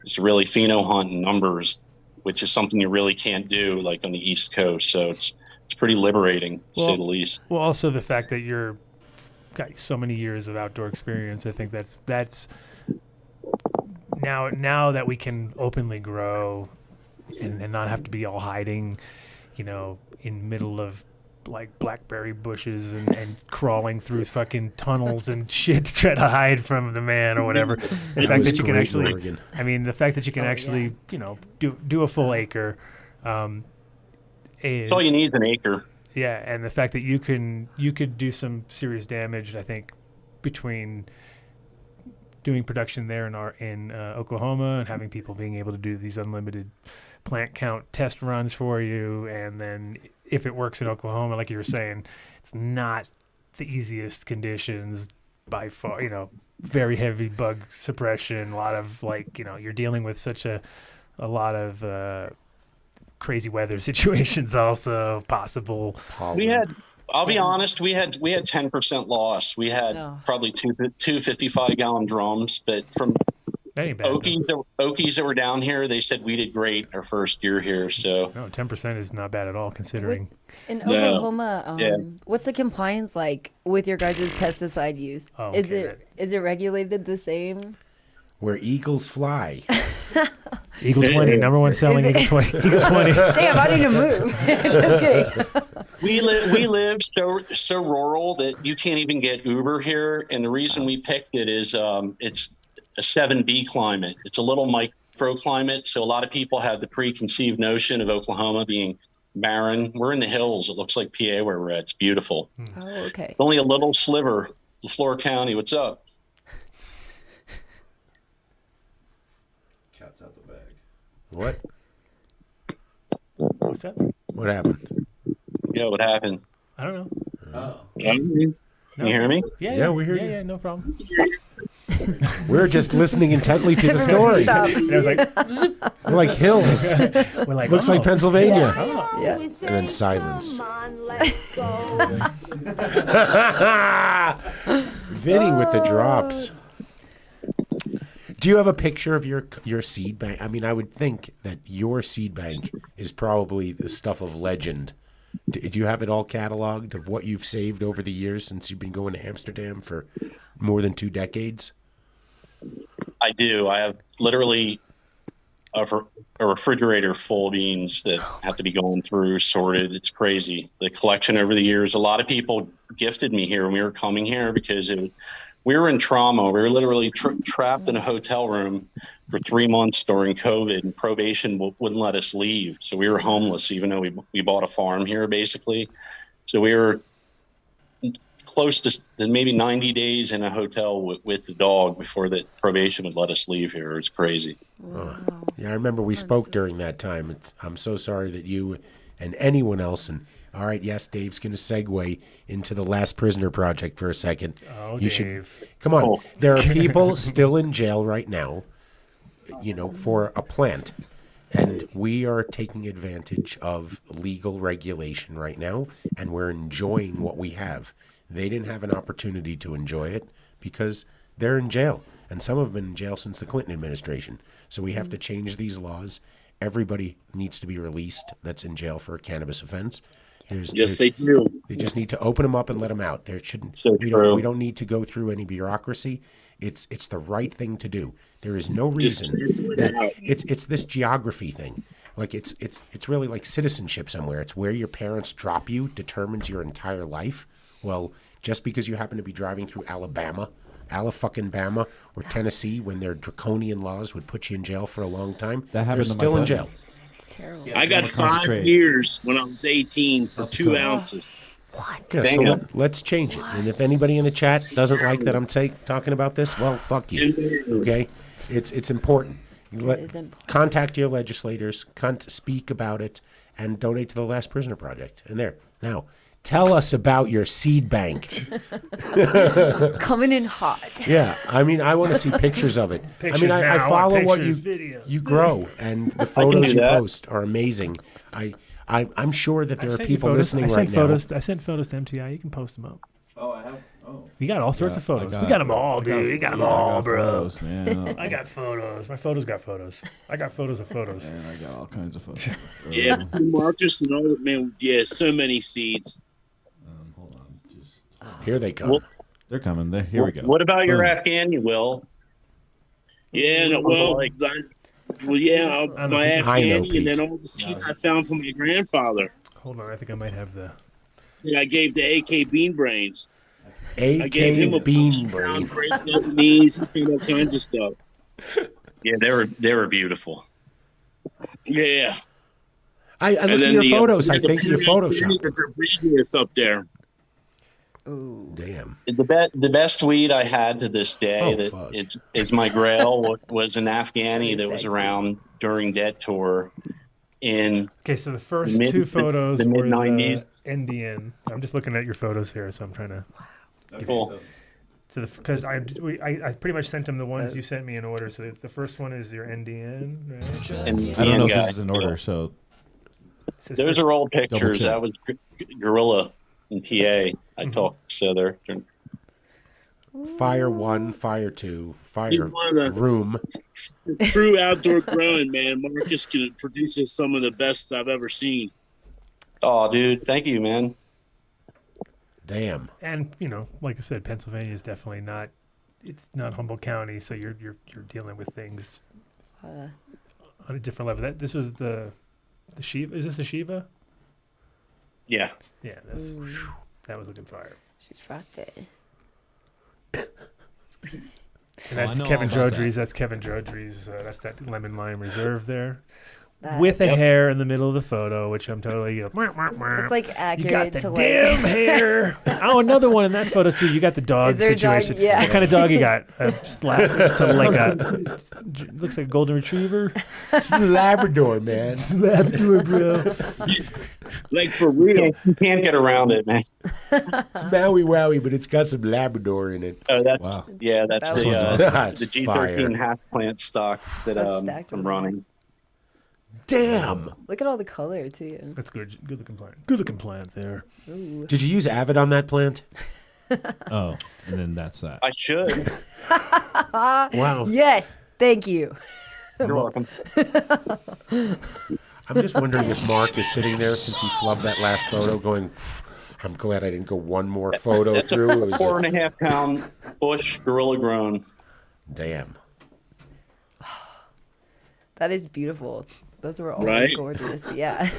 is to really pheno hunt in numbers, which is something you really can't do like on the East Coast. So it's pretty liberating, to say the least. Well, also the fact that you're got so many years of outdoor experience, I think that's now that we can openly grow and not have to be all hiding, in middle of like blackberry bushes and crawling through fucking tunnels and shit to try to hide from the man or whatever. The fact that you can actually, the fact that you can actually, do a full acre. That's all you need is an acre. Yeah, and the fact that you could do some serious damage, I think, between doing production there in Oklahoma and having people being able to do these unlimited plant count test runs for you, and then if it works in Oklahoma, like you were saying, it's not the easiest conditions by far. Very heavy bug suppression, a lot of you're dealing with such a lot of crazy weather situations also possible. I'll be honest, we had 10% loss. We had probably two 55-gallon drums, but from Okies that were down here, they said we did great our first year here. So no, 10% is not bad at all considering. In Oklahoma, what's the compliance like with your guys' pesticide use? Is it regulated the same? Where eagles fly. Eagle 20, number one selling Eagle 20. Eagle 20. Damn, I need to move. Just kidding. We live so rural that you can't even get Uber here, and the reason we picked it is it's a 7B climate. It's a little microclimate, so a lot of people have the preconceived notion of Oklahoma being barren. We're in the hills. It looks like PA where we're at. It's beautiful. Oh, okay. It's only a little sliver. LaFleur County, what's up? Cat's out the bag. What? What's that? What happened? Yeah, what happened? I don't know. Oh. Can you hear me? Yeah, we hear you. Yeah, no problem. We're just listening intently to the story. And I was like, we're like hills. We're like, looks like Pennsylvania. Yeah. And then silence. Vinny with the drops. Do you have a picture of your seed bank? I mean, I would think that your seed bank is probably the stuff of legend. Do you have it all cataloged of what you've saved over the years since you've been going to Amsterdam for more than 2 decades? I do. I have literally a refrigerator full of beans that have to be going through, sorted. It's crazy. The collection over the years. A lot of people gifted me here when we were coming here because we were in trauma. We were literally trapped in a hotel room for 3 months during COVID, and probation wouldn't let us leave. So we were homeless, even though we bought a farm here, basically. So we were close to maybe 90 days in a hotel with the dog before the probation would let us leave here. It's crazy. Wow. Yeah, I remember we spoke during that time. I'm so sorry that you and anyone else, and all right, yes, Dave's going to segue into the Last Prisoner Project for a second. Oh, you Dave. Come on. There are people still in jail right now, for a plant. And we are taking advantage of legal regulation right now, and we're enjoying what we have. They didn't have an opportunity to enjoy it because they're in jail. And some have been in jail since the Clinton administration. So we have to change these laws. Everybody needs to be released that's in jail for a cannabis offense. They do. They just need to open them up and let them out. There shouldn't. We don't need to go through any bureaucracy. It's the right thing to do. There is no reason that it's this geography thing. Like it's really like citizenship somewhere. It's where your parents drop you determines your entire life. Well, just because you happen to be driving through Alabama or Tennessee, when their draconian laws would put you in jail for a long time, they're still in jail. It's terrible. I got 5 years when I was 18 for 2 ounces. What? Yeah, so let's change it. And if anybody in the chat doesn't like that I'm talking about this, well, fuck you. Okay? It's important. Contact your legislators, speak about it, and donate to the Last Prisoner Project. And there. Now, tell us about your seed bank. Coming in hot. Yeah, I mean, I want to see pictures of it. I follow what you grow, and the photos you post are amazing. I'm sure that there are people listening right now. I sent photos to MTI. You can post them up. Oh, I have. Oh. We got all sorts of photos. We got them all, dude. We got them all, bro. Photos, man. I got photos. My photos got photos. I got photos of photos. And I got all kinds of photos. Yeah, Marcus and all, man. Yeah, so many seeds. Hold on. Here they come. They're coming. Here we go. What about your Afghani, Will? Yeah, no, my Afghani, and then all the seeds I found from my grandfather. Hold on, I think I might have the. I gave to AK Bean Brains. I gave him a Bean Brains. Knees, he found all kinds of stuff. Yeah, they were beautiful. Yeah. I look at your photos. I think your Photoshop. They're breeding with up there. Oh, damn. The best weed I had to this day is my Grail was an Afghani that was around during that tour in so the first two photos were the NDN. I'm just looking at your photos here, so I'm trying to cool. Because I pretty much sent him the ones you sent me in order. So the first one is your NDN, right? I don't know if this is in order, so those are old pictures. That was Gorilla in PA. I talked to there. Fire 1, Fire 2, Fire Room. True outdoor growing, man. Marcus produces some of the best I've ever seen. Oh, dude, thank you, man. Damn. And like I said, Pennsylvania is definitely not. It's not Humboldt County, so you're dealing with things on a different level. This was the Shiva. Is this the Shiva? Yeah. Yeah. That was looking fire. She's frosted. And that's Kevin Jodry's. That's Kevin Jodry's. That's that lemon lime reserve there, with a hair in the middle of the photo, which I'm totally. It's like accurate. You got the to damn hair. Oh, another one in that photo too. You got the dog Is there situation. A dog? Yeah. What kind of dog you got? Looks like a golden retriever. It's a Labrador, man. It's a Labrador, bro. Like for real. You can't get around it, man. It's Maui Wowie, but it's got some Labrador in it. Oh, that's wow. Yeah, that's the G13 fire. half plant stock that I'm running. Damn. Look at all the color too. That's good. Good looking plant. Good looking plant there. Ooh. Did you use Avid on that plant? Oh, and then that's that. I should. Wow. Yes. Thank you. You're welcome. I'm just wondering if Mark is sitting there since he flubbed that last photo going, I'm glad I didn't go one more photo That's through. It was 4.5 pound bush gorilla grown. Damn. That is beautiful. Those were all right? gorgeous. Yeah.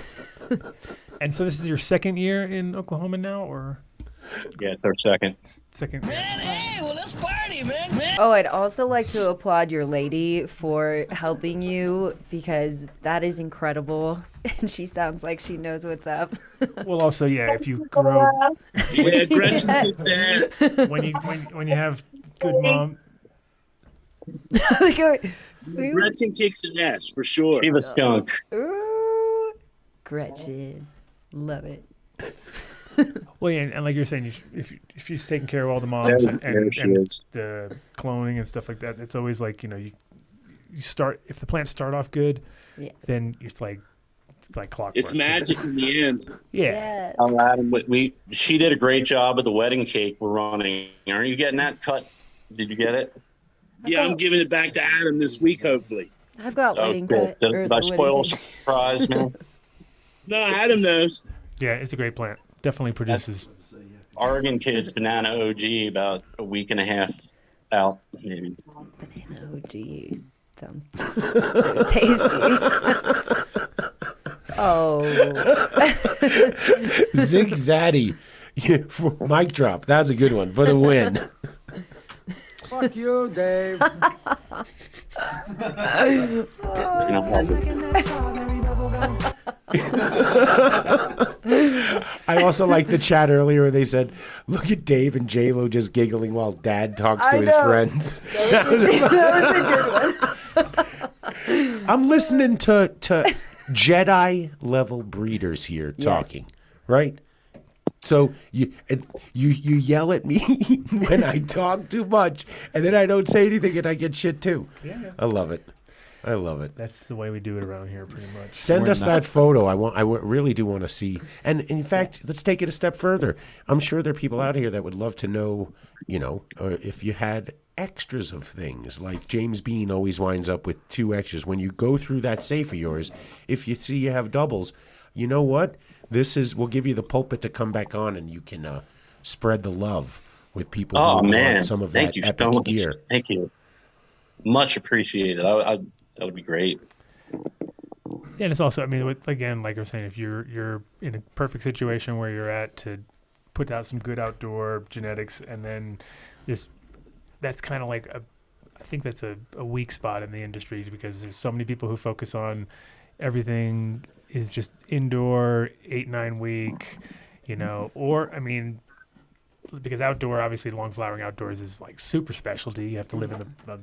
And so this is your second year in Oklahoma now, or? Yeah, it's our second. Second. Hey, well, let's party. Oh, I'd also like to applaud your lady for helping you because that is incredible. And she sounds like she knows what's up. Well, also, yeah, if you grow, Yeah, Gretchen kicks ass. when you have good mom, Gretchen kicks an ass for sure. She was skunk. Ooh, Gretchen, love it. well, yeah, and like you're saying, if she's taking care of all the moms and the cloning and stuff like that, it's always like you start if the plants start off good, then it's like clockwork. It's magic in the end. Yeah. Adam, she did a great job with the wedding cake we're running. Aren't you getting that cut? Did you get it? Yeah, I'm giving it back to Adam this week, hopefully. I've got wedding cool. cut. Did I spoil a surprise, man? No, Adam knows. Yeah, it's a great plant. Definitely produces. Oregon Kids Banana OG about a week and a half out, maybe. Banana OG sounds so tasty. Oh. Zig Zaddy. Mic drop. That's a good one for the win. Fuck you, Dave. I also like the chat earlier where they said, look at Dave and J-Lo just giggling while Dad talks to his friends. That was a good one. I'm listening to Jedi level breeders here talking, right? So you yell at me when I talk too much, and then I don't say anything, and I get shit too. Yeah. I love it. I love it. That's the way we do it around here, pretty much. Send us that photo. I really do want to see. And in fact, let's take it a step further. I'm sure there are people out here that would love to know, if you had extras of things. Like James Bean always winds up with 2 extras. When you go through that safe of yours, if you see you have doubles, you know what? We'll give you the pulpit to come back on, and you can spread the love with people who want some of that epic gear. Thank you. Much appreciated. That would be great. And it's also, again, like I was saying, if you're in a perfect situation where you're at to put out some good outdoor genetics, and then that's kind of like I think that's a weak spot in the industry because there's so many people who focus on everything is just indoor 8-9 week, because outdoor, obviously long flowering outdoors is like super specialty. You have to live in the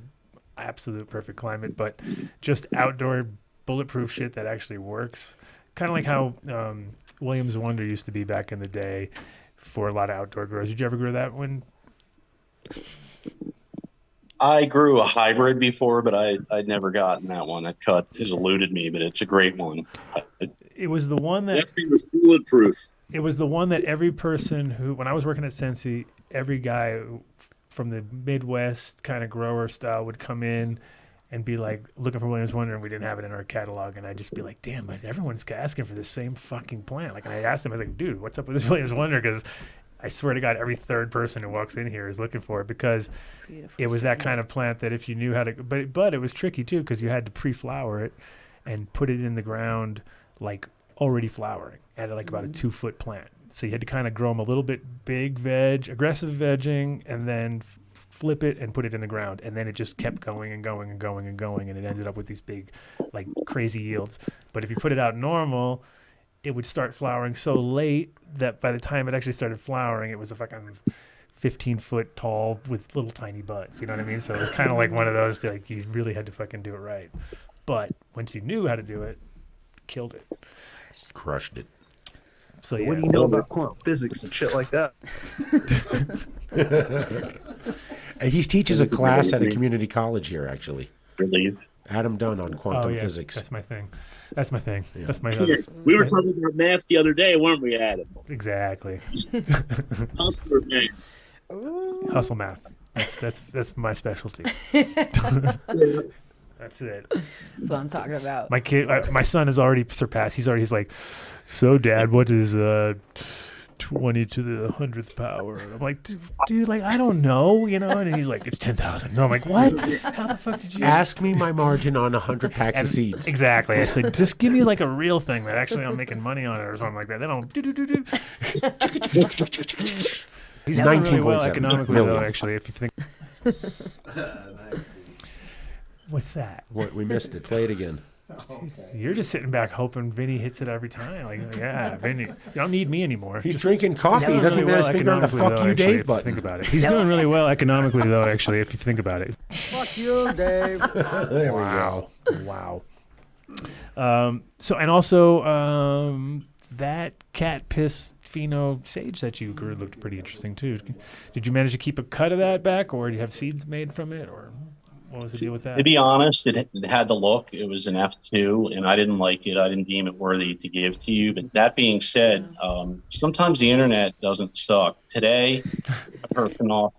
absolute perfect climate, but just outdoor bulletproof shit that actually works. Kind of like how Williams Wonder used to be back in the day for a lot of outdoor growers. Did you ever grow that one? I grew a hybrid before, but I'd never gotten that one. That cut has eluded me, but it's a great one. It was the one that thing was bulletproof. It was the one that every person when I was working at Sensi, every guy from the Midwest kind of grower style would come in and be like looking for Williams Wonder, and we didn't have it in our catalog, and I'd just be like, damn, everyone's asking for the same fucking plant. Like, and I asked him, I was like, dude, what's up with this Williams Wonder? Because I swear to God, every third person who walks in here is looking for it because it was that kind of plant that if you knew how to, but it was tricky too because you had to pre-flower it and put it in the ground like already flowering at like about a 2-foot plant. So you had to kind of grow them a little bit big aggressive vegging, and then flip it and put it in the ground. And then it just kept going and going and going and going. And it ended up with these big, like crazy yields. But if you put it out normal, it would start flowering so late that by the time it actually started flowering, it was a fucking 15-foot tall with little tiny buds. You know what I mean? So it was kind of like one of those, like you really had to fucking do it right. But once you knew how to do it, killed it. Crushed it. So what do you know about quantum physics and shit like that? He teaches a class at a community college here, actually. Really? Adam Dunn on quantum physics. That's my thing. That's my thing. Yeah. That's my. We were talking about math the other day, weren't we, Adam? Exactly. Hustler man. Hustle math. That's my specialty. That's it. That's what I'm talking about. My kid, my son has already surpassed. He's like, so Dad, what is 20 to the 100th power? And I'm like, dude, like I don't know, And he's like, it's 10,000. No, I'm like, what? How the fuck did you? Ask me my margin on 100 packs of seeds. Exactly. I said, just give me like a real thing that actually I'm making money on it or something like that. Then I'll do. He's 19.7 really well economically million. though. Actually, if you think. What's that? What, we missed it. Play it again. You're just sitting back hoping Vinny hits it every time. Like, yeah, Vinny, you don't need me anymore. He's drinking coffee. He doesn't even have his finger on the "fuck you, Dave" button. Think about it. He's doing really well economically, though. Actually, if you think about it. Fuck you, Dave. There we go. Wow. So and also that cat piss pheno sage that you grew looked pretty interesting too. Did you manage to keep a cut of that back, or do you have seeds made from it, or what was the deal with that? To be honest, it had the look. It was an F2, and I didn't like it. I didn't deem it worthy to give to you. But that being said, sometimes the internet doesn't suck. Today, a person off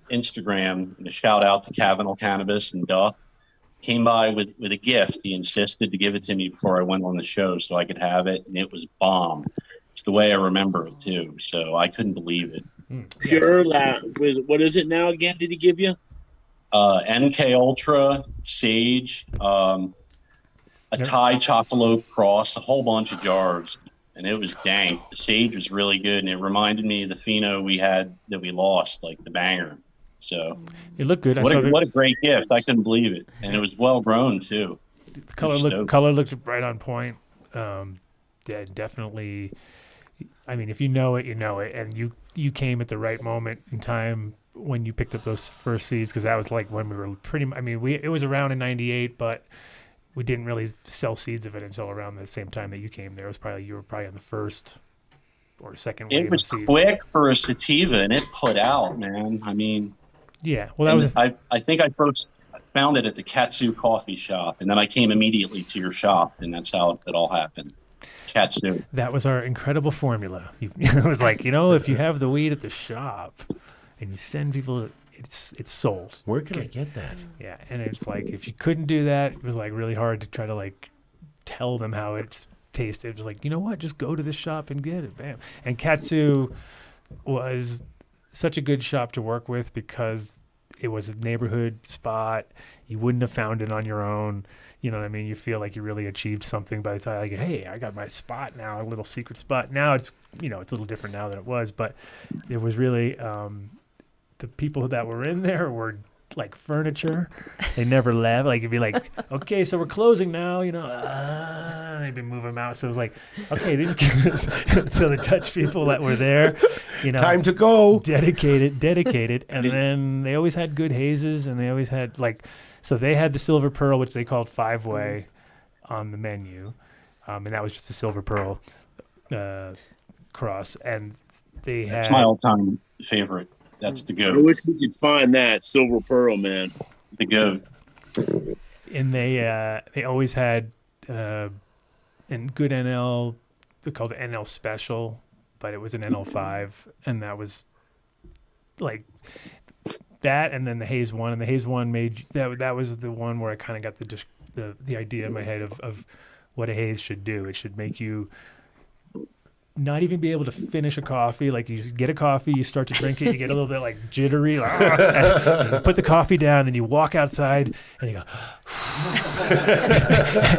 Instagram, and a shout out to Kavanaugh Cannabis and Duff, came by with a gift. He insisted to give it to me before I went on the show so I could have it, and it was bomb. It's the way I remember it, too. So I couldn't believe it. Pure what is it now again? Did he give you? NK Ultra, Sage, a Thai Chocolate Cross, a whole bunch of jars, and it was dank. The Sage was really good, and it reminded me of the pheno we had that we lost, like the banger. So it looked good. What a great gift! I couldn't believe it, and it was well grown too. The color looked right on point. Yeah, definitely. I mean, if you know it, you know it, and you came at the right moment in time when you picked up those first seeds, because that was like when we were it was around in '98, but we didn't really sell seeds of it until around the same time that you came there. You were probably on the first or second wave of seeds. It was quick for a sativa, and it put out, man. I mean, yeah. Well, that was. I think I first found it at the Katsu coffee shop, and then I came immediately to your shop, and that's how it all happened. Katsu. That was our incredible formula. It was like, if you have the weed at the shop and you send people, it's sold. Where can I get that? Yeah, and it's like, if you couldn't do that, it was like really hard to try to like tell them how it's tasted. It was like, you know what, just go to the shop and get it, bam. And Katsu was such a good shop to work with because it was a neighborhood spot. You wouldn't have found it on your own. You know what I mean? You feel like you really achieved something by the time, like, hey, I got my spot now, a little secret spot. Now it's, it's a little different now than it was, but it was really, the people that were in there were like furniture. They never left. Like, it'd be like, okay, so we're closing now, they'd be moving them out. So it was like, okay, these are so the Dutch people that were there, time to go. Dedicated. And then they always had good hazes, and they always had so they had the Silver Pearl, which they called 5-way on the menu. And that was just a Silver Pearl cross. And they had... That's my all-time favorite. That's the goat. I wish we could find that Silver Pearl, man. The goat. And they always had in good NL, they called it NL Special, but it was an NL5, and that was like that. And then the Haze 1, and the Haze 1 made that was the one where I kind of got the idea in my head of what a haze should do. It should make you not even be able to finish a coffee. Like, you get a coffee, you start to drink it, you get a little bit like jittery, you put the coffee down, then you walk outside and you go,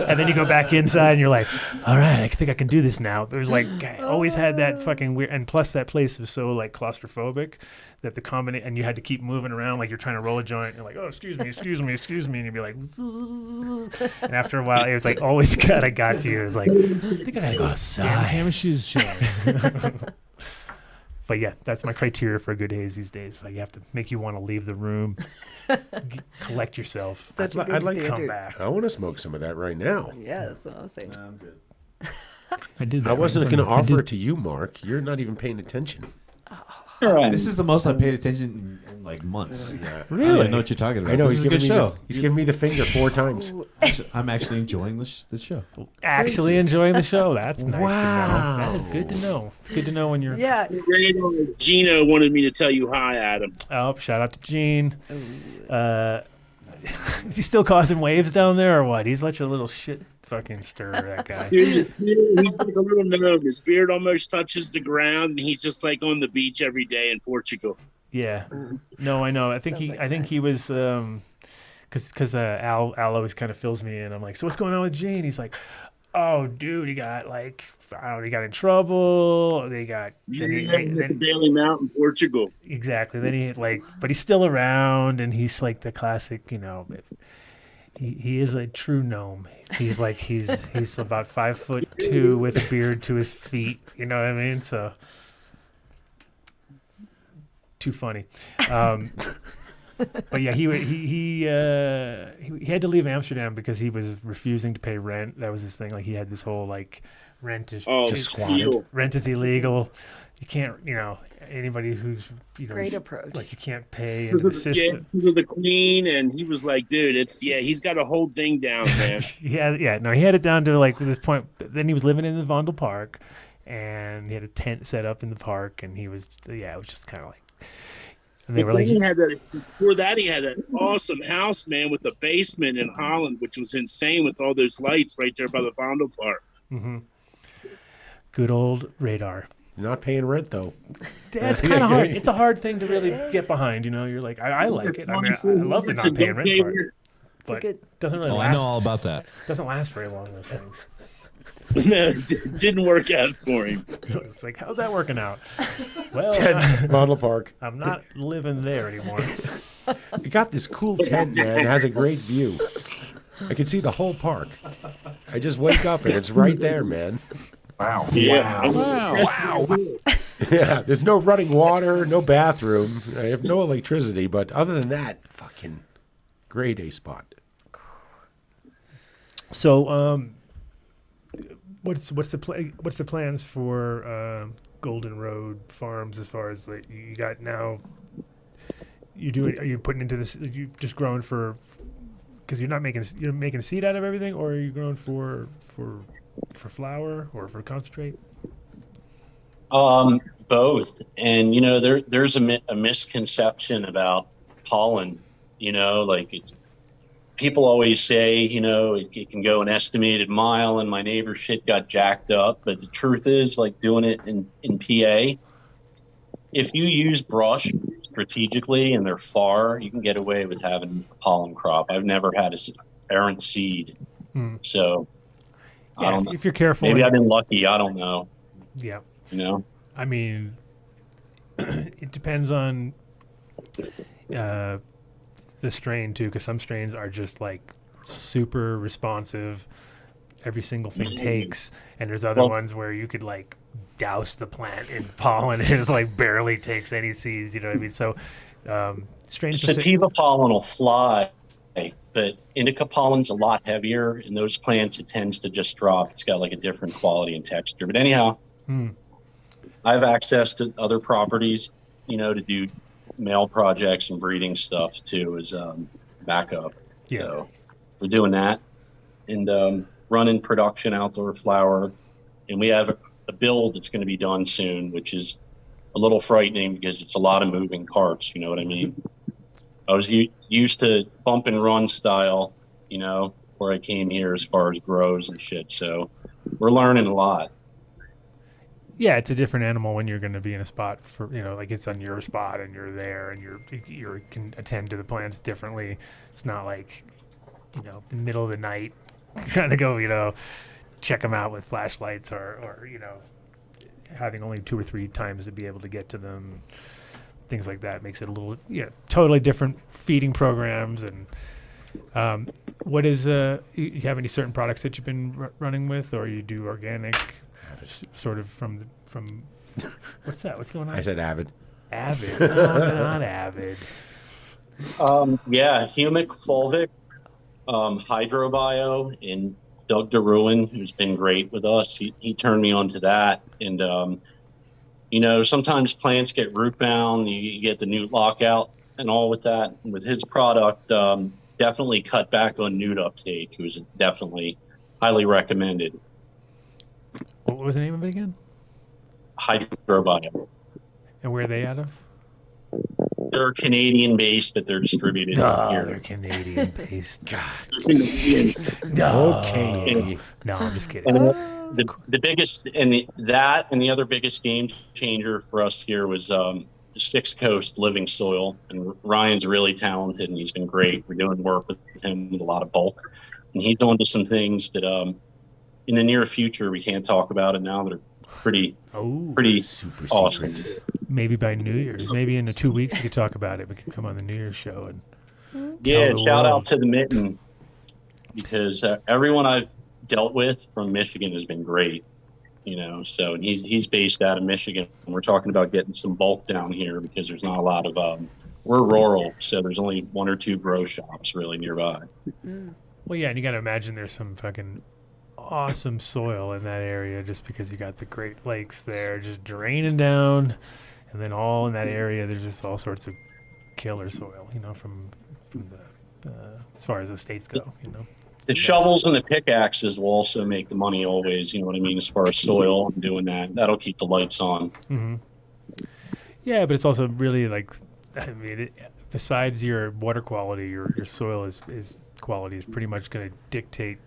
and then you go back inside and you're like, all right, I think I can do this now. It was like, I always had that fucking weird, and plus that place was so like claustrophobic that the combination, and you had to keep moving around like you're trying to roll a joint. You're like, oh, excuse me, and you'd be like, and after a while, it was like always got to you. It was like, I think I gotta go outside. Hamish's show. But yeah, that's my criteria for a good haze these days. Like, you have to make you want to leave the room, collect yourself. Such a good I'd like to standard. come back. I want to smoke some of that right now. Yeah, that's what I was saying. I'm good. I did that. I wasn't going to offer it to you, Mark. You're not even paying attention. This is the most I paid attention in like months. Really? I know what you're talking about. I know. This is a good show. He's giving me the finger 4 times. I'm actually enjoying the show. Actually enjoying the show. That's nice to know. That is good to know. It's good to know when you're... Yeah. Gino wanted me to tell you hi, Adam. Oh, shout out to Gene. Is he still causing waves down there or what? He's such a little shit fucking stirrer, that guy. Dude, he's like a little gnome. His beard almost touches the ground, and he's just like on the beach every day in Portugal. Yeah. No, I know. I think he was because Al always kind of fills me in. I'm like, so what's going on with Gene? He's like, Oh, dude, he got like, I don't know, he got in trouble. They got the Daily Mount in Portugal. Exactly. Then he like, but he's still around, and he's like the classic, he is a true gnome. He's like he's about 5'2" with a beard to his feet. You know what I mean? So too funny. But yeah, he had to leave Amsterdam because he was refusing to pay rent. That was his thing. Like he had this whole like rent is rent is illegal. You can't, anybody who's great approach. Like you can't pay because of the Queen, and he was like, dude, he's got a whole thing down, man. No, he had it down to like this point. Then he was living in the Vondel Park, and he had a tent set up in the park, and it was just kind of like. And they were like, before that, he had an awesome house, man, with a basement in Holland, which was insane with all those lights right there by the Vondel Park. Mm-hmm. Good old radar. Not paying rent though. It's kind of hard. It's a hard thing to really get behind. You're like, I like it. I love the not paying rent part, but it doesn't really. I know all about that. Doesn't last very long. Those things. No, didn't work out for him. It's like, how's that working out? Well, Vondel Park. I'm not living there anymore. You got this cool tent, man. It has a great view. I can see the whole park. I just wake up and it's right there, man. Wow. Yeah. Wow. Yeah, there's no running water, no bathroom. I have no electricity, but other than that, fucking grade A spot. So, what's the plans for Golden Road Farms as far as like you got now? Are you putting into this? Are you just growing for? Because you're making seed out of everything, or are you growing for flour or for concentrate? Both. And there's a misconception about pollen. People always say, it can go an estimated mile, and my neighbor's shit got jacked up. But the truth is, like doing it in PA, if you use brush strategically and they're far, you can get away with having a pollen crop. I've never had an errant seed. So I don't know. If you're careful. Maybe I've been lucky. I don't know. Yeah. I mean, it depends on the strain too, because some strains are just like super responsive. Every single thing takes, and there's other ones where you could like douse the plant in pollen and it's like barely takes any seeds. You know what I mean? So, strains. Sativa pollen will fly, but indica pollen's a lot heavier. In those plants, it tends to just drop. It's got like a different quality and texture. But anyhow, I have access to other properties, to do male projects and breeding stuff too as backup. Yeah. So we're doing that and running production outdoor flower. And we have a build that's going to be done soon, which is a little frightening because it's a lot of moving parts. You know what I mean? I was used to bump and run style, where I came here as far as grows and shit. So we're learning a lot. Yeah, it's a different animal when you're going to be in a spot for, like it's on your spot and you're there and you can attend to the plants differently. It's not like, middle of the night, kind of go, check them out with flashlights or having only 2 or 3 times to be able to get to them. Things like that makes it a little, totally different feeding programs. And what is, you have any certain products that you've been running with, or you do organic sort of from what's that? What's going on? I said Avid. Avid. No, not Avid. Yeah, humic, fulvic, hydrobio, and Doug DeRuin, who's been great with us. He turned me on to that. And, sometimes plants get root bound. You get the newt lockout and all with that. And with his product, definitely cut back on newt uptake. It was definitely highly recommended. What was the name of it again? Hydrobio. And where are they out of? They're Canadian-based, but they're distributed here. They're Canadian-based. God. Okay. No, I'm just kidding. And the biggest, and the other biggest game changer for us here was Sixth Coast Living Soil. And Ryan's really talented, and he's been great. We're doing work with him with a lot of bulk. And he's on to some things that in the near future. We can't talk about it now. They're pretty super awesome. Maybe by New Year's, maybe in the 2 weeks we could talk about it. We could come on the New Year's show and Yeah, tell the shout out world. to the Mitten, because everyone I've dealt with from Michigan has been great. You know, so and he's based out of Michigan. And we're talking about getting some bulk down here because there's not a lot of we're rural, so there's only 1 or 2 grow shops really nearby. Well, yeah, and you got to imagine there's some fucking awesome soil in that area just because you got the Great Lakes there just draining down, and then all in that area there's just all sorts of killer soil, you know, from the as far as the states go, you know. The shovels and the pickaxes will also make the money always, you know what I mean, as far as soil and doing that. That'll keep the lights on. Mm-hmm. Yeah, but it's also really like, I mean, besides your water quality, your soil is quality is pretty much going to dictate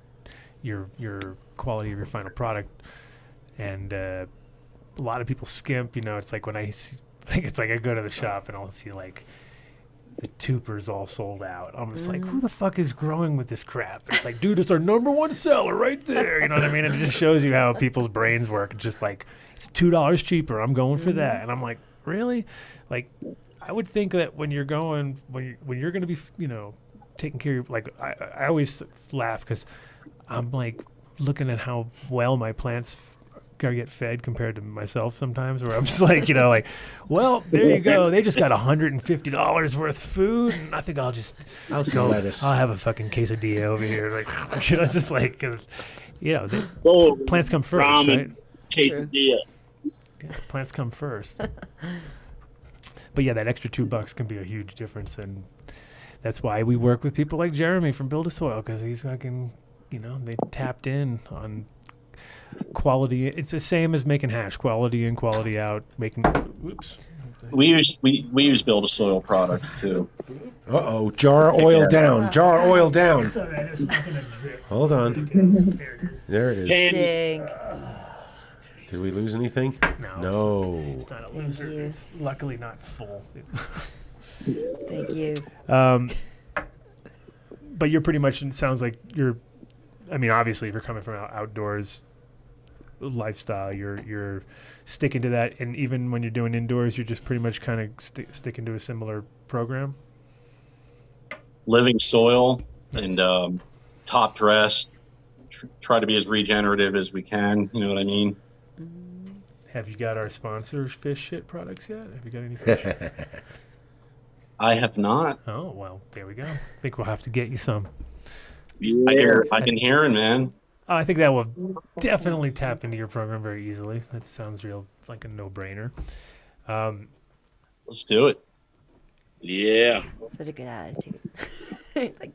your quality of your final product. And a lot of people skimp, you know. It's like when I see, like, it's like I go to the shop and I'll see like the tubers all sold out. I'm just like, who the fuck is growing with this crap? It's like, dude, it's our #1 seller right there. You know what I mean? And it just shows you how people's brains work. It's just like, it's $2 cheaper. I'm going for that. And I'm like, really? Like, I would think that when you're going, when you're going to be, you know, taking care of, like, I always laugh because I'm like looking at how well my plants gotta get fed compared to myself sometimes, where I'm just like, you know, like, well, there you go. They just got $150 worth of food, and I think I'll go. Lettuce. I'll have a fucking quesadilla over here, like, you know, just like, you know, plants come first, ramen, right? Quesadilla. Yeah, plants come first. But yeah, that extra $2 can be a huge difference, and that's why we work with people like Jeremy from Build a Soil, because he's fucking, you know, they tapped in on quality. It's the same as making hash, quality in, quality out, making. Whoops. We use Build a Soil products too. Jar oil down. Jar oil down. Hold on. There it is. Dang. Did we lose anything? No. It's not a loser. It's luckily not full. Thank you. But you're pretty much, it sounds like you're, I mean, obviously if you're coming from outdoors lifestyle, you're sticking to that, and even when you're doing indoors, you're just pretty much kind of sticking to a similar program. Living soil and top dress. Try to be as regenerative as we can. You know what I mean? Have you got our sponsors fish shit products yet? Have you got any fish? I have not. Oh, well, there we go. I think we'll have to get you some. I can hear it, man. I think that will definitely tap into your program very easily. That sounds real like a no-brainer. Let's do it. Yeah. Such a good attitude. Like,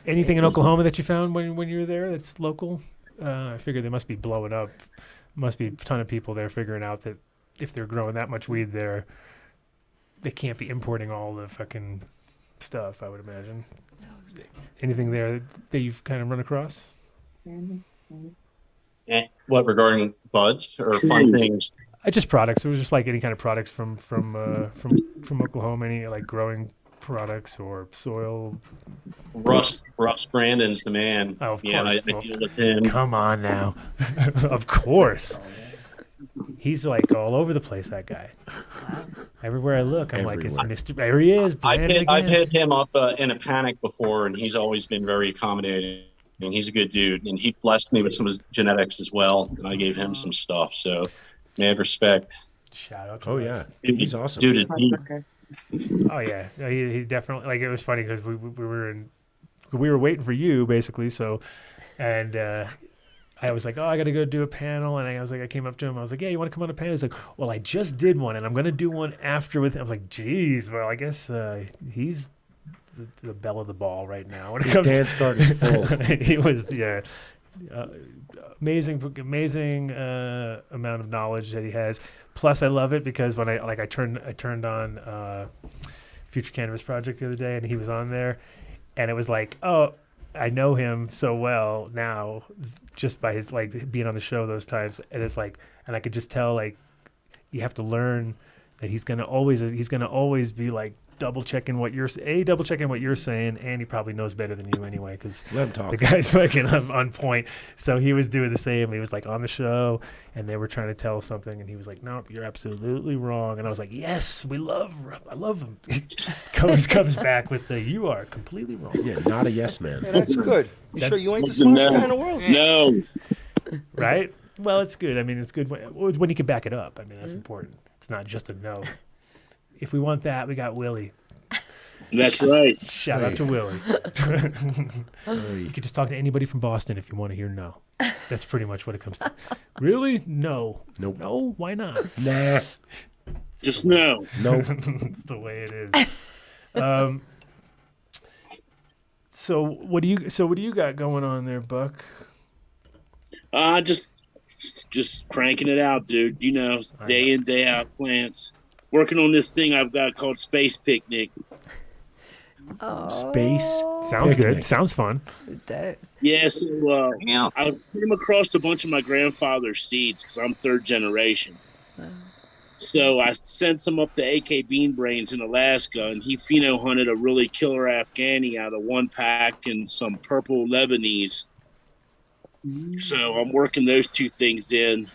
anything in Oklahoma that you found when you were there that's local? I figured they must be blowing up. Must be a ton of people there figuring out that if they're growing that much weed there, they can't be importing all the fucking stuff, I would imagine. So anything there that you've kind of run across? What, regarding buds or fun things? Just products. It was just like any kind of products from Oklahoma. Any like growing products or soil. Russ Brandon's the man. Oh, of yeah, course. I deal with him. Come on now. Of course. He's like all over the place, that guy. Everywhere I look, I'm like, it's Mr. There he is. I've hit him up in a panic before, and he's always been very accommodating. And he's a good dude, and he blessed me with some of his genetics as well, and I gave him some stuff. So, mad respect. Shout out to Oh, us. yeah. Dude, He's awesome. Dude is deep. Oh yeah, he definitely, like, it was funny because we were waiting for you basically. So, and I was like, oh, I got to go do a panel, and I came up to him. I was like, yeah, you want to come on a panel? He's like, well, I just did one, and I'm going to do one after with him. I was like, geez, well, I guess he's the belle of the ball right now. When it His dance card is full. He was, yeah. Amazing amount of knowledge that he has. Plus, I love it because when I turned on Future Cannabis Project the other day, and he was on there, and it was like, oh, I know him so well now just by his, like, being on the show those times, and it's like, and I could just tell, like, you have to learn that he's gonna always be like double checking what you're saying, and he probably knows better than you anyway, because Let him talk. the guy's fucking on point. So he was doing the same. He was like on the show, and they were trying to tell something, and he was like, "No, you're absolutely wrong." And I was like, "Yes, I love him." comes back with the, "You are completely wrong." Yeah, not a yes man. Yeah, that's good. You sure you ain't the smartest guy in the world? No. Right? Well, it's good. I mean, it's good when you can back it up. I mean, that's important. It's not just a no. If we want that, we got Willie. That's right. Shout out to Willie. You could just talk to anybody from Boston if you want to hear no. That's pretty much what it comes to. Really? No. Nope. No? Why not? Nah. Just no. Nope. That's the way it is. So what do you got going on there, Buck? Just cranking it out, dude. You know, day in, day out plants. Working on this thing I've got called Space Picnic. Oh. Space Sounds picnic. good. Sounds fun. It does. Yeah, so I came across a bunch of my grandfather's seeds because I'm third generation. So I sent some up to AK Bean Brains in Alaska, and he pheno hunted a really killer Afghani out of one pack and some purple Lebanese. So I'm working those two things in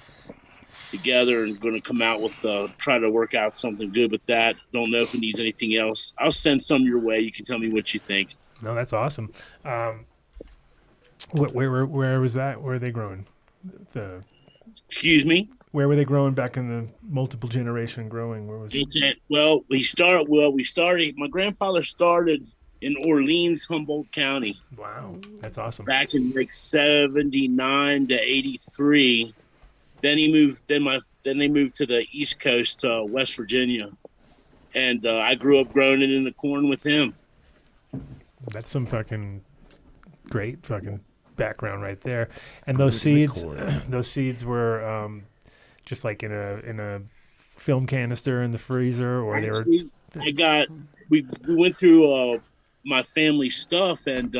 together and going to come out with try to work out something good with that. Don't know if it needs anything else. I'll send some your way. You can tell me what you think. No, that's awesome. Where was that? Where are they growing? Excuse me? Where were they growing back in the multiple generation growing? Where was it? Well, we started. My grandfather started in Orleans, Humboldt County. Wow, that's awesome. Back in like 79 to 83. Then he moved. Then they moved to the East Coast, West Virginia, and I grew up growing it in the corn with him. That's some fucking great fucking background right there. And those seeds were just like in a film canister in the freezer, or they were. We went through my family stuff, and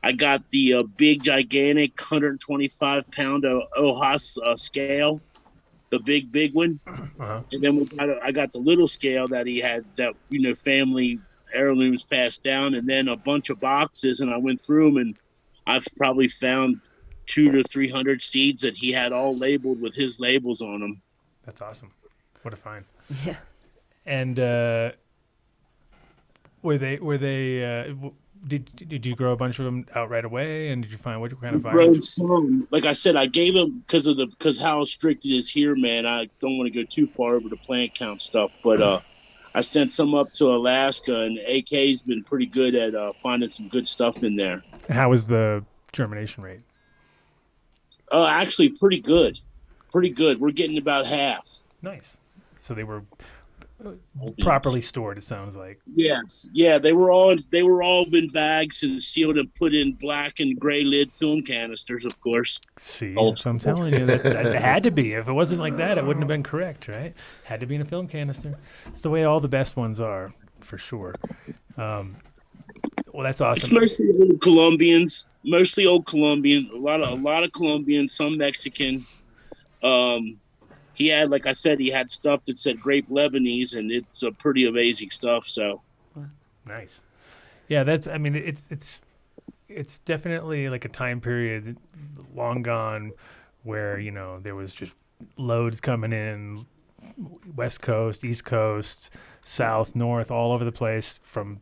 I got the big, gigantic 125-pound Ohas scale, the big one. Uh-huh. And then I got the little scale that he had, that family heirlooms passed down, and then a bunch of boxes. And I went through them, and I've probably found 200 to 300 seeds that he had all labeled with his labels on them. That's awesome. What a find. Yeah. And were they? Did you grow a bunch of them out right away? And did you find what kind of grown some? Like I said, I gave them because how strict it is here, man. I don't want to go too far over the plant count stuff, but I sent some up to Alaska, and AK's been pretty good at finding some good stuff in there. How was the germination rate? Actually, pretty good. Pretty good. We're getting about half. Nice. So they were properly stored, it sounds like. Yes. Yeah, they were all in bags and sealed and put in black and gray lid film canisters, of course. See, that's what I'm telling you. That had to be. If it wasn't like that, it wouldn't have been correct, right? Had to be in a film canister. It's the way all the best ones are, for sure. Well, that's awesome. It's mostly old Colombians. Mostly old Colombian. A lot of Colombian, some Mexican. He had, like I said, he had stuff that said grape Lebanese, and it's a pretty amazing stuff. So nice. Yeah, it's definitely like a time period long gone where there was just loads coming in, West Coast, East Coast, South, North, all over the place, from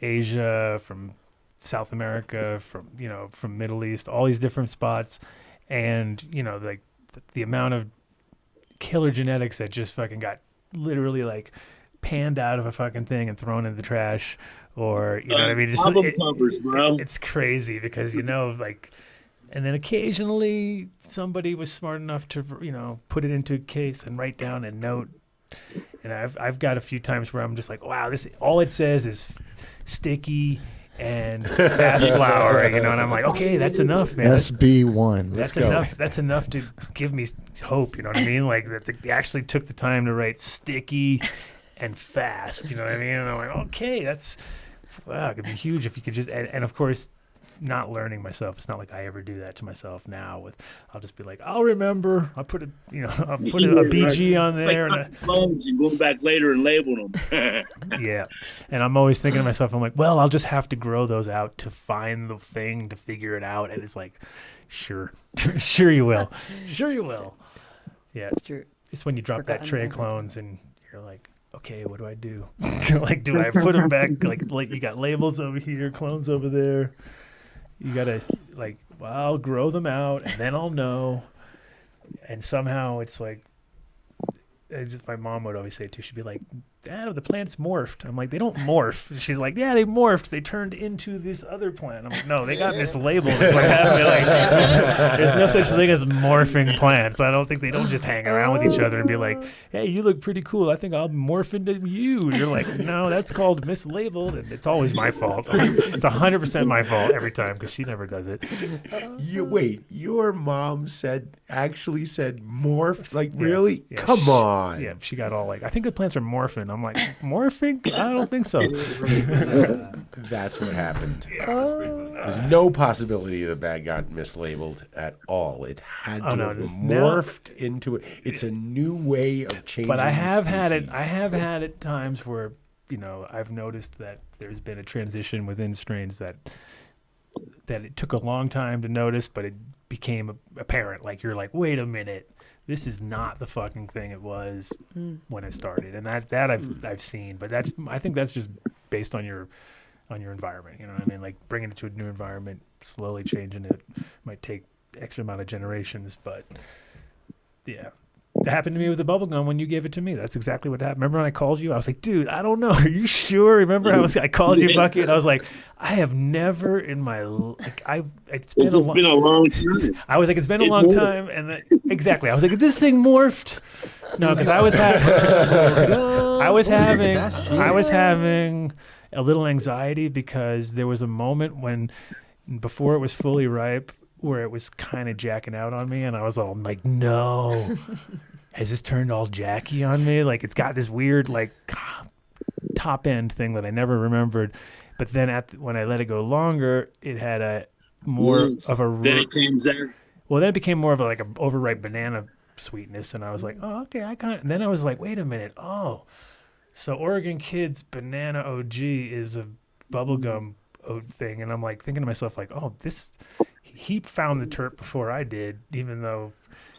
Asia, from South America, from Middle East, all these different spots, and like the amount of killer genetics that just fucking got literally like panned out of a fucking thing and thrown in the trash, or you know what I mean? Covers, bro. It's crazy because like, and then occasionally somebody was smart enough to put it into a case and write down a note. And I've got a few times where I'm just like, wow, this all it says is sticky and fast flowering, and I'm like, okay, that's enough, man. SB1. That's enough. That's enough to give me hope. You know what I mean? Like that they actually took the time to write sticky and fast. You know what I mean? And I'm like, okay, wow, it could be huge if you could just. And of course, not learning myself. It's not like I ever do that to myself now. I'll just be like, I'll remember. I'll put a BG on It's there. like cutting clones and going back later and labeling them. Yeah, and I'm always thinking to myself, I'm like, well, I'll just have to grow those out to find the thing to figure it out. And it's like, sure, sure you will, sure you will. Yeah, it's true. It's when you drop that tray of clones and you're like, okay, what do I do? Like, do I put them back? Like you got labels over here, clones over there. You gotta well, I'll grow them out and then I'll know. And somehow it's like, my mom would always say too. She'd be like, "Dad, the plants morphed." I'm like, "They don't morph." She's like, "Yeah, they morphed. They turned into this other plant." I'm like, "No, they got mislabeled." There's no such thing as morphing plants. I don't think they don't just hang around with each other and be like, "Hey, you look pretty cool. I think I'll morph into you." You're like, "No, that's called mislabeled," and it's always my fault. It's 100% my fault every time because she never does it. Wait, your mom actually said morph? Like, really? Yeah, come on. Yeah, she got all like, I think the plants are morphing. I'm like, morphing? I don't think so. That's what happened. There's no possibility the bag got mislabeled at all. It had to have morphed into it. It's a new way of changing. But I have had it times where, I've noticed that there's been a transition within strains that it took a long time to notice, but it became apparent. Like, you're like, wait a minute. This is not the fucking thing it was when it started, and that I've seen. But I think that's just based on your environment. You know what I mean? Like, bringing it to a new environment, slowly changing it might take X amount of generations. But yeah, that happened to me with the bubble gum when you gave it to me. That's exactly what happened. Remember when I called you? I was like, dude, I don't know. Are you sure? Remember I called you, Bucky, and I was like, I have never in my it's been a long time. I was like, it's been a long time, and exactly. I was like, is this thing morphed? No, because I was having a little anxiety because there was a moment when before it was fully ripe where it was kind of jacking out on me, and I was all like, no. Has this turned all jacky on me? Like, it's got this weird, top end thing that I never remembered. But then when I let it go longer, it had a more of a... Then it came there. Well, then it became more of an overripe banana sweetness. And I was like, oh, okay, and then I was like, wait a minute. Oh, so Oregon Kids Banana OG is a bubblegum thing. And I'm like thinking to myself, like, oh, he found the terp before I did, even though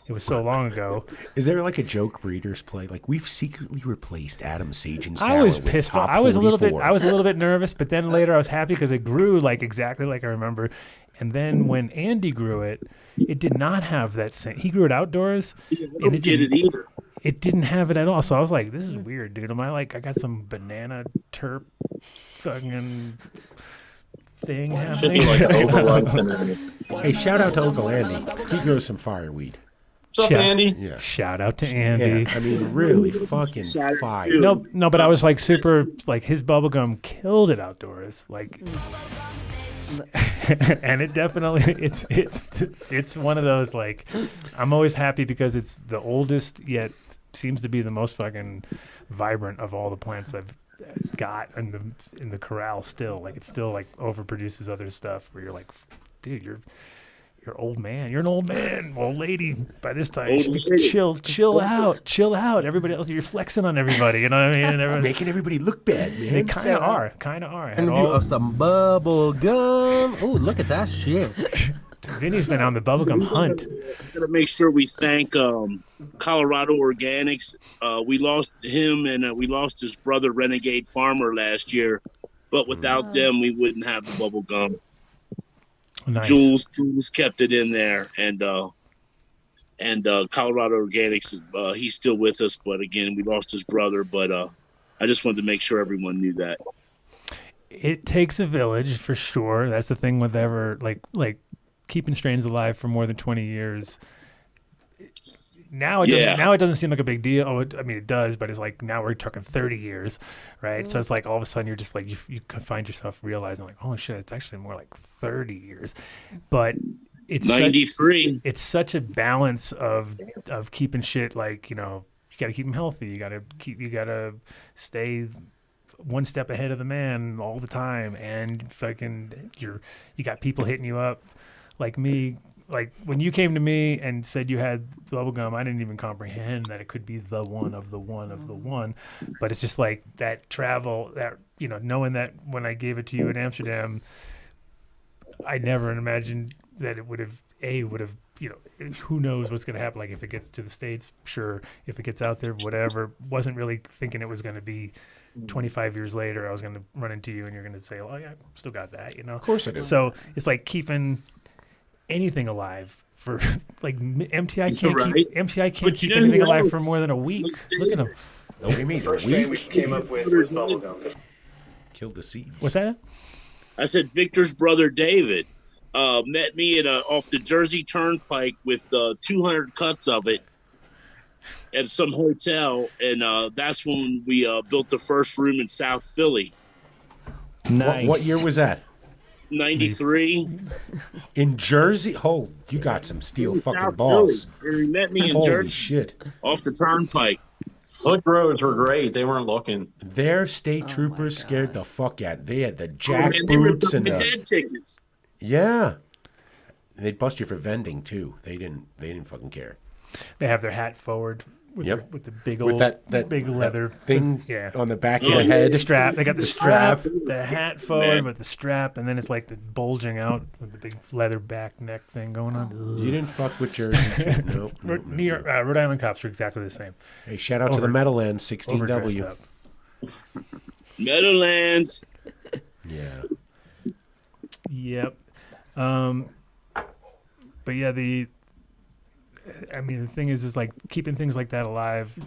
it was so long ago. Is there like a joke breeders play? Like, we've secretly replaced Adam Sage and Sour. I was pissed off. I was a little bit nervous, but then later I was happy because it grew like exactly like I remember. And then when Andy grew it, it did not have that same. He grew it outdoors. Yeah, I don't get it either. It didn't have it at all. So I was like, this is weird, dude. Am I like, I got some banana terp fucking thing happening? Hey, shout out to Uncle Andy. He grows some fireweed. What's up, Andy? Yeah. Shout out to Andy. Yeah, I mean, really fucking fire. No, but I was like super, like, his bubblegum killed it outdoors. Like, and it definitely, it's one of those, like, I'm always happy because it's the oldest, yet seems to be the most fucking vibrant of all the plants I've got in the corral still. Like, it still, like, overproduces other stuff where you're like, dude, you're old man. You're an old man, old lady. By this time, you should be chill out. Everybody else, you're flexing on everybody. You know what I mean? And making everybody look bad, man. They kind of are. Of some bubble gum. Oh, look at that shit. Vinny's been on the bubblegum hunt. Gotta make sure we thank Colorado Organics. We lost him and we lost his brother, Renegade Farmer, last year. But without them, we wouldn't have the bubble gum. Nice. Jules kept it in there, and Colorado Organics, he's still with us, but again, we lost his brother. But I just wanted to make sure everyone knew that. It takes a village for sure. That's the thing with like keeping strains alive for more than 20 years. Now it doesn't seem like a big deal. Oh, I mean, it does, but it's like now we're talking 30 years, right? So it's like all of a sudden you're just like you can find yourself realizing like, oh shit, it's actually more like 30 years. But it's 93. It's such a balance of keeping shit like, you got to keep them healthy. You got to stay one step ahead of the man all the time, and fucking you got people hitting you up like me. Like when you came to me and said you had bubblegum, I didn't even comprehend that it could be the one of the one of the one. But it's just like that travel, that, you know, knowing that when I gave it to you in Amsterdam, I never imagined that it would have, you know, who knows what's going to happen. Like if it gets to the States, sure. If it gets out there, whatever. Wasn't really thinking it was going to be 25 years later, I was going to run into you and you're going to say, oh yeah, still got that, you know? Of course I do. So it's like keeping anything alive for like MTI can't keep anything alive for more than a week. Look at him. What do you mean? First strain we came up with was bubblegum. Killed the seeds. What's that? I said Victor's brother David met me off the Jersey Turnpike with 200 cuts of it at some hotel, and that's when we built the first room in South Philly. Nice. What year was that? 93. In Jersey? Oh, you got some steel fucking balls. Philly. He met me in Holy Jersey. Shit. Off the Turnpike. Hood roads were great. They weren't looking. Their state troopers scared the fuck out. They had the jack They were boots and dead tickets. Yeah. And they'd bust you for vending too. They didn't fucking care. They have their hat forward with, with the big old big leather thing yeah. on the back of the head. The strap. They got the strap, the hat forward with the strap, and then it's like the bulging out with the big leather back neck thing going on. You didn't fuck with Jersey. Nope. New York, Rhode Island cops are exactly the same. Hey, shout out to the Meadowlands 16W. Meadowlands. Yeah. Yep. But yeah, the thing is like keeping things like that alive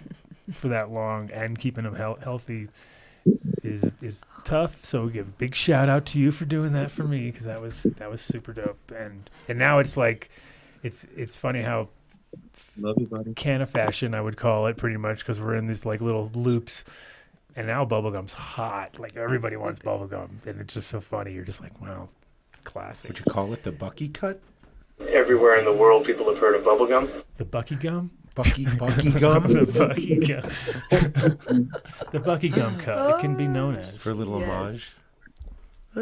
for that long and keeping them healthy is tough. So we give a big shout out to you for doing that for me, because that was super dope. And now it's like it's funny how love you, buddy. Can of fashion, I would call it, pretty much, because we're in these like little loops. And now bubblegum's hot. Like everybody wants bubblegum, and it's just so funny. You're just like, wow, classic. Would you call it the Bucky Cut? Everywhere in the world, people have heard of bubblegum. The Bucky gum? Bucky gum? The Bucky gum. The Bucky gum cut. It can be known as. For a little homage.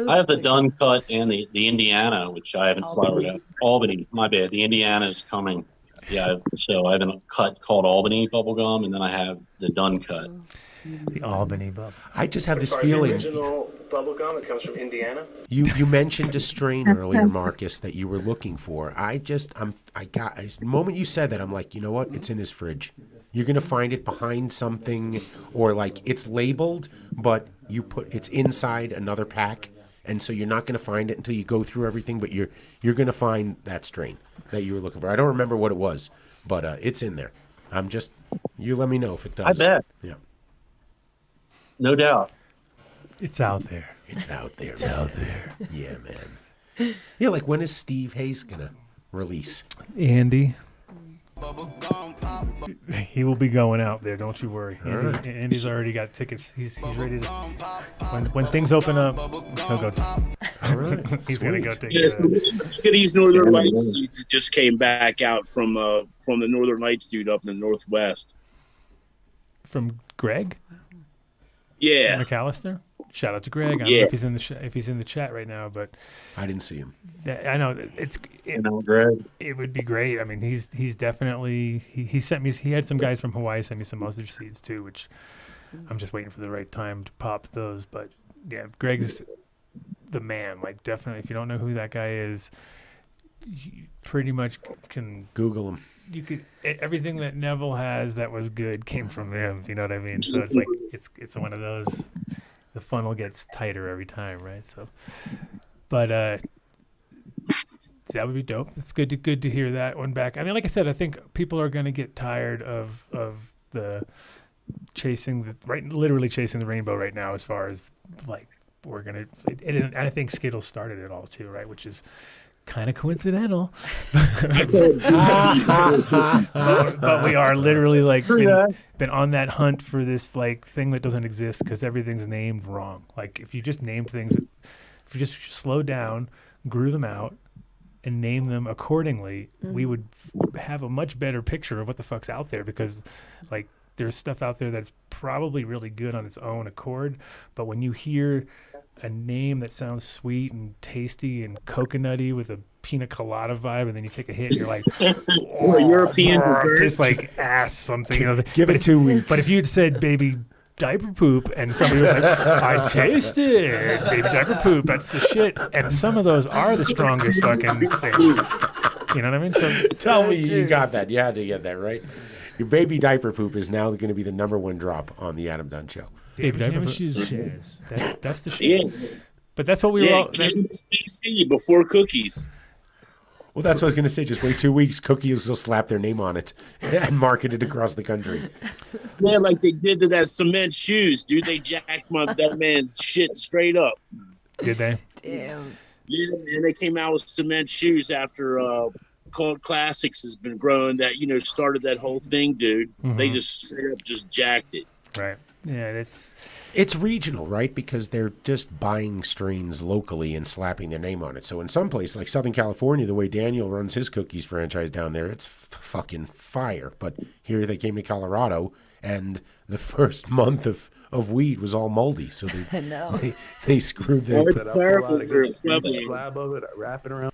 I have the Dunn Cut and the Indiana, which I haven't flowered out. Albany, my bad. The Indiana is coming. Yeah, so I have a cut called Albany bubblegum, and then I have the Dunn Cut. The Albany bubble. I just have this As feeling. the original bubblegum, it comes from Indiana. You mentioned a strain earlier, Marcus, that you were looking for. The moment you said that, I'm like, you know what? It's in his fridge. You're gonna find it behind something, or like it's labeled, but it's inside another pack, and so you're not gonna find it until you go through everything. But you're gonna find that strain that you were looking for. I don't remember what it was, but it's in there. You let me know if it does. I bet. Yeah. No doubt. It's out there. It's out there. It's out there. Yeah, man. Yeah, like when is Steve Hayes gonna release? Andy. He will be going out there. Don't you worry. Right. Andy's already got tickets. He's ready to. When things open up, he'll go. All right. He's gonna go take. Yes, look at these Northern Lights seeds that just came back out from the Northern Lights dude up in the Northwest. From Greg. Yeah. McAllister. Shout out to Greg. I don't know if he's in if he's in the chat right now, but I didn't see him. I know Greg. It would be great. I mean, he's definitely he sent me. He had some guys from Hawaii send me some other seeds too, which I'm just waiting for the right time to pop those. But yeah, Greg's the man. Like, definitely, if you don't know who that guy is, you pretty much can Google him. You could everything that Neville has that was good came from him. You know what I mean? So it's like it's one of those. The funnel gets tighter every time, right? So, but that would be dope. It's good to hear that one back. I mean, like I said, I think people are going to get tired of the literally chasing the rainbow right now. As far as like we're gonna, and I think Skittles started it all too, right? Which is kind of coincidental. But we are literally like been on that hunt for this like thing that doesn't exist because everything's named wrong. Like if you just named things, if you just slow down, grew them out, and name them accordingly, we would have a much better picture of what the fuck's out there, because like there's stuff out there that's probably really good on its own accord, but when you hear a name that sounds sweet and tasty and coconutty with a pina colada vibe, and then you take a hit, and you're like, Or European dessert. tastes like ass something. You know? Give it 2 weeks. But if you'd said baby diaper poop, and somebody was like, I tasted baby diaper poop, that's the shit. And some of those are the strongest fucking things. You know what I mean? So Tell me you got that. You had to get that, right? Your baby diaper poop is now going to be the #1 drop on the Adam Dunn Show. baby diaper Jam poop. shoes. That's the shit. Yeah. But that's what we were all. KC before cookies. Well, that's what I was going to say. Just wait 2 weeks. Cookies will slap their name on it and market it across the country. Yeah, like they did to that cement shoes, dude. They jacked that man's shit straight up. Did they? Damn. Yeah, and they came out with cement shoes after Cult Classics has been growing. That started that whole thing, dude. Mhm. They just straight up just jacked it. Right. Yeah, It's regional, right? Because they're just buying strains locally and slapping their name on it. So in some place like Southern California, the way Daniel runs his cookies franchise down there, it's fucking fire. But here they came to Colorado, and the first month of weed was all moldy. So they screwed their... It's terrible. Slab of it, wrap it around.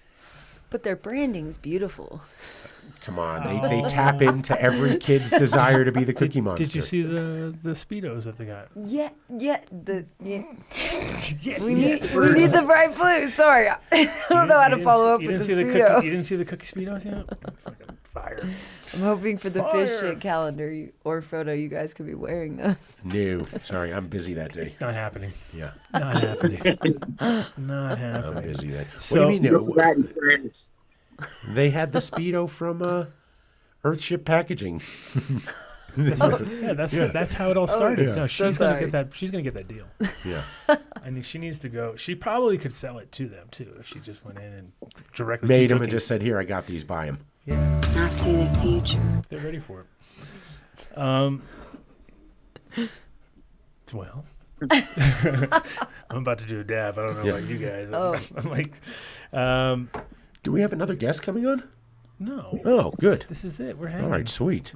But their branding's beautiful. Come on, they tap into every kid's desire to be the Cookie Monster. Did you see the Speedos that they got? Yeah. We need the bright blue. Sorry, I don't know how to follow up with the Speedo. You didn't see the Cookie Speedos yet? Fucking fire. I'm hoping for the fish shit calendar or photo you guys could be wearing those. No, sorry, I'm busy that day. Not happening. Yeah. Not happening. Not happening. I'm busy that. So, what do you mean? That in France. They had the Speedo from Earthship Packaging. That's how it all started. Yeah. No, she's So gonna sorry. get that. She's gonna get that deal. Yeah. I mean, she needs to go. She probably could sell it to them too if she just went in and directly Made to him and cooking. just said, "Here, I got these. Buy them." Yeah. I see the future. They're ready for it. Well, I'm about to do a dab. I don't know about you guys. I'm like, do we have another guest coming on? No. Oh, good. This is it. We're hanging. All right, sweet.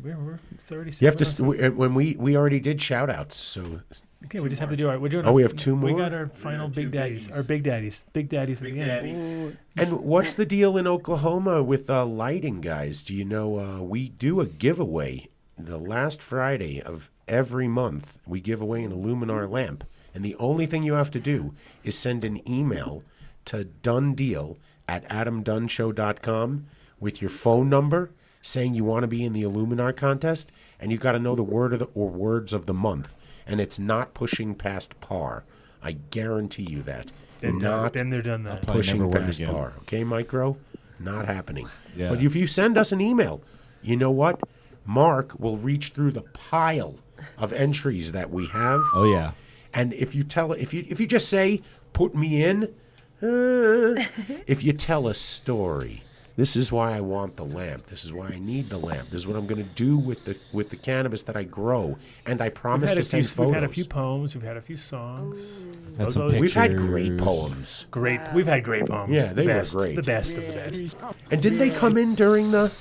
It's already. You have to when we already did shout outs, so Okay, we just have to do our. We're doing. Oh, we have two We more? got our final big daddies. Our big daddies. Big daddies at the end. And what's the deal in Oklahoma with lighting, guys? Do you know we do a giveaway the last Friday of every month? We give away an Illuminar lamp, and the only thing you have to do is send an email to DunnDeal at AdamDunnShow.com with your phone number saying you want to be in the Illuminar contest, and you got to know the word of the or words of the month, and it's not pushing past par. I guarantee you that. Been not there, done that. pushing past par. Okay, Micro? Not happening. Yeah. But if you send us an email, you know what? Mark will reach through the pile of entries that we have. Oh yeah. And if you just say, put me in, if you tell a story, this is why I want the lamp. This is why I need the lamp. This is what I'm going to do with the cannabis that I grow. And I promise to send photos. We've had a few poems. We've had a few songs. We've had great poems. We've had great poems. Yeah, they were great. The best of the best. And didn't they come in during the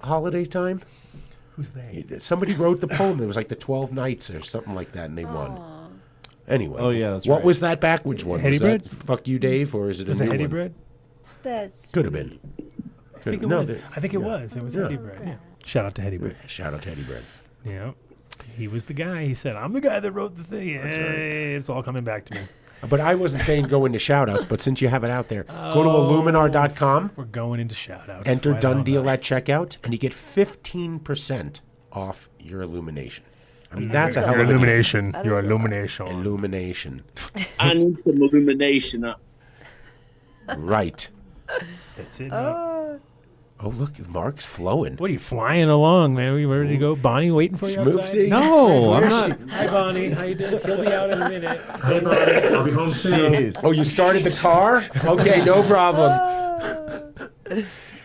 holiday time? Who's they? Somebody wrote the poem. It was like the 12 Nights or something like that, and they won. Anyway. Oh, yeah, that's what right. was that backwards one? Hetty Was that Bread? Fuck You, Dave, or is it Was a it new Hetty one? Bread? That's Could have been. I think it was. I think it was. It was Hetty Bread. Yeah. Shout out to Hetty Bread. Shout out to Hetty Bread. Yeah. He was the guy. He said, I'm the guy that wrote the thing. That's right. Hey, it's all coming back to me. But I wasn't saying go into shout-outs, but since you have it out there, go to Illuminar.com. We're going into shout-outs. Enter Right on. DunnDeal at checkout, and you get 15% off your illumination. I mean, that's a hell of a deal. illumination. Your illumination. Illumination. I need some illumination. Right. That's it. Oh, look, Mark's flowing. What are you flying along, man? Are you ready to go? Bonnie waiting for you outside? Schmoopsie? No, I'm Where's not. she? Hi, Bonnie. How you doing? He'll be out in a minute. Hey, Bonnie, I'll be home soon. Oh, you started the car? Okay, no problem.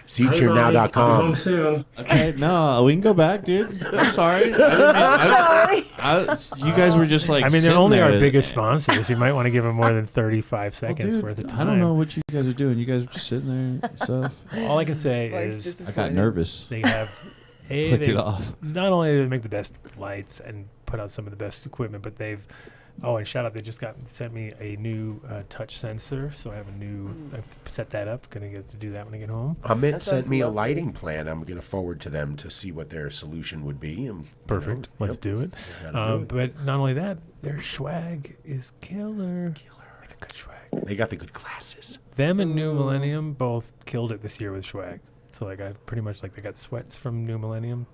SeatsHereNow.com. I'll be home soon. Okay, no, we can go back, dude. I'm sorry. You guys were just like. I mean, they're sitting only our there. biggest sponsors. You might want to give them more than 35 seconds Dude, worth of time. I don't know what you guys are doing. You guys are just sitting there and stuff. All I can say Life's is I got nervous. they have Clicked it off. Not only do they make the best lights and put out some of the best equipment, but they've and shout out, they just sent me a new touch sensor, so I have I have to set that up. Gonna get to do that when I get home. Amit sent me a lighting plan. I'm gonna forward to them to see what their solution would be. Perfect. Let's do it. But not only that, their swag is killer. Like a good swag. They got the good glasses. Them and New Millennium both killed it this year with swag. So like I pretty much they got sweats from New Millennium.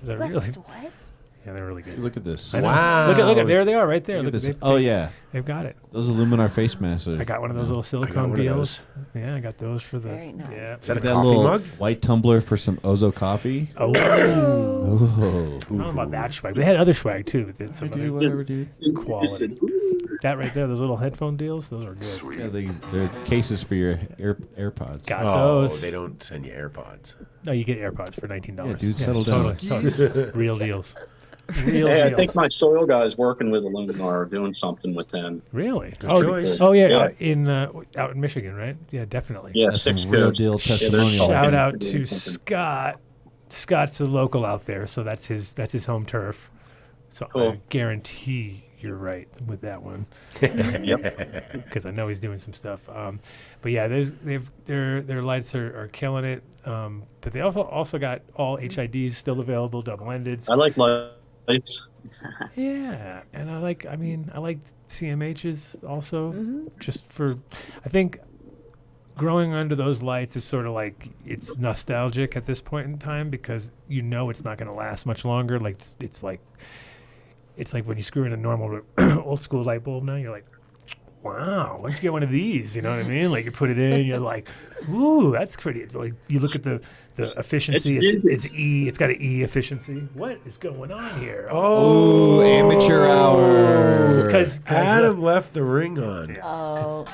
They're really sweats? Yeah, they're really good. Look at this. Wow. Look at there they are right there. Look Look at this. they've got it. Those Illuminar face masks. I got one of those little silicone deals. Yeah, I got those for the. Very nice. Yeah. Is that a that coffee little mug? white tumbler for some Ozo coffee. Oh. I don't know about that swag. They had other swag too. But it's some other whatever, dude. Quality. That right there, those little headphone deals, those are good. Yeah, they're cases for your AirPods. Got those. They don't send you AirPods. No, you get AirPods for $19. Yeah, dude, settle down. Totally. Real deals. Hey, I think my soil guy's working with Illuminar, doing something with them. Really? Good choice. Oh yeah, out in Michigan, right? Yeah, definitely. Yeah, That's some 6 real Coast. deal Yeah, testimonial. Shout out to Scott. Scott's a local out there, so that's his home turf. So Cool. I guarantee you're right with that one. Yep. Because I know he's doing some stuff. But yeah, their lights are killing it. But they also got all HIDs still available, double-ended. I like lights. Yeah, and I like CMHs also. Just for, I think growing under those lights is sort of like it's nostalgic at this point in time because you know it's not going to last much longer. Like it's like when you screw in a normal old school light bulb now, you're like, wow, why don't you get one of these? You know what I mean? Like you put it in, you're like, ooh, that's pretty. Like you look at the efficiency, it's E. It's got an E efficiency. What is going on here? Oh, amateur hour. It's because Adam left the ring on. Oh.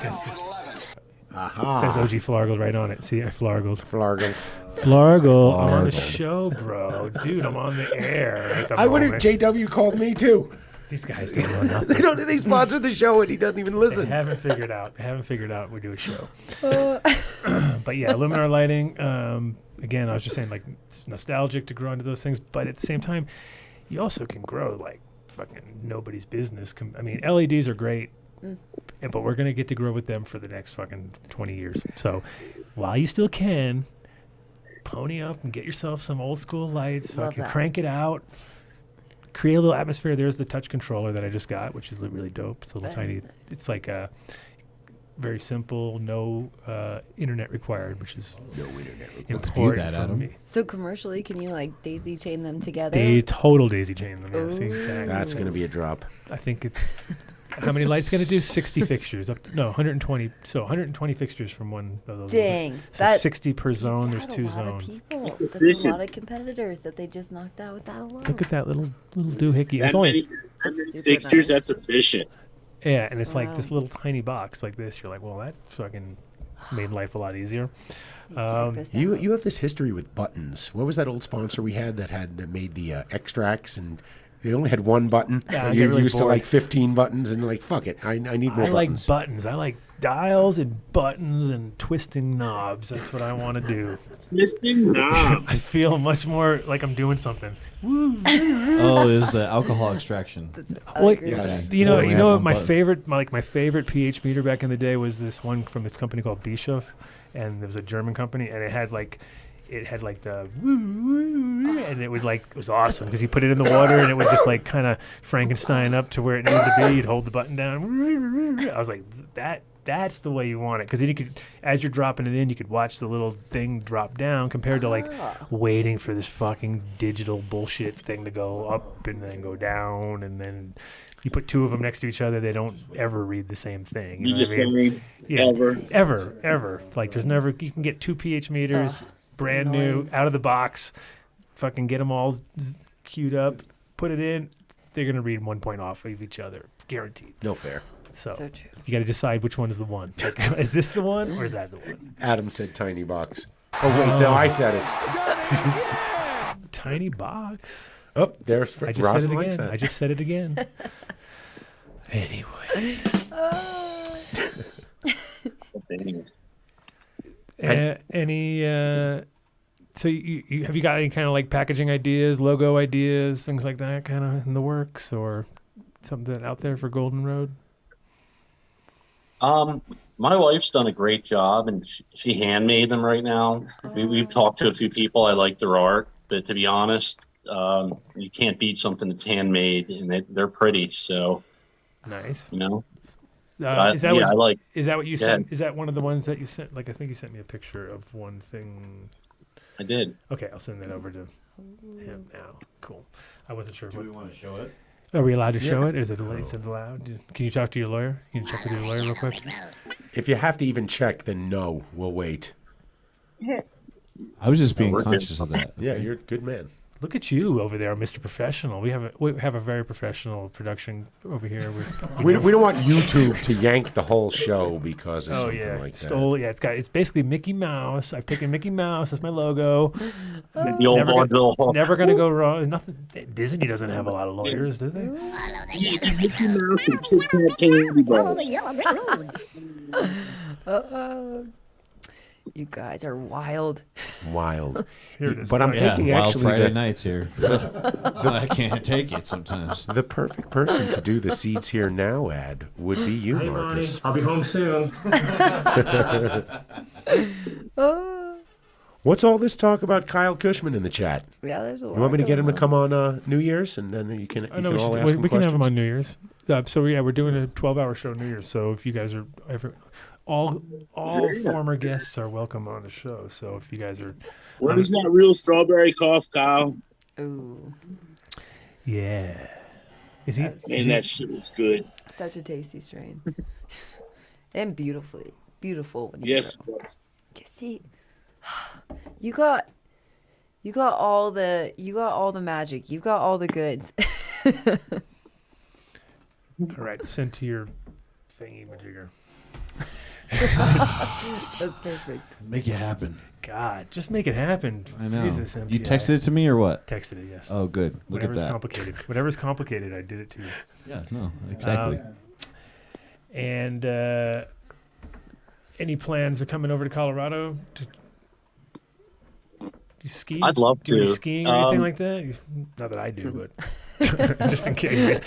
Aha. Says OG Flargled right on it. See, I Flargled. Flargle. I'm on the show, bro. Dude, I'm on the air at the I would have. moment. JW called me too. These guys don't know nothing. They sponsor the show and he doesn't even listen. They haven't figured out we do a show. But yeah, Illuminar lighting. Again, I was just saying, like, it's nostalgic to grow into those things, but at the same time, you also can grow like fucking nobody's business. I mean, LEDs are great, but we're gonna get to grow with them for the next fucking 20 years. So while you still can, pony up and get yourself some old school lights. Fucking crank it out. Create a little atmosphere. There's the touch controller that I just got, which is really dope. It's a little tiny. Nice. It's like a very simple, no internet required, which is no internet required. Let's view that, Adam. me. So commercially, can you like daisy chain them together? Total daisy chain them. Yes, exactly. That's going to be a drop. I think it's. How many lights going to do? 60 fixtures. 120. So 120 fixtures from one of those. Dang. So 60 per zone. There's 2 zones. That's a lot of competitors that they just knocked out with that alone. Look at that little doohickey. That It's only many fixtures, that's efficient. Yeah, and it's like this little tiny box like this. You're like, well, that fucking made life a lot easier. You have this history with buttons. What was that old sponsor we had that made the extracts and they only had one button? Yeah, you really used bored. to like 15 buttons and like, fuck it, I need more buttons. I like buttons. I like dials and buttons and twisting knobs. That's what I want to do. Twisting knobs. I feel much more like I'm doing something. Oh, it was the alcohol extraction. Well, Yes. you know Yeah. what my favorite pH meter back in the day was this one from this company called Bischoff, and it was a German company, and it had like the and it was awesome because you put it in the water and it would just like kind of Frankenstein up to where it needed to be. You'd hold the button down. I was like, that's the way you want it, because then you could, as you're dropping it in, you could watch the little thing drop down compared to like waiting for this fucking digital bullshit thing to go up and then go down, and then you put 2 of them next to each other, they don't ever read the same thing. You know just what I mean? say ever. Like there's never, you can get 2 pH meters, brand new, out of the box, fucking get them all queued up, put it in, they're going to read 1 point off of each other. Guaranteed. No fair. So true. You got to decide which one is the one. Like, is this the one or is that the one? Adam said tiny box. Oh, wait, no, I said it. Tiny box. Oh, there's I just Ross said it likes again. that. I just said it again. Anyway. So have you got any kind of like packaging ideas, logo ideas, things like that kind of in the works, or something out there for Golden Road? My wife's done a great job, and she handmade them right now. We've talked to a few people. I like their art, but to be honest, you can't beat something that's handmade, and they're pretty. So nice. You know. Is that what you Yeah. sent? Is that one of the ones that you sent? Like, I think you sent me a picture of one thing. I did. Okay, I'll send that over to him now. Cool. I wasn't sure. Do we want to show it? Are we allowed to show Yeah. it? Is it allowed? Can you talk to your lawyer? Can you check with your lawyer real quick? If you have to even check, then no, we'll wait. I was just being we're good. conscious of that. Yeah, you're a good man. Look at you over there, Mr. Professional. We have a very professional production over here. We don't want YouTube to yank the whole show because of something like that. Yeah, it's basically Mickey Mouse. I've taken Mickey Mouse as my logo. The old vaudeville It's hook. never going to go wrong. Nothing. Disney doesn't have a lot of lawyers, do they? Mickey Mouse and Kit Kat candy bars. You guys are wild. Wild. Here it is. But I'm thinking Wild actually Friday that nights here. I can't take it sometimes. the perfect person to do the Seeds Here Now ad would be you, Marcus. I'll be home soon. What's all this talk about Kyle Cushman in the chat? Yeah, there's a lot. You want me to get him to going come on New Year's, and then you can all ask him we can have questions? him on New Year's. So yeah, we're doing a 12-hour show New Year's. So if you guys are all former guests are welcome on the show. So if you guys are, What is that real strawberry cough, Kyle? Ooh, yeah, is he? Man, that shit was good. such a tasty strain, and beautiful. When you Yes, grow. it was. See, you got all the magic. You got all the goods. All right, send to your thingy majigger. That's perfect. Make it happen. God, just make it happen. I know. Jesus, You MPI. texted it to me or what? Texted it, yes. Oh, good. Look Whatever's at that. complicated. Whatever's complicated, I did it to you. Yeah, no, exactly. And any plans of coming over to Colorado to you ski? I'd love do any to. skiing or anything like that? Not that I do, but just in case.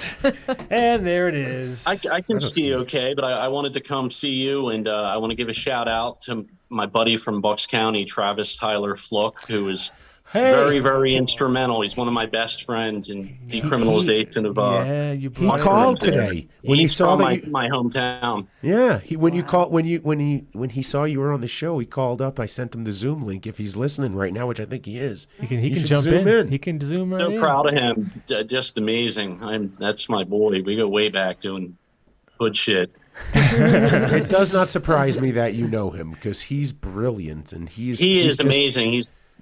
And there it is. I can ski okay, but I wanted to come see you, and I want to give a shout out to my buddy from Bucks County, Travis Tyler Fluck, who is very, very instrumental. He's one of my best friends in decriminalization of He called today when he saw that my hometown. Yeah, when he saw you were on the show, he called up. I sent him the Zoom link if he's listening right now, which I think he is. He can should jump zoom in. He can zoom right So in. proud of him. Just amazing. That's my boy. We go way back doing good shit. It does not surprise me that you know him because he's brilliant and he is just amazing.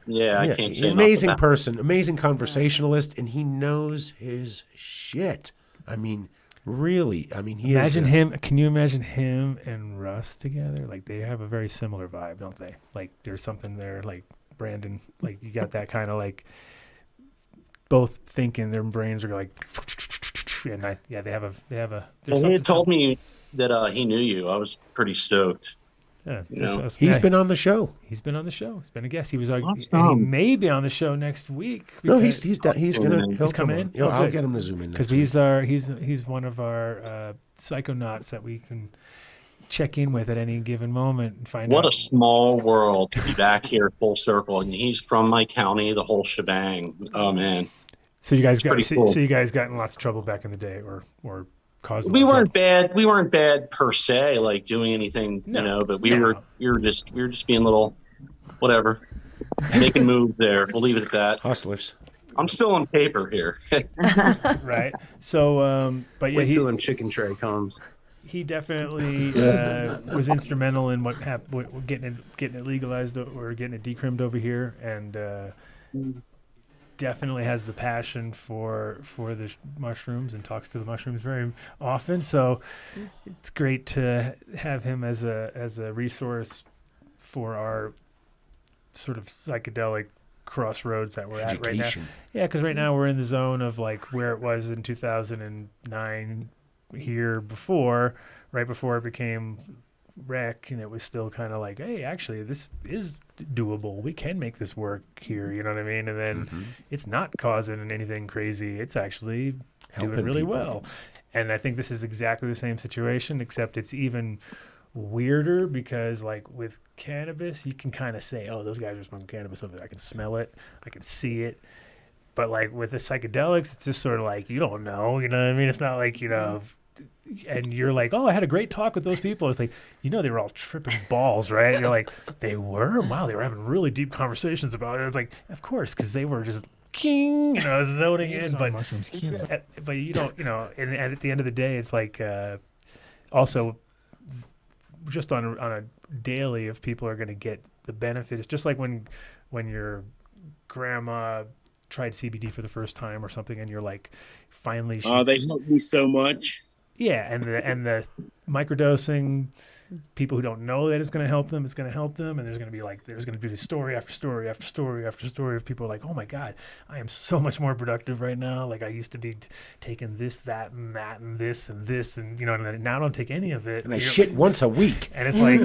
I can't say amazing enough about person, amazing conversationalist, and he knows his shit. I mean, really. I mean, he Imagine is. him. Can you imagine him and Russ together? Like they have a very similar vibe, don't they? Like there's something there. Like Brandon, like you got that kind of like both thinking. Their brains are like, and they have a. Well, he had told me that he knew you. I was pretty stoked. Yeah, He's been on the show. He's been on the show. He's been a guest. He was, and he Awesome. may be on the show next week. No, because- he'll come in. Yeah, I'll get him to zoom in because he's one of our psychonauts that we can check in with at any given moment and find out. What a small world to be back here full circle. And he's from my county, the whole shebang. Oh, man. So you guys It's pretty cool. so you guys got in lots of trouble back in the day, or caused. We weren't bad. We weren't bad per se, like doing anything, but we were just being little, whatever, making moves there. We'll leave it at that. Hustlers. I'm still on paper here. Right. So, but yeah, Wait till them chicken tray comes. he definitely was instrumental in what happened, getting it legalized or getting it decrimmed over here, and definitely has the passion for the mushrooms and talks to the mushrooms very often. So it's great to have him as a resource for our sort of psychedelic crossroads that we're at right now. Yeah, because right now we're in the zone of like where it was in 2009 here right before it became rec, and it was still kind of like, hey, actually, this is doable. We can make this work here. You know what I mean? And then it's not causing anything crazy. It's actually doing Helping really people. well. And I think this is exactly the same situation, except it's even weirder because, like, with cannabis, you can kind of say, oh, those guys are smoking cannabis over there. I can smell it. I can see it. But, like, with the psychedelics, it's just sort of like, you don't know. You know what I mean? It's not like, you know, and you're like, oh, I had a great talk with those people. It's like, you know, they were all tripping balls, right? And you're like, they were? Wow, they were having really deep conversations about it. It's like, of course, because they were just king, you know, zoning in. But you don't, you know, and at the end of the day, it's like also just on a daily, if people are going to get the benefit, it's just like when your grandma tried CBD for the first time or something, and you're like, finally, oh, they helped me so much. Yeah, and the microdosing, people who don't know that it's going to help them, it's going to help them, and there's going to be story after story after story after story of people like, oh my God, I am so much more productive right now. Like I used to be taking this, that, and that, and this, and you know, and now I don't take any of it. And I shit once a week. And it's like,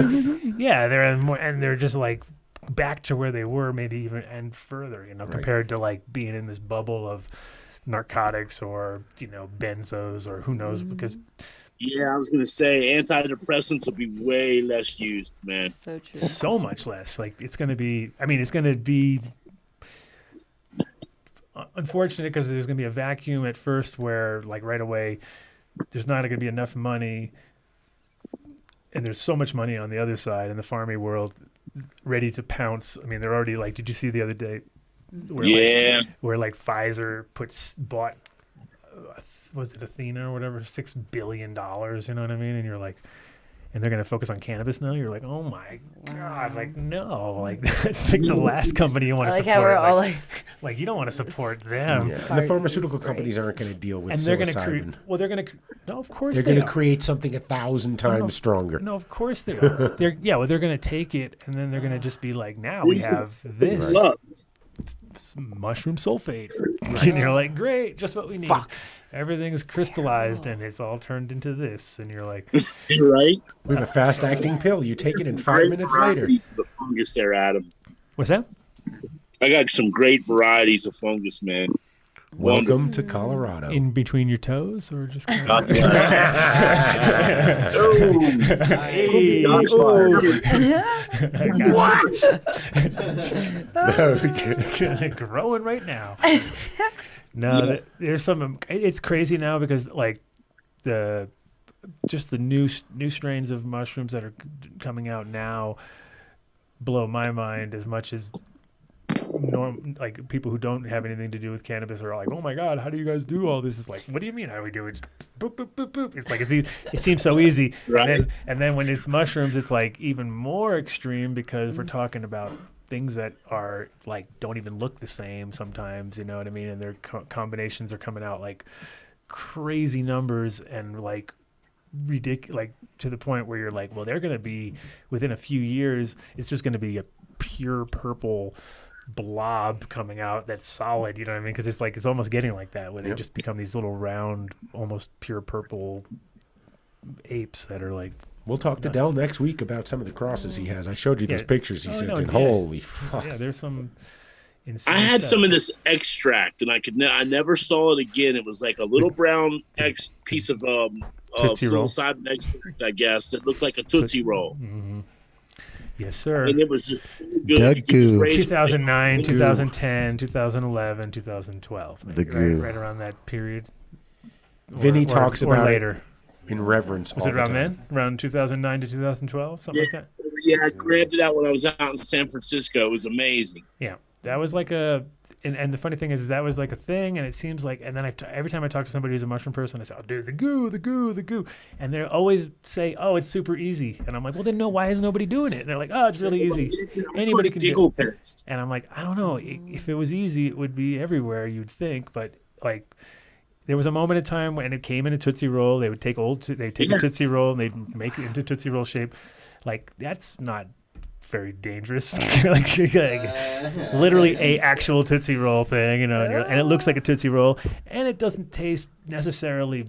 yeah, they're just like back to where they were, maybe even and further, you know, compared to like being in this bubble of narcotics or, you know, benzos or who knows, because yeah, I was gonna say antidepressants will be way less used, man. So true. So much less. Like it's gonna be unfortunate because there's gonna be a vacuum at first where like right away there's not gonna be enough money, and there's so much money on the other side in the farming world ready to pounce. I mean, they're already like, did you see the other day where like Pfizer bought was it Athena or whatever, $6 billion, you know what I mean? And you're like, and they're going to focus on cannabis now? You're like, oh my God, like, no, like that's like the last company you want to support. How we're all like, you don't want to support them. Yeah. And the pharmaceutical companies aren't going to deal with psilocybin. No, of course they're going to create something 1,000 times stronger. No, of course they are. They're going to take it, and then they're going to just be like, now we have this. Mushroom sulfate. And you're like, great, just what we need. Fuck. Everything's crystallized and it's all turned into this, and you're like, right? We have a fast-acting pill. You take it in 5 minutes later. The fungus there, Adam. What's that? I got some great varieties of fungus, man. Welcome to Colorado. In between your toes, or just? What? Growing right now. No, there's some. It's crazy now because like the new strains of mushrooms that are coming out now blow my mind as much as like people who don't have anything to do with cannabis are like, oh my God, how do you guys do all this? It's like, what do you mean how we do it? Boop, boop, boop, boop. It's like it seems so easy. Right. And then when it's mushrooms, it's like even more extreme because we're talking about things that are like don't even look the same sometimes, you know what I mean? And their combinations are coming out like crazy numbers and like ridiculous, like to the point where you're like, well, they're going to be within a few years, it's just going to be a pure purple blob coming out that's solid, you know what I mean? Because it's like it's almost getting like that where they just become these little round, almost pure purple apes that are like. We'll talk to Del next week about some of the crosses he has. I showed you those pictures he sent in. Yeah. Holy fuck! Yeah, there's some. Insane I had stuff. some of this extract, and I never saw it again. It was like a little brown piece of psilocybin extract, I guess. It looked like a Tootsie Roll. Mm-hmm. Yes, sir. And it was just good. 2009, 2010, 2011, 2012. Maybe, The goo. right around that period. Vinny talks about later. it in reverence. Was all it around the time. then? Around 2009 to 2012, something like that. Yeah, I grabbed it out when I was out in San Francisco. It was amazing. Yeah, that was like a. And the funny thing is that was like a thing, and it seems like, and then every time I talk to somebody who's a mushroom person, I say, oh, dude, the goo. And they always say, oh, it's super easy. And I'm like, well, then no, why is nobody doing it? And they're like, oh, it's really easy. Anybody can do it. And I'm like, I don't know. If it was easy, it would be everywhere, you'd think. But like, there was a moment in time when it came in a Tootsie Roll. They would take a Tootsie Roll and they'd make it into Tootsie Roll shape. Like, that's not very dangerous. like literally a actual Tootsie Roll thing, you know, and it looks like a Tootsie Roll, and it doesn't taste necessarily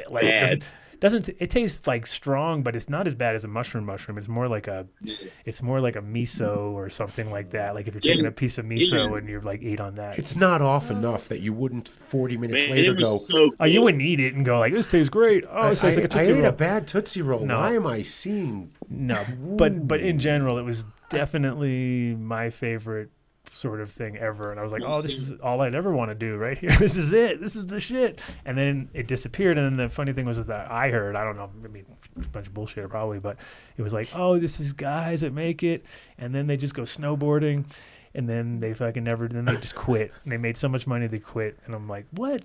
like doesn't. It tastes like strong, but it's not as bad as a mushroom. It's more like a miso or something like that. Like if you're taking a piece of miso and you're like ate on that. It's not off enough that you wouldn't 40 minutes later go, oh, you wouldn't eat it and go like, this tastes great. Oh, it tastes like a Tootsie Roll. I ate a bad Tootsie Roll. No. Why am I seeing? No, but in general, it was definitely my favorite sort of thing ever. And I was like, oh, this is all I'd ever want to do right here. This is it. This is the shit. And then it disappeared. And then the funny thing was that I heard, I don't know, I mean, a bunch of bullshit probably, but it was like, oh, this is guys that make it. And then they just go snowboarding. And then they fucking never, then they just quit. And they made so much money they quit. And I'm like, what?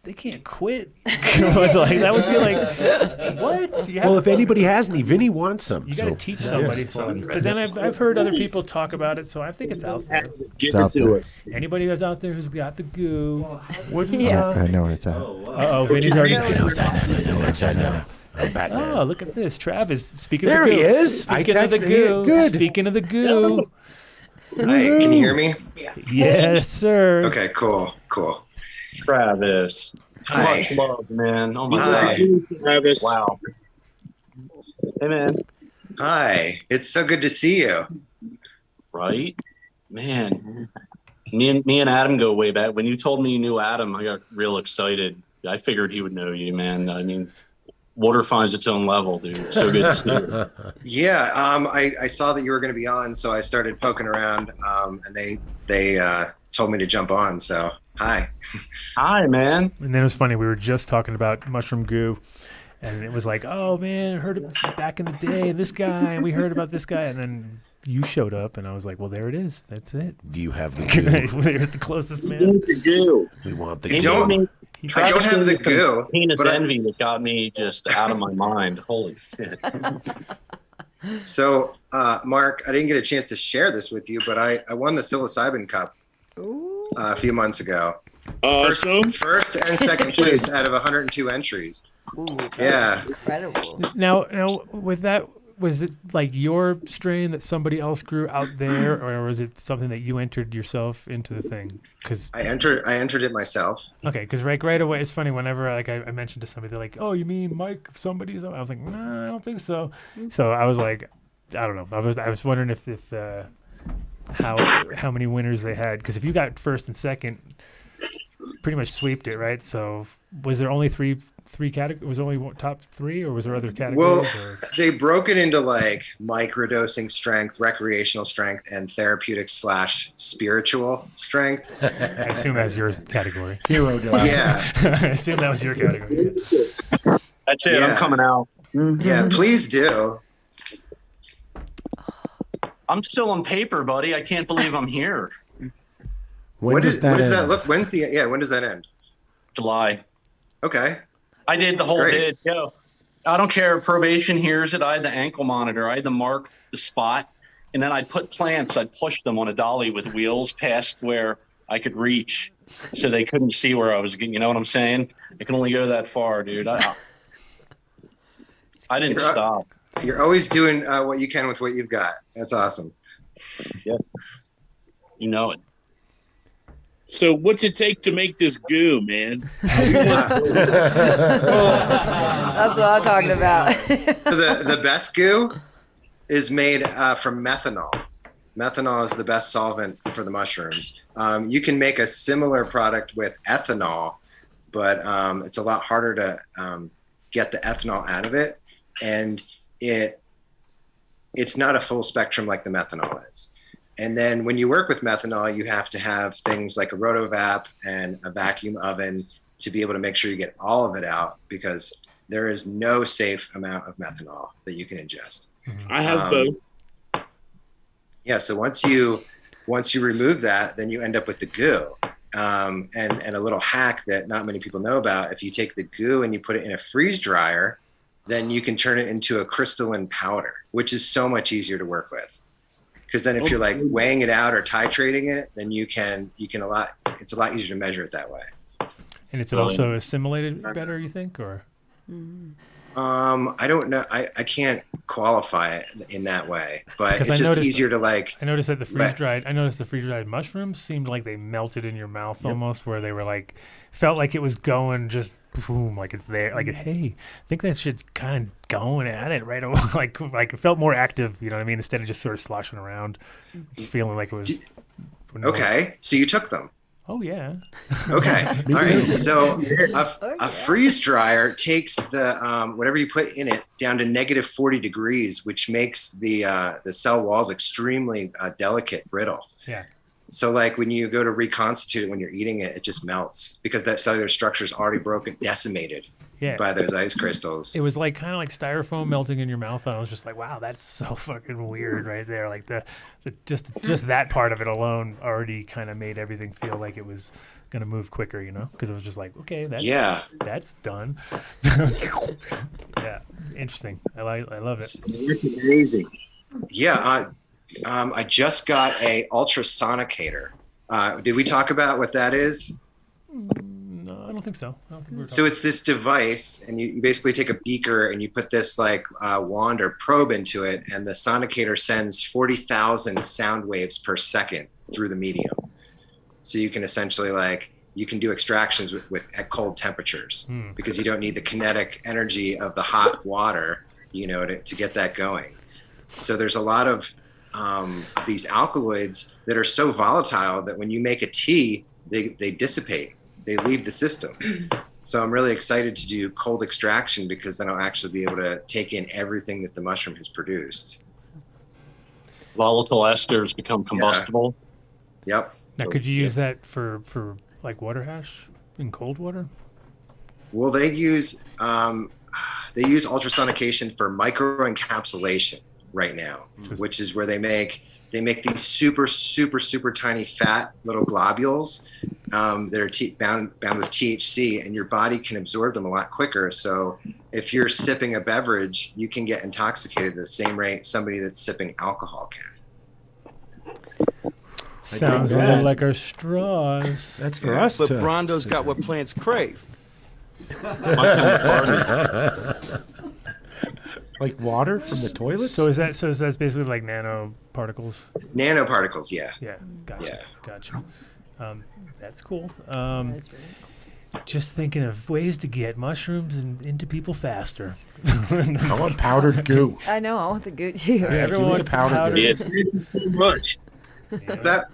They can't quit. I was like, that would be like, what? Well, if anybody has any, Vinnie wants some. You got to teach somebody something. But then I've heard other people talk about it, so I think it's out there. Give it to us. Anybody that's out there who's got the goo. I know where it's at. Uh-oh, Vinnie's already. I know it's at now. I'm Batman. Oh, look at this. Travis, speaking there of the goo. There he is. Speaking of the goo. Good. Speaking of the goo. Hi, can you hear me? Yes, sir. Okay, cool. Travis. Hi. Much love, man. Oh my Hi. God. Travis. Wow. Hey, man. Hi, it's so good to see you. Right? Man. Me and Adam go way back. When you told me you knew Adam, I got real excited. I figured he would know you, man. I mean, water finds its own level, dude. So good to see you. Yeah, I saw that you were going to be on, so I started poking around, and they told me to jump on, so hi. Hi, man. And then it was funny. We were just talking about mushroom goo, and it was like, oh man, I heard it back in the day, this guy, and we heard about this guy, and then you showed up, and I was like, well, there it is. That's it. Do you have the goo? There's the closest man. The goo. We want the I goo. don't have the goo. Penis but envy that got me just out of my mind. Holy shit. So, Mark, I didn't get a chance to share this with you, but I won the Psilocybin Cup a few months ago. Awesome. First and second place out of 102 entries. Ooh, Yeah. Incredible. Now, with that, was it like your strain that somebody else grew out there, or was it something that you entered yourself into the thing? Because I entered it myself. Okay, because right away, it's funny whenever like I mentioned to somebody, they're like, "Oh, you mean Mike? Somebody's?" I was like, "Nah, I don't think so." So I was like, I don't know. I was wondering if how many winners they had, because if you got first and second, pretty much sweeped it, right? So was there only three categories? Was there only top three, or was there other categories? Well, they broke it into like microdosing strength, recreational strength, and therapeutic / spiritual strength. I assume that's your category. Hero dose. Yeah. I assume that was your category. That's it. Yeah. I'm coming out. Yeah, please do. I'm still on paper, buddy. I can't believe I'm here. When does that end? look? When does that end? July. Okay. I did the whole Great. bid. Yo, I don't care. Probation hears it. I had the ankle monitor. I had to mark the spot, and then I'd put plants. I'd push them on a dolly with wheels past where I could reach, so they couldn't see where I was getting. You know what I'm saying? I can only go that far, dude. I didn't stop. You're always doing what you can with what you've got. That's awesome. Yeah. You know it. So what's it take to make this goo, man? That's what I'm talking about. So the best goo is made from methanol. Methanol is the best solvent for the mushrooms. You can make a similar product with ethanol, but it's a lot harder to get the ethanol out of it, and it's not a full spectrum like the methanol is. And then when you work with methanol, you have to have things like a rotovap and a vacuum oven to be able to make sure you get all of it out, because there is no safe amount of methanol that you can ingest. I have both. Yeah, so once you remove that, then you end up with the goo. And a little hack that not many people know about: if you take the goo and you put it in a freeze dryer, then you can turn it into a crystalline powder, which is so much easier to work with. Because then if you're like weighing it out or titrating it, then it's a lot easier to measure it that way. And it's also assimilated better, you think, or? I don't know. I can't qualify it in that way, but it's just easier to like. I noticed that the freeze dried mushrooms seemed like they melted in your mouth almost, where they were like, felt like it was going just boom, like it's there. Like, hey, I think that shit's kind of going at it right away. like it felt more active, you know what I mean? Instead of just sort of sloshing around, feeling like it was. Okay, so you took them. Oh yeah. Okay. All right. So a freeze dryer takes the whatever you put in it down to negative 40 degrees, which makes the cell walls extremely delicate, brittle. Yeah. So like when you go to reconstitute it when you're eating it, it just melts because that cellular structure is already broken, decimated by those ice crystals. It was like kind of like styrofoam melting in your mouth. And I was just like, wow, that's so fucking weird right there. Like the just that part of it alone already kind of made everything feel like it was gonna move quicker, you know? Because it was just like, okay, that's done. Yeah, interesting. I love it. It's amazing. Yeah, I just got a ultrasonicator. Did we talk about what that is? No, I don't think so. So it's this device, and you basically take a beaker and you put this like wand or probe into it, and the sonicator sends 40,000 sound waves per second through the medium. So you can essentially you can do extractions at cold temperatures because you don't need the kinetic energy of the hot water, you know, to get that going. So there's a lot of these alkaloids that are so volatile that when you make a tea, they dissipate. They leave the system. So I'm really excited to do cold extraction because then I'll actually be able to take in everything that the mushroom has produced. Volatile esters become combustible. Yeah. Yep. Now, could you use that for like water hash in cold water? Well, they use ultrasonication for microencapsulation right now, which is where they make these super, super, super tiny fat little globules that are bound with THC, and your body can absorb them a lot quicker. So if you're sipping a beverage, you can get intoxicated at the same rate somebody that's sipping alcohol can. Sounds a little like our straws. That's for us But to... Brondo's got what plants crave. Like water from the toilets? So is that basically like nanoparticles? Nanoparticles, yeah. Yeah, gotcha. Yeah. Gotcha. That's cool. Just thinking of ways to get mushrooms into people faster. I want powdered goo. I know. I want the goo too. Yeah, everyone wants the powdered goo. Yes, thank you so much. What's that?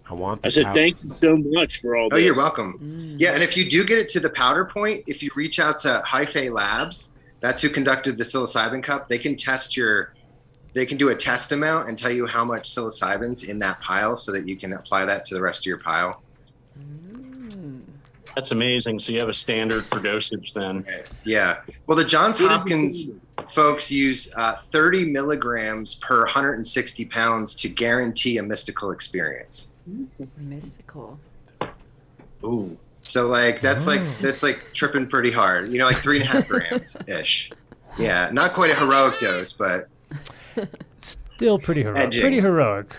I said thank you so much for all this. Oh, you're welcome. Yeah, and if you do get it to the powder point, if you reach out to Hi-Fi Labs, that's who conducted the Psilocybin Cup. They can do a test amount and tell you how much psilocybin's in that pile so that you can apply that to the rest of your pile. That's amazing. So you have a standard for dosage then. Yeah. Well, the Johns Hopkins folks use 30 milligrams per 160 pounds to guarantee a mystical experience. Mystical. Ooh. So like that's like tripping pretty hard. You know, like 3.5 grams ish. Yeah, not quite a heroic dose, but still pretty heroic. Edging. Pretty heroic.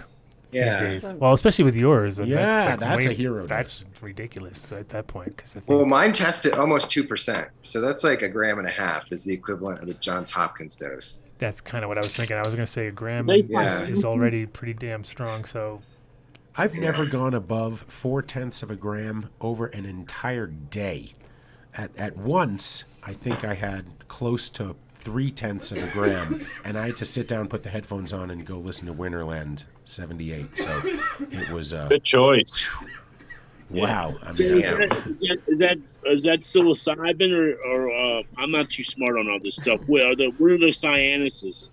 Yeah. these days. Well, especially with yours. Yeah, that's a hero dose. That's ridiculous at that point. Cause I think well, mine tested almost 2%, so that's like 1.5 grams is the equivalent of the Johns Hopkins dose. that's kind of what I was thinking. I was going to say a gram Yeah. is already pretty damn strong. So I've never gone above 0.4 gram over an entire day. At once, I think I had close to 0.3 gram, and I had to sit down, put the headphones on, and go listen to Winterland 78. So it was good choice. Wow. I So mean, is that psilocybin or I'm not too smart on all this stuff. What are the cyanosis?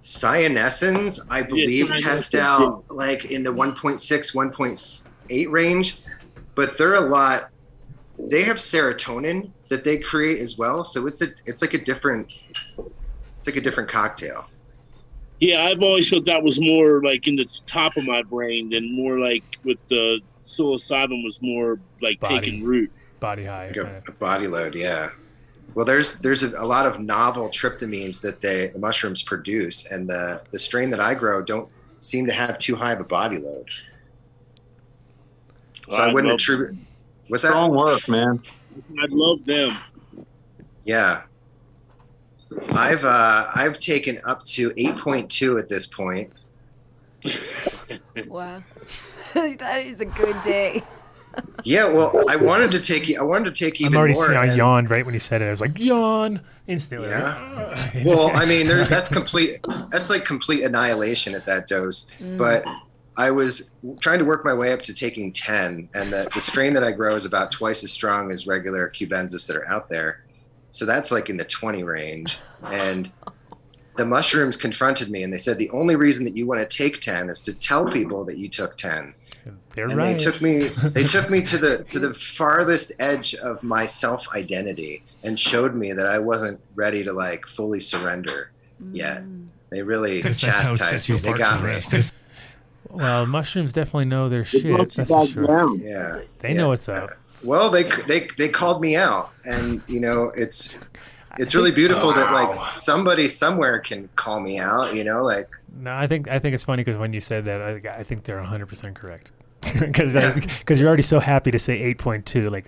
Cyanesins, I believe, test out like in the 1.6, 1.8 range, but they're a lot. They have serotonin that they create as well, so it's like a different cocktail. Yeah, I've always felt that was more like in the top of my brain than more like with the psilocybin was more like taking root. Body high. Like a body load, yeah. Well, there's a lot of novel tryptamines that the mushrooms produce, and the strain that I grow don't seem to have too high of a body load. So I wouldn't attribute. What's that? Strong work, man. I'd love them. Yeah. I've taken up to 8.2 at this point. Wow. That is a good day. Yeah, well, I wanted to take even more. I'm already seeing I and- yawned right when he said it. I was like, yawn instantly. Yeah. It Well, just- I mean, that's like complete annihilation at that dose. But I was trying to work my way up to taking 10, and the strain that I grow is about twice as strong as regular cubensis that are out there. So that's like in the 20 range. And the mushrooms confronted me, and they said the only reason that you want to take 10 is to tell people that you took 10. They're and right. they took me to the farthest edge of my self-identity and showed me that I wasn't ready to like fully surrender yet. They really chastised me. They got me. Well, mushrooms definitely know their shit. What's That's for that sure. down? Yeah. They know what's up. Well, they called me out, and you know it's really beautiful that like somebody somewhere can call me out. You know, like No, I think it's funny because when you said that, I think they're 100% correct. Because you're already so happy to say 8.2, like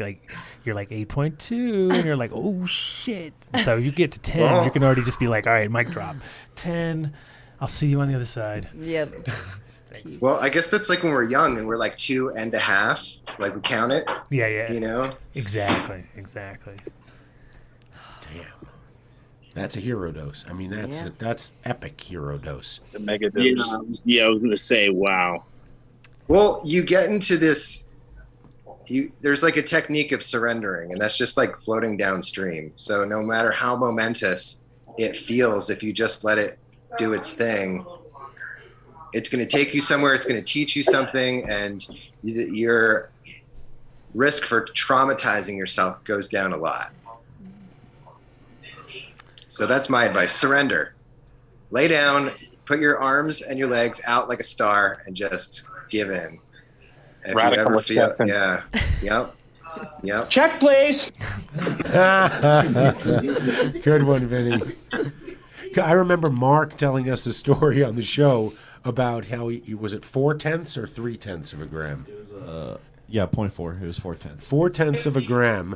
you're like 8.2, and you're like, oh shit. So you get to 10, Well- you can already just be like, all right, mic drop. 10, I'll see you on the other side. Yep. well, I guess that's like when we're young and we're like 2.5, like we count it. Yeah, yeah. You know. Exactly. Damn. That's a hero dose. I mean, that's epic hero dose. The mega dose. Yeah, I was gonna say, wow. Well, you get into this. There's like a technique of surrendering, and that's just like floating downstream. So no matter how momentous it feels, if you just let it do its thing, it's going to take you somewhere. It's going to teach you something, and your risk for traumatizing yourself goes down a lot. So that's my advice. Surrender. Lay down, put your arms and your legs out like a star, and just give in. If Radical you ever acceptance. Yep. Check, please. Good one, Vinny. I remember Mark telling us a story on the show about how he was it 4/10 or 3/10 of a gram? Yeah, 0.4. It was 4/10. 4/10 of a gram,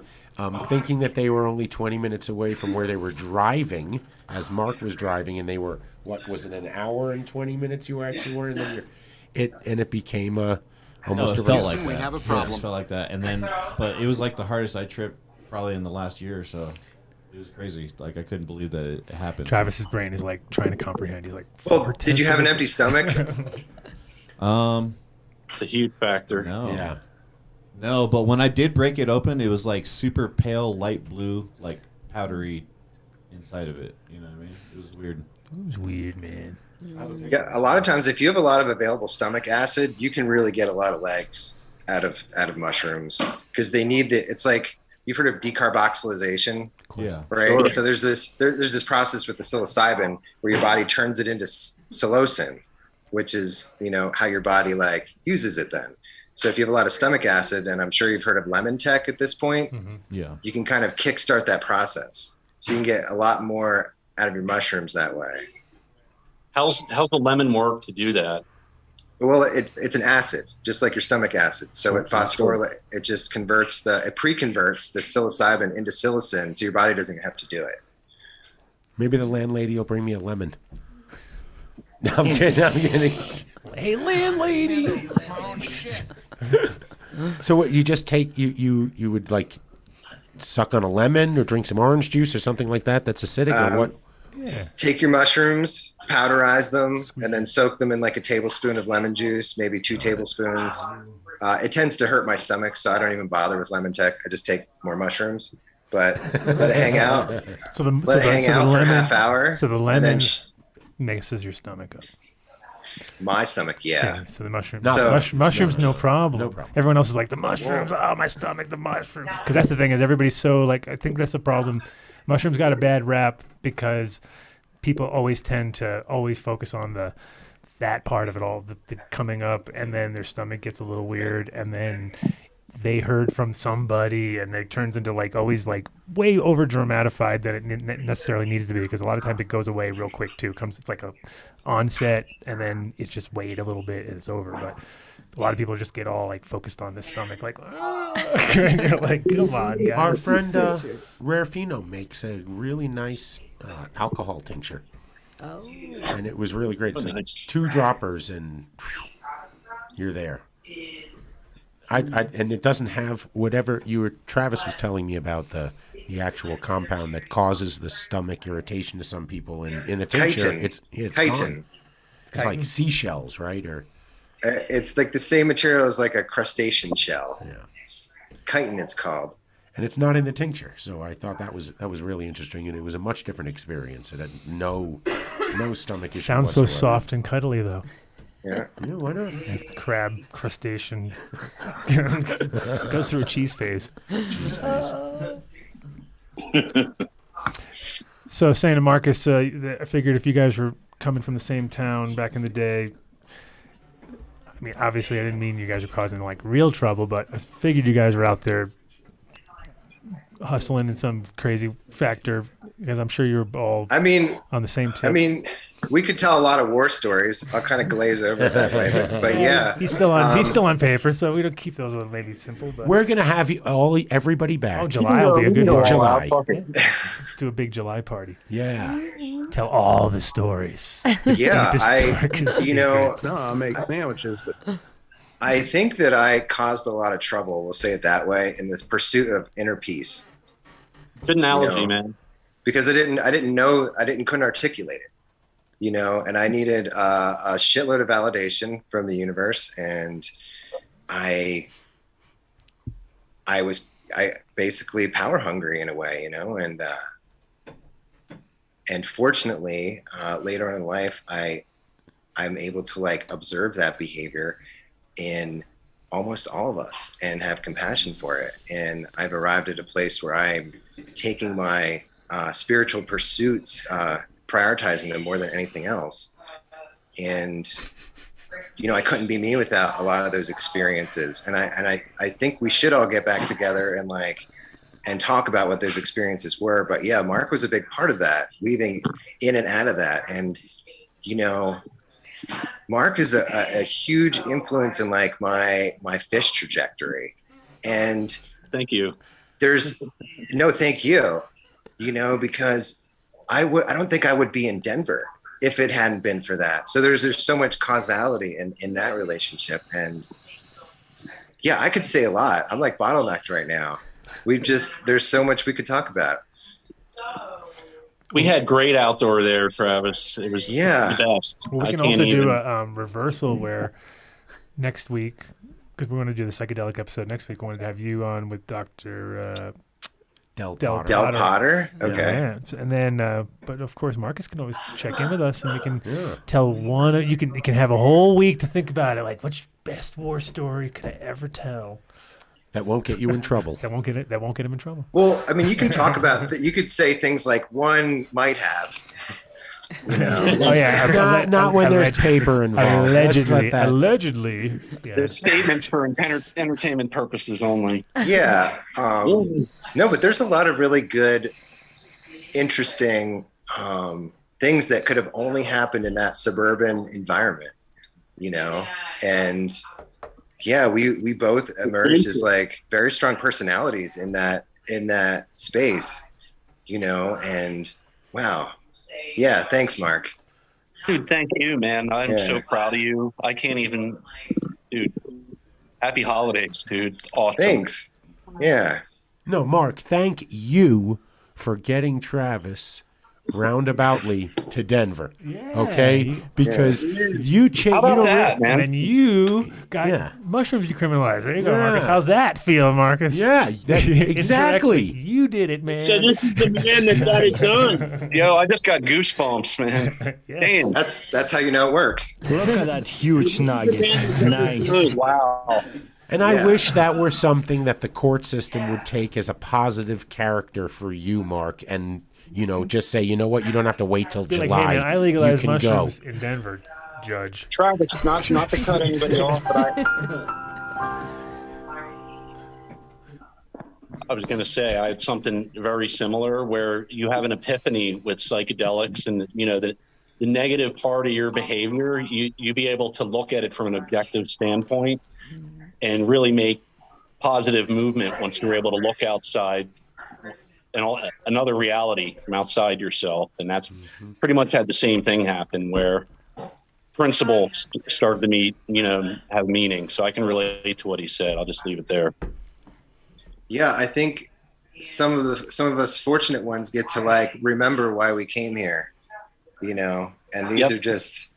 thinking that they were only 20 minutes away from where they were driving, as Mark was driving, and they were, what was it, an hour and 20 minutes you actually were? And then it became almost it a felt real- like that. We have a Yeah, it problem. just felt like that. And then, but it was like the hardest I tripped probably in the last year or so. It was crazy. Like, I couldn't believe that it happened. Travis's brain is like trying to comprehend. He's like, Well, did you have an empty stomach? It's a huge factor. No. Yeah. No, but when I did break it open, it was like super pale, light blue, like powdery inside of it. You know what I mean? It was weird. It was weird, man. Yeah, a lot of times if you have a lot of available stomach acid, you can really get a lot of legs out of mushrooms because they need it's like you've heard of decarboxylation. Yeah. Right. Sure. So there's this process with the psilocybin where your body turns it into psilocin, which is, you know, how your body like uses it then. So if you have a lot of stomach acid, and I'm sure you've heard of lemon tech at this point, Yeah. you can kind of kickstart that process. So you can get a lot more out of your mushrooms that way. How's the lemon work to do that? Well, it's an acid, just like your stomach acid. So it phosphorylates. It just it pre-converts the psilocybin into psilocin, so your body doesn't have to do it. Maybe the landlady will bring me a lemon. No, I'm kidding. Hey, landlady. So what, you just take you would like suck on a lemon or drink some orange juice or something like that that's acidic or what? Yeah. Take your mushrooms, powderize them, and then soak them in like a tablespoon of lemon juice, maybe 2 tablespoons. It tends to hurt my stomach, so I don't even bother with lemon tech. I just take more mushrooms, but let it hang out. Let it hang out for a half hour. So the and lemon then messes your stomach up. my stomach, yeah. So the mushrooms, So- mushrooms, no problem. Everyone else is like the mushrooms. Oh, my stomach, the mushroom. Because that's the thing is everybody's so like. I think that's the problem. Mushrooms got a bad rap because people always tend to always focus on that part of it all, the coming up, and then their stomach gets a little weird, and then they heard from somebody, and it turns into like always like way over dramatified that it necessarily needs to be, because a lot of times it goes away real quick too. It's like a onset, and then it's just wait a little bit and it's over. But a lot of people just get all like focused on the stomach, like, and you're like, come on, guys. Our friend Rare Pheno makes a really nice alcohol tincture. Oh. And it was really great. It's like 2 droppers and whew, you're there. and it doesn't have whatever Travis was telling me about the actual compound that causes the stomach irritation to some people in the tincture. Chitin. It's Chitin. gone. It's like seashells, right? Or it's like the same material as like a crustacean shell. Yeah. Chitin, it's called. And it's not in the tincture, so I thought that was really interesting, and it was a much different experience. It had no stomach issue. Sounds whatsoever. so soft and cuddly, though. Yeah, why not? Crab crustacean goes through a cheese phase. Cheese phase. So saying to Marcus, I figured if you guys were coming from the same town back in the day, I mean, obviously I didn't mean you guys were causing like real trouble, but I figured you guys were out there hustling in some crazy factor, because I'm sure you're all on the same tip. I mean, we could tell a lot of war stories. I'll kind of glaze over it that way, but yeah. He's still on paper, so we don't keep those maybe simple. But we're gonna have everybody back. Oh, July will be a good one. July. Let's do a big July party. Yeah. Tell all the stories. Yeah, I'll make sandwiches, but I think that I caused a lot of trouble, we'll say it that way, in this pursuit of inner peace. Good analogy, man. Because couldn't articulate it, and I needed a shitload of validation from the universe, and I basically power hungry in a way, and fortunately, later on in life, I'm able to like observe that behavior in almost all of us and have compassion for it. And I've arrived at a place where I'm taking my spiritual pursuits, prioritizing them more than anything else. And, I couldn't be me without a lot of those experiences. And I think we should all get back together and talk about what those experiences were. But yeah, Mark was a big part of that, weaving in and out of that. And, Mark is a huge influence in like my fish trajectory. And thank you. There's no thank you, because I don't think I would be in Denver if it hadn't been for that. So there's so much causality in that relationship. And yeah, I could say a lot. I'm like bottlenecked right now. There's so much we could talk about. We had great outdoor there, Travis. It was the best. Well, we can also do a reversal where next week, because we're going to do the psychedelic episode next week, I wanted to have you on with Dr. Del Potter. Okay. Yeah. And then, but of course, Marcus can always check in with us, and we can tell one. You can have a whole week to think about it. Like, which best war story could I ever tell? That won't get you in trouble. That won't get him in trouble. Well, I mean, you can talk about you could say things like one might have. Oh yeah, not when there's paper involved. Allegedly. Yeah. There's statements for entertainment purposes only. Yeah. No, but there's a lot of really good, interesting things that could have only happened in that suburban environment, and. Yeah, we both emerged as like very strong personalities in that space, and wow. Yeah, thanks, Mark. Dude, thank you, man. I'm so proud of you. I can't even, dude. Happy holidays, dude. Awesome. Thanks. Yeah. No, Mark, thank you for getting Travis roundaboutly to Denver. Yeah. Okay? Because you changed. Man? And you got mushrooms decriminalized. There you go, Marcus. How's that feel, Marcus? Yeah, exactly. You did it, man. So this is the man that got it done. Yo, I just got goosebumps, man. Yes. Damn. That's how you know it works. Look at that huge nugget. Nice. Wow. And I wish that were something that the court system would take as a positive character for you, Mark, and just say, you know what, you don't have to wait till July. Like, hey, man, I legalized mushrooms go. in Denver, Judge. Travis, not to cut anybody off, but I was going to say I had something very similar where you have an epiphany with psychedelics, and the negative part of your behavior, you be able to look at it from an objective standpoint and really make positive movement once you're able to look outside and another reality from outside yourself. And that's pretty much had the same thing happen where principles start to have meaning. So I can relate to what he said. I'll just leave it there. Yeah, I think some of us fortunate ones get to like remember why we came here, and these are just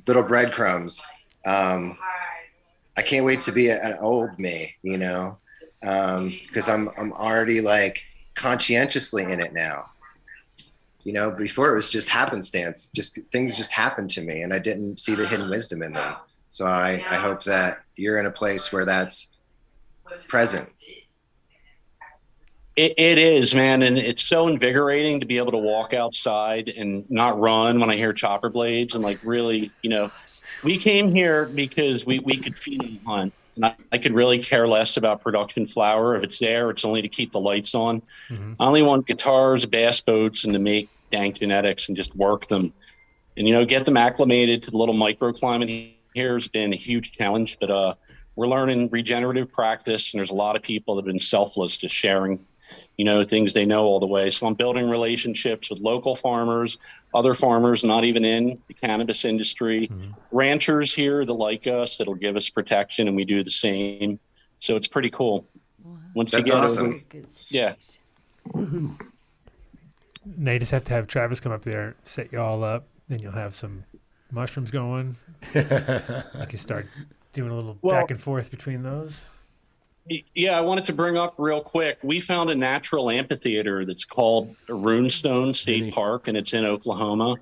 little breadcrumbs. I can't wait to be an old me, because I'm already like conscientiously in it now. Before it was just happenstance, just things just happened to me and I didn't see the hidden wisdom in them. So I hope that you're in a place where that's present. It is, man. And it's so invigorating to be able to walk outside and not run when I hear chopper blades and like really, we came here because we could feed and hunt. And I could really care less about production flower. If it's there, it's only to keep the lights on. Mm-hmm. I only want guitars, bass boats, and to make dank genetics and just work them. And, get them acclimated to the little microclimate here has been a huge challenge. But we're learning regenerative practice, and there's a lot of people that have been selfless, just sharing, things they know all the way. So I'm building relationships with local farmers, other farmers not even in the cannabis industry, ranchers here that like us, that'll give us protection, and we do the same. So it's pretty cool. Once That's you get awesome. Yeah. Now you just have to have Travis come up there, set you all up, then you'll have some mushrooms going. You can start doing a little back and forth between those. Yeah, I wanted to bring up real quick. We found a natural amphitheater that's called Runestone State Park, and it's in Oklahoma.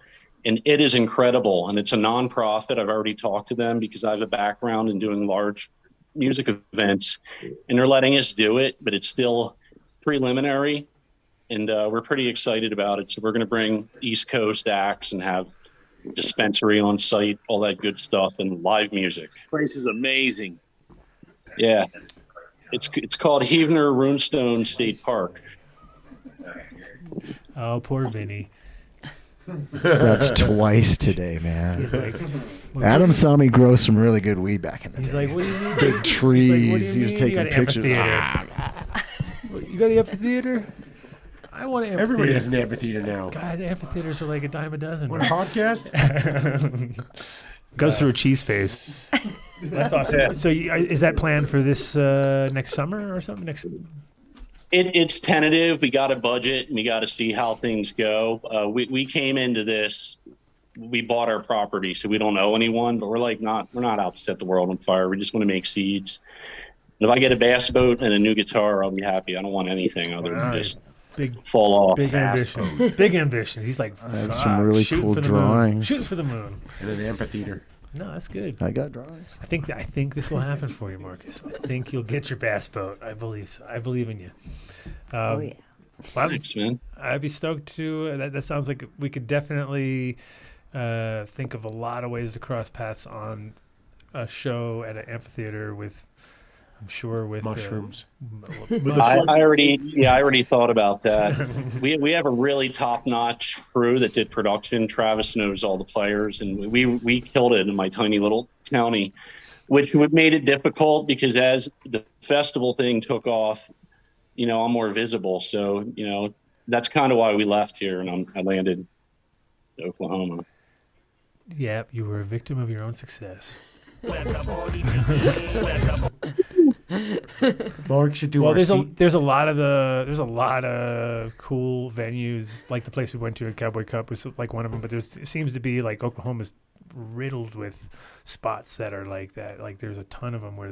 And it is incredible. And it's a nonprofit. I've already talked to them because I have a background in doing large music events. And they're letting us do it, but it's still preliminary. And we're pretty excited about it. So we're going to bring East Coast acts and have dispensary on site, all that good stuff, and live music. This place is amazing. Yeah. It's called Heavener Runestone State Park. Oh, poor Vinnie. That's twice today, man. He's like, Adam saw me grow some really good weed back in the day. He's like, what do you mean? Big trees. He was taking You got pictures. You got an amphitheater? I want an amphitheater. Everybody has an amphitheater now. God, the amphitheaters are like a dime a dozen. Want a podcast? Goes through a cheese phase. That's awesome. Yeah. So is that planned for this next summer or something? It's tentative. We got a budget, and we got to see how things go. We came into this. We bought our property, so we don't owe anyone. But we're not out to set the world on fire. We just want to make seeds. And if I get a bass boat and a new guitar, I'll be happy. I don't want anything other than just fall off. Big ambition. Big ambition. He's like, I have some really cool drawings. Shooting for the moon. And an amphitheater. No, that's good. I got drawings. I think this will happen for you, Marcus. I think you'll get your bass boat. I believe so. I believe in you. Oh yeah. Well, Thanks, man. I'd be stoked to. That sounds like we could definitely think of a lot of ways to cross paths on a show at an amphitheater with. I'm sure with mushrooms. I already thought about that. We have a really top-notch crew that did production. Travis knows all the players, and we killed it in my tiny little county, which made it difficult because as the festival thing took off, I'm more visible. So that's kind of why we left here, and I landed in Oklahoma. Yeah, you were a victim of your own success. Mark should do there's a lot of cool venues, like the place we went to at Cowboy Cup was like one of them, but it seems to be like Oklahoma's riddled with spots that are like that. Like there's a ton of them where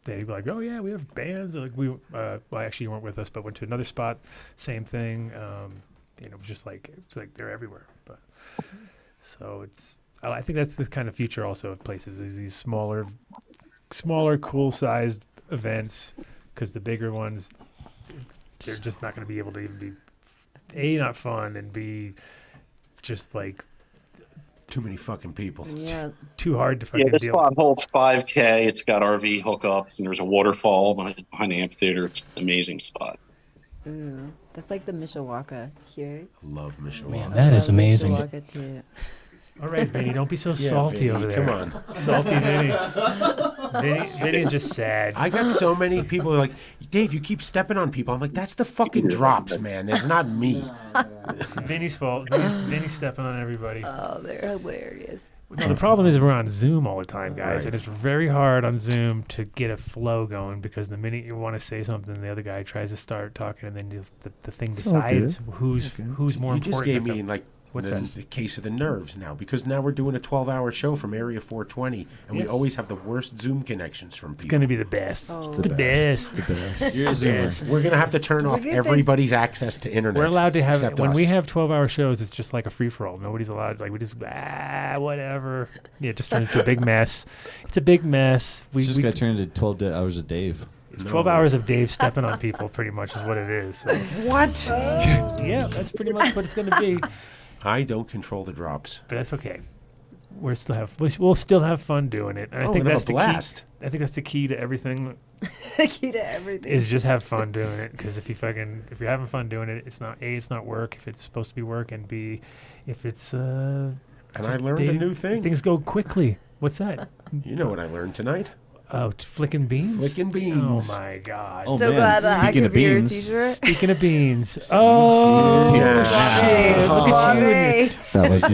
they're like, oh yeah, we have bands. Like well, actually you weren't with us, but went to another spot, same thing. Just like it's like they're everywhere. But so I think that's the kind of future also of places is these smaller, cool-sized events, because the bigger ones, they're just not going to be able to even be A, not fun, and B, just like too many fucking people. Yeah. Too hard to fucking deal. This deal. spot holds 5K. It's got RV hookups, and there's a waterfall behind the amphitheater. It's an amazing spot. Ooh, that's like the Mishawaka here. I love Mishawaka. Man, that is amazing. Mishawaka too. All right, Vinny, don't be so salty Vinny, over there. come on. Salty Vinny. Vinny's just sad. I got so many people like, Dave, you keep stepping on people. I'm like, that's the fucking drops, man. It's not me. It's Vinny's fault. Vinny's stepping on everybody. Oh, they're hilarious. No, the problem is we're on Zoom all the time, guys, and it's very hard on Zoom to get a flow going because the minute you want to say something, the other guy tries to start talking, and then the thing decides who's more important. You just gave me What's the case of the nerves now, because now we're doing a 12-hour show from Area 420, and we always have the worst Zoom connections from people. It's going to be the best. Oh. It's the best. The best. You're a Zoomer. We're going to have to turn off everybody's access to internet. We're allowed to have, except when us. we have 12-hour shows, it's just like a free-for-all. Nobody's allowed, like, we just, whatever. Yeah, it just turns into a big mess. It's a big mess. We just got to turn into 12 hours of Dave. It's 12 hours of Dave stepping on people, pretty much, is what it is. So. What? Yeah, that's pretty much what it's going to be. I don't control the drops, but that's okay. We'll still have fun doing it. And I think that's the blast. Key. I think that's the key to everything. The key to everything is just have fun doing it. Because if you're having fun doing it, it's not it's not work. If it's supposed to be work, and B, if it's and I learned a new thing. Things go quickly. What's that? You know what I learned tonight? Oh, flicking beans? Flicking beans. Oh, my God. Oh, so man. Glad that I could be your t-shirt. Speaking of beans. Oh, yeah. Look at you. That was nice.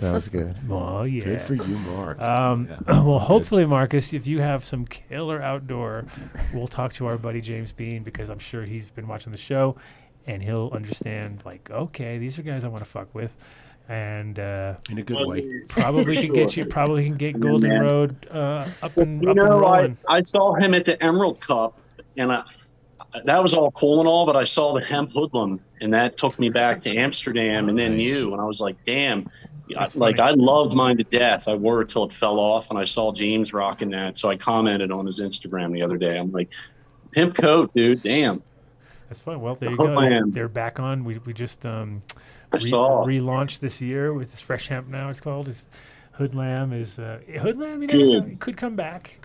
That was good. Oh, yeah. Good for you, Mark. Well, hopefully, Marcus, if you have some killer outdoor, we'll talk to our buddy James Bean, because I'm sure he's been watching the show, and he'll understand, like, okay, these are guys I want to fuck with. And in a good way, probably can get Golden Road up and rolling. I saw him at the Emerald Cup, and that was all cool and all, but I saw the hemp hoodlum, and that took me back to Amsterdam, and then you, and I was like, damn, I loved mine to death. I wore it till it fell off, and I saw James rocking that, so I commented on his Instagram the other day. I'm like, pimp coat, dude, damn. That's fun. Well, there you go. They're back on. We just relaunched this year with this fresh hemp. Now it's called. It's Hoodlam is Hoodlam. It could come back.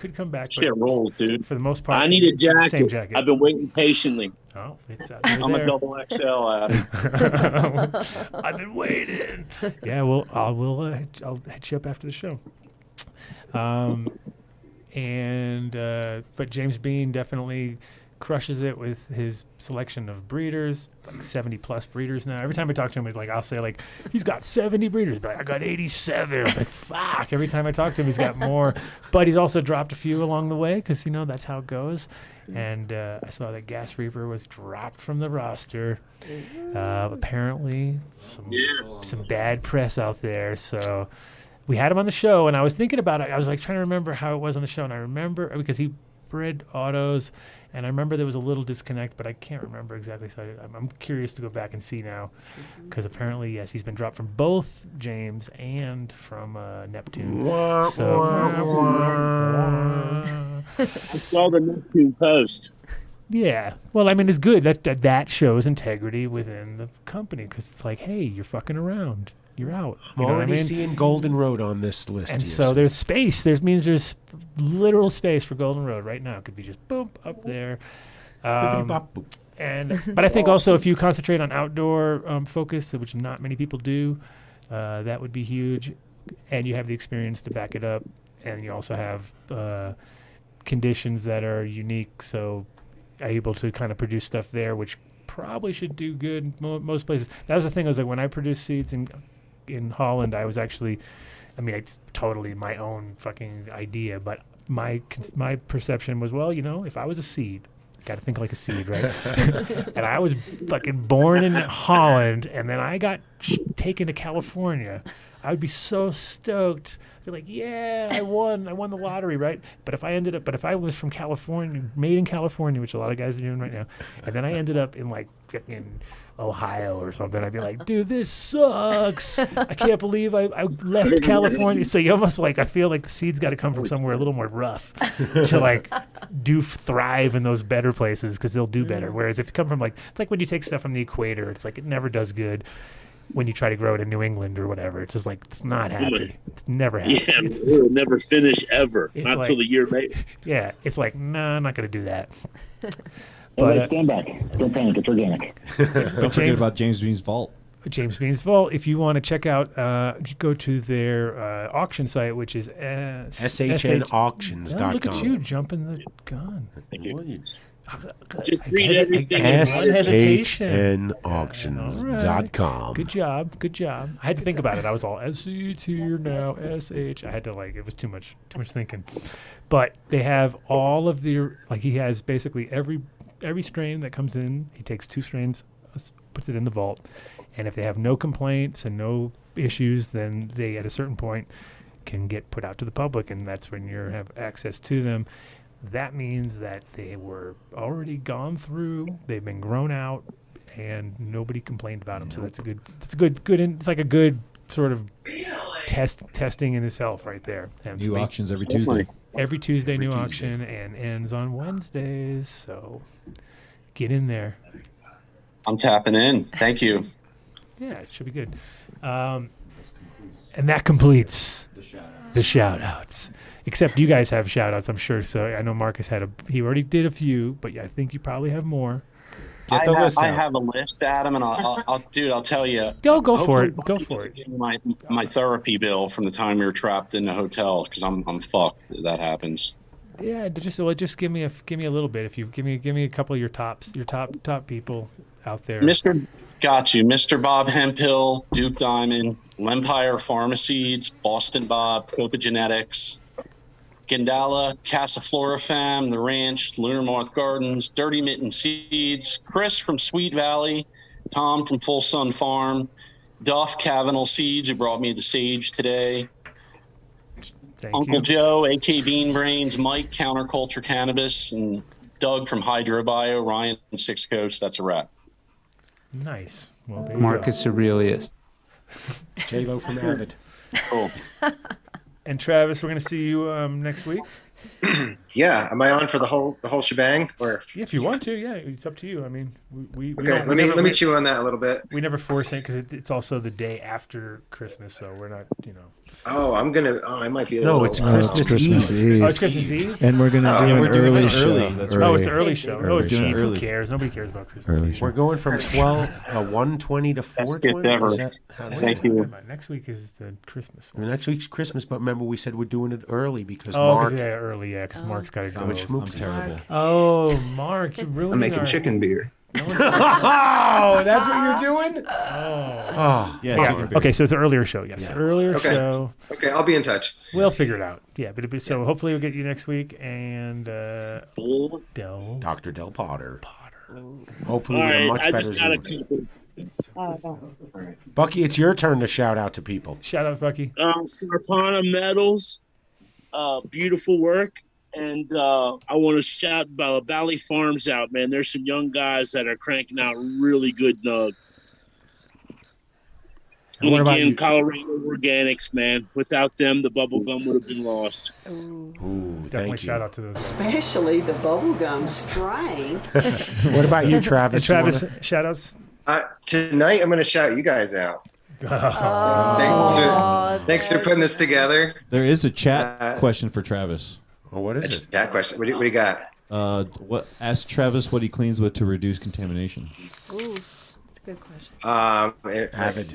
Shit rolls, dude. For the most part, I need a jacket. Same jacket. I've been waiting patiently. Oh, it's I'm a double XL Adam. I've been waiting. Yeah, well, I'll hit you up after the show. But James Bean definitely crushes it with his selection of breeders, like 70 plus breeders now. Every time I talk to him, it's like, I'll say, like, he's got 70 breeders, but I got 87. I'm like, fuck. Every time I talk to him, he's got more. But he's also dropped a few along the way, because, that's how it goes. And I saw that Gas Reaper was dropped from the roster. Apparently, some bad press out there. So we had him on the show, and I was thinking about it. I was like trying to remember how it was on the show, and I remember because he bred autos, and I remember there was a little disconnect, but I can't remember exactly. So I'm curious to go back and see now, because apparently, yes, he's been dropped from both James and from Neptune. I saw the Neptune post. Yeah, well, I mean, it's good. That shows integrity within the company, because it's like, hey, you're fucking around. You're out. I'm already seeing Golden Road on this list. And so there's space. Means there's literal space for Golden Road right now. It could be just boom up there. But I think also if you concentrate on outdoor focus, which not many people do, that would be huge. And you have the experience to back it up. And you also have conditions that are unique. So able to kind of produce stuff there, which probably should do good most places. That was the thing. I was like, when I produced seeds in Holland, I was actually, it's totally my own fucking idea, but my perception was, well, if I was a seed, got to think like a seed, right? And I was fucking born in Holland, and then I got taken to California. I would be so stoked. I'd be like, yeah, I won the lottery, right? But if I was from California, made in California, which a lot of guys are doing right now, and then I ended up in like fucking Ohio or something, I'd be like, dude, this sucks. I can't believe I left California. So you almost I feel like the seed's got to come from somewhere a little more rough to thrive in those better places, because they'll do better. Whereas if you come from it's like when you take stuff from the equator, it's like it never does good. When you try to grow it in New England or whatever, it's just like, it's not happy. It's never happy. Yeah, it'll never finish ever. Not until the year later. Yeah, it's like, nah, I'm not going to do that. But stand back. Don't panic. It's organic. Don't forget about James Bean's Vault. James Bean's Vault. If you want to check out, go to their auction site, which is SHNauctions.com. Look at you jumping the gun. Just read everything. SHNauctions.com. Good job. Good job. I had to think about it. I was all SH here now. SH. I had to it was too much thinking. But they have all of the he has basically every strain that comes in. He takes 2 strains, puts it in the vault, and if they have no complaints and no issues, then they at a certain point can get put out to the public, and that's when you have access to them. That means that they were already gone through, they've been grown out, and nobody complained about them. So it's like a good sort of testing in itself right there. And New auctions every Tuesday. Every Tuesday, new auction, and ends on Wednesdays. So get in there. I'm tapping in. Thank you. Yeah, it should be good. And that completes the shout-outs. Except you guys have shout-outs, I'm sure. So I know Marcus he already did a few, but I think you probably have more. I have a list, Adam, and I'll tell you. Go for it. Go for it. My therapy bill from the time we were trapped in the hotel, because I'm fucked if that happens. Yeah, just give me a little bit. If you give me a couple of your top people out there. Got you. Mr. Bob Hemphill, Duke Diamond, Lempire Pharmaseeds, Boston Bob, Copa Genetics, Gandala, Casaflora Fam, The Ranch, Lunar Moth Gardens, Dirty Mitten Seeds, Chris from Sweet Valley, Tom from Full Sun Farm, Duff Cavanal Seeds, who brought me the sage today, Uncle Joe, AK Bean Brains, Mike, Counterculture Cannabis, and Doug from Hydrobio, Ryan from Six Coast. That's a wrap. Nice. Well, Marcus Aurelius. J-Lo from Avid. Cool. And Travis, we're going to see you next week. Yeah, am I on for the whole shebang? Or yeah, if you want to, yeah, it's up to you. I mean, we okay. Let me chew on that a little bit. We never force it because it's also the day after Christmas, so we're not, Oh, I might be. It's Christmas Eve. Oh, it's Christmas Eve. And we're going to do an early show. That's right. Oh, it's an early show. No, it's Eve. Who cares? Nobody cares about Christmas Eve. We're going from 1:20 to 4:20. Thank you. Next week is the Christmas one. Next week's Christmas, but remember we said we're doing it early because Mark. Yeah, early. Yeah, because Mark's got to go. Which I'm terrible. Oh, Mark, you ruined. I'm making chicken beer. Oh, that's what you're doing? Oh. Yeah. Okay, so it's an earlier show. Yes, earlier show. Okay, I'll be in touch. We'll figure it out. Yeah, so hopefully we'll get you next week and Dr. Del Potter. Hopefully we have much better Zoom. Bucky, it's your turn to shout out to people. Shout out, Bucky. Sarpana Metals, beautiful work. And I want to shout Valley Farms out, man. There's some young guys that are cranking out really good nug. And again, Colorado Organics, man. Without them, the bubblegum would have been lost. Ooh, definitely shout out to those. Especially the bubblegum strain. What about you, Travis? Travis, shout outs? Tonight, I'm going to shout you guys out. Thanks for putting this together. There is a chat question for Travis. Well, what is it? Chat question. What do you got? Ask Travis what he cleans with to reduce contamination. Ooh, that's a good question. Avid.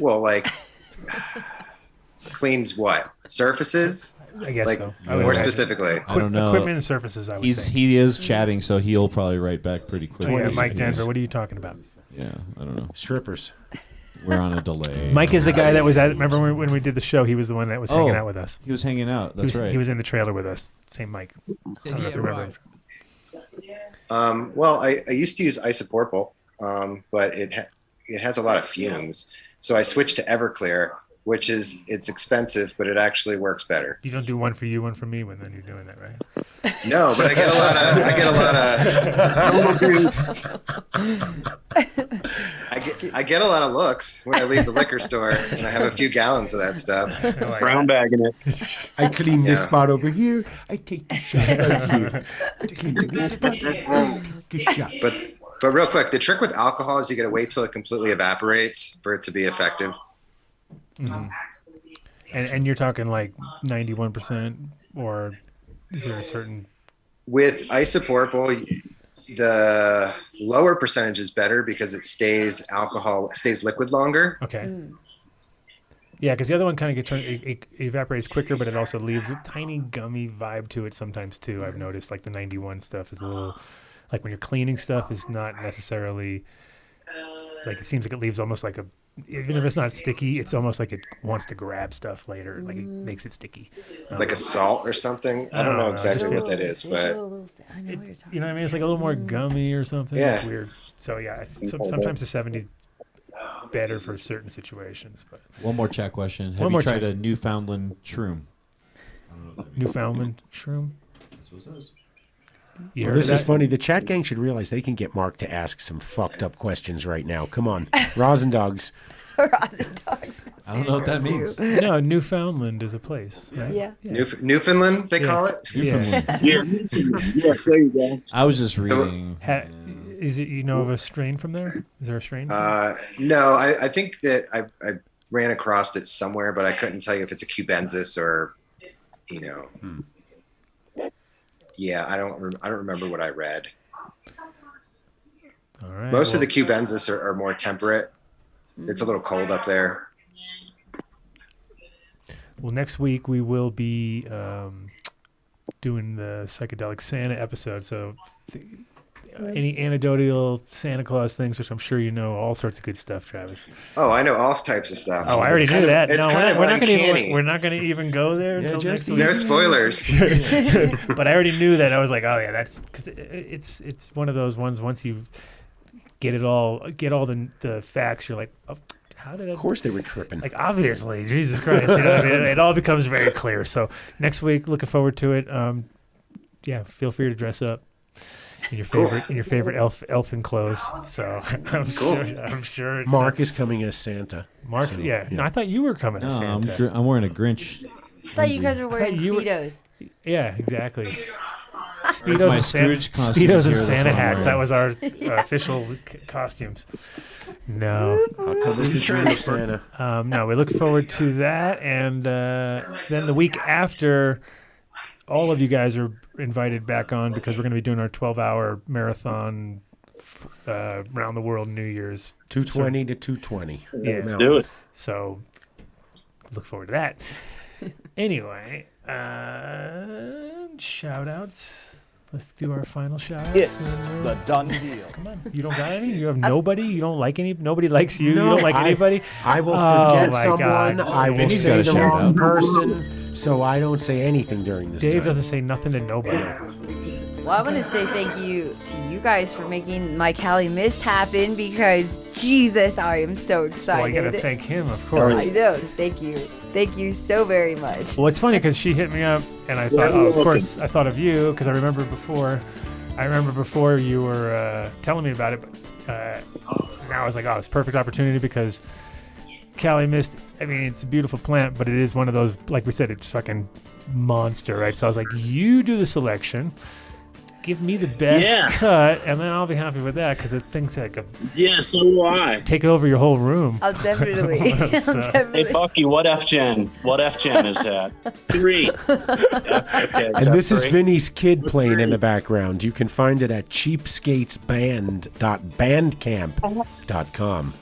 Cleans what? Surfaces? I guess so. More specifically. I don't know. Equipment and surfaces, I would say. He is chatting, so he'll probably write back pretty quickly. Oh, yeah, Mike Denver, what are you talking about? Yeah, I don't know. Strippers. We're on a delay. Mike is the guy that was at. Remember when we did the show? He was the one that was hanging out with us. He was hanging out. That's right. He was in the trailer with us. Same Mike. I don't know if you remember. Well, I used to use isopropyl, but it has a lot of fumes, so I switched to Everclear, which it's expensive, but it actually works better. You don't do one for you, one for me when then you're doing that, right? No, but I get a lot of looks when I leave the liquor store, and I have a few gallons of that stuff. Brown bagging it. I clean this spot over here. I take the shot right here. I clean this spot. Good shot. But real quick, the trick with alcohol is you got to wait till it completely evaporates for it to be effective. Mm-hmm. And you're talking like 91%, or is there a certain? With isopropyl, the lower percentage is better because it stays liquid longer. Okay. Yeah, because the other one kind of it evaporates quicker, but it also leaves a tiny gummy vibe to it sometimes too. I've noticed like the 91 stuff is a like when you're cleaning stuff is not necessarily like, it seems like it leaves almost like even if it's not sticky, it's almost like it wants to grab stuff later, like it makes it sticky. Like a salt or something. I don't know exactly what that is, but you know what I mean? It's like a little more gummy or something. Yeah. It's weird. So yeah, sometimes the 70s better for certain situations. But one more chat question: Have One you more tried chat. a Newfoundland shroom? Newfoundland shroom? That's what it says. Well, this is funny. The chat gang should realize they can get Mark to ask some fucked up questions right now. Come on, Rosendogs. Rosendogs. I don't know what that means. No, Newfoundland is a place. Right? Yeah. Newfoundland, they call it. Newfoundland. Yeah, yes, there you go. I was just reading. Is it, you know, of a strain from there? Is there a strain? No, I think that I ran across it somewhere, but I couldn't tell you if it's a cubensis or, you know. Yeah, I don't remember what I read. All right. Most of the cubensis are more temperate. It's a little cold up there. Well, next week we will be doing the psychedelic Santa episode. So any anecdotal Santa Claus things, which I'm sure you know, all sorts of good stuff, Travis. Oh, I know all types of stuff. Oh, I already knew that. It's No, kind of we're not uncanny. going to even go there until next week. No spoilers. But I already knew that. I was like, oh yeah, that's because it's one of those ones. Once you get all the facts, you're like, oh, how did I? Of course they were tripping. Like, obviously, Jesus Christ, you know what I mean? It all becomes very clear. So next week, looking forward to it. Yeah, feel free to dress up in your favorite elfin clothes. So I'm sure. Mark is coming as Santa. Mark, So, yeah. No, I thought you were coming as Santa. I'm wearing a Grinch. I thought you guys were wearing Speedos. Yeah, exactly. My Speedos and Scrooge costumes Speedos and here, that's Santa what I'm hats. That wearing. was our official costumes. No. I'll come as the dream of Santa. No, we look forward to that. And then the week after, all of you guys are invited back on because we're going to be doing our 12-hour marathon around the world New Year's. 220 to 220. Yeah. Let's do it. So look forward to that. Anyway, shout outs. Let's do our final shout outs. It's the done deal. Come on. You don't got any? You have nobody? You don't like any? Nobody likes you? No, you don't like anybody? I will Oh, forget my someone. God. I will Vinny's say got a the shout wrong out. person, so I don't say anything during this Dave time. doesn't say nothing to nobody. Well, I want to say thank you to you guys for making my Cali Mist happen because, Jesus, I am so excited. Well, you got to thank him, of course. I know. Thank you. Thank you so very much. Well, it's funny because she hit me up, and I thought, of course, I thought of you because I remember before you were telling me about it, but now I was like, oh, it's a perfect opportunity because Cali Mist, I mean, it's a beautiful plant, but it is one of those, like we said, it's fucking monster, right? So I was like, you do the selection, give me the best cut, and then I'll be happy with that because it thinks like so do I. Take over your whole room. I'll definitely. Hey, Bucky, what F-Gen? What F-Gen is that? 3. Okay, And this is Vinny's kid playing in the background. You can find it at cheapskatesband.bandcamp.com.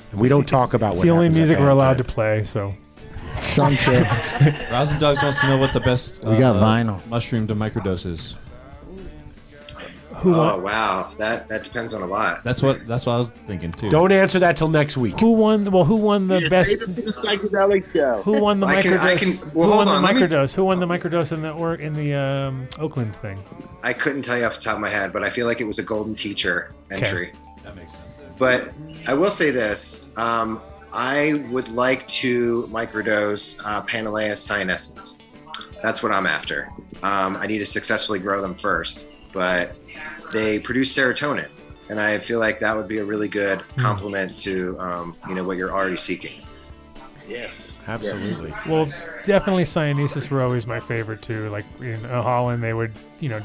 And we don't talk about It's what the only happens at music we're allowed to Bandcamp. play, so. Sunset. Rosin Dogs wants to know what the best We got vinyl. mushroom to microdose is. Oh wow, that depends on a lot. That's what I was thinking too. Don't answer that till next week. Who won the best? Save it for the psychedelic show. Who won the microdose? Well, hold on. Who won the microdose in the Oakland thing? I couldn't tell you off the top of my head, but I feel like it was a golden teacher entry. That makes sense. But I will say this: I would like to microdose Panalea cyanescens. That's what I'm after. I need to successfully grow them first, but they produce serotonin, and I feel like that would be a really good complement to what you're already seeking. Yes, absolutely. Well, definitely Cyanesis were always my favorite too. Like in Holland, they would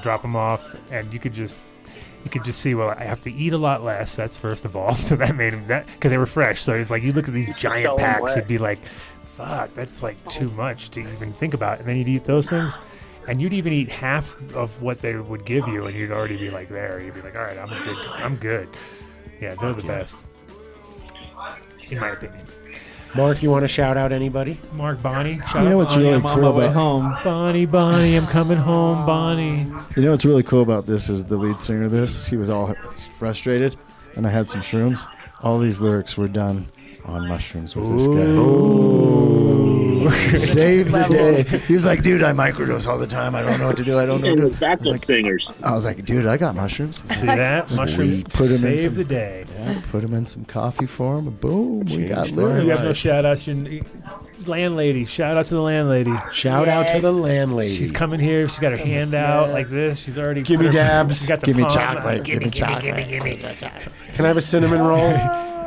drop them off, and you could just see. Well, I have to eat a lot less. That's first of all. So that made them that because they were fresh. So it's like you look at these giant packs, it'd be like, fuck, that's like too much to even think about. And then you'd eat those things. And you'd even eat half of what they would give you, and you'd already be like there. You'd be like, all right, I'm good. Yeah, they're the best, in my opinion. Mark, you want to shout out anybody? Mark, Bonnie. Shout You know out what's Bonnie. really I'm on cool my way about home. Bonnie, I'm coming home, Bonnie. You know what's really cool about this is the lead singer of this. He was all frustrated, and I had some shrooms. All these lyrics were done on mushrooms with this guy. Save the day. He was like, dude, I microdose all the time. I don't know what to do. I don't know what to do. Backup singers. I was like, dude, I got mushrooms. See that? Mushrooms save the day. Yeah, put them in some coffee for him. Boom, we got You lyrics. have no shout outs. Your landlady. Shout out to the landlady. Shout out to the landlady. She's coming here. She's got her hand out like this. She's already. Give me dabs. She's got the Give me palm chocolate. out. Give me chocolate. Give me. Can I have a cinnamon roll?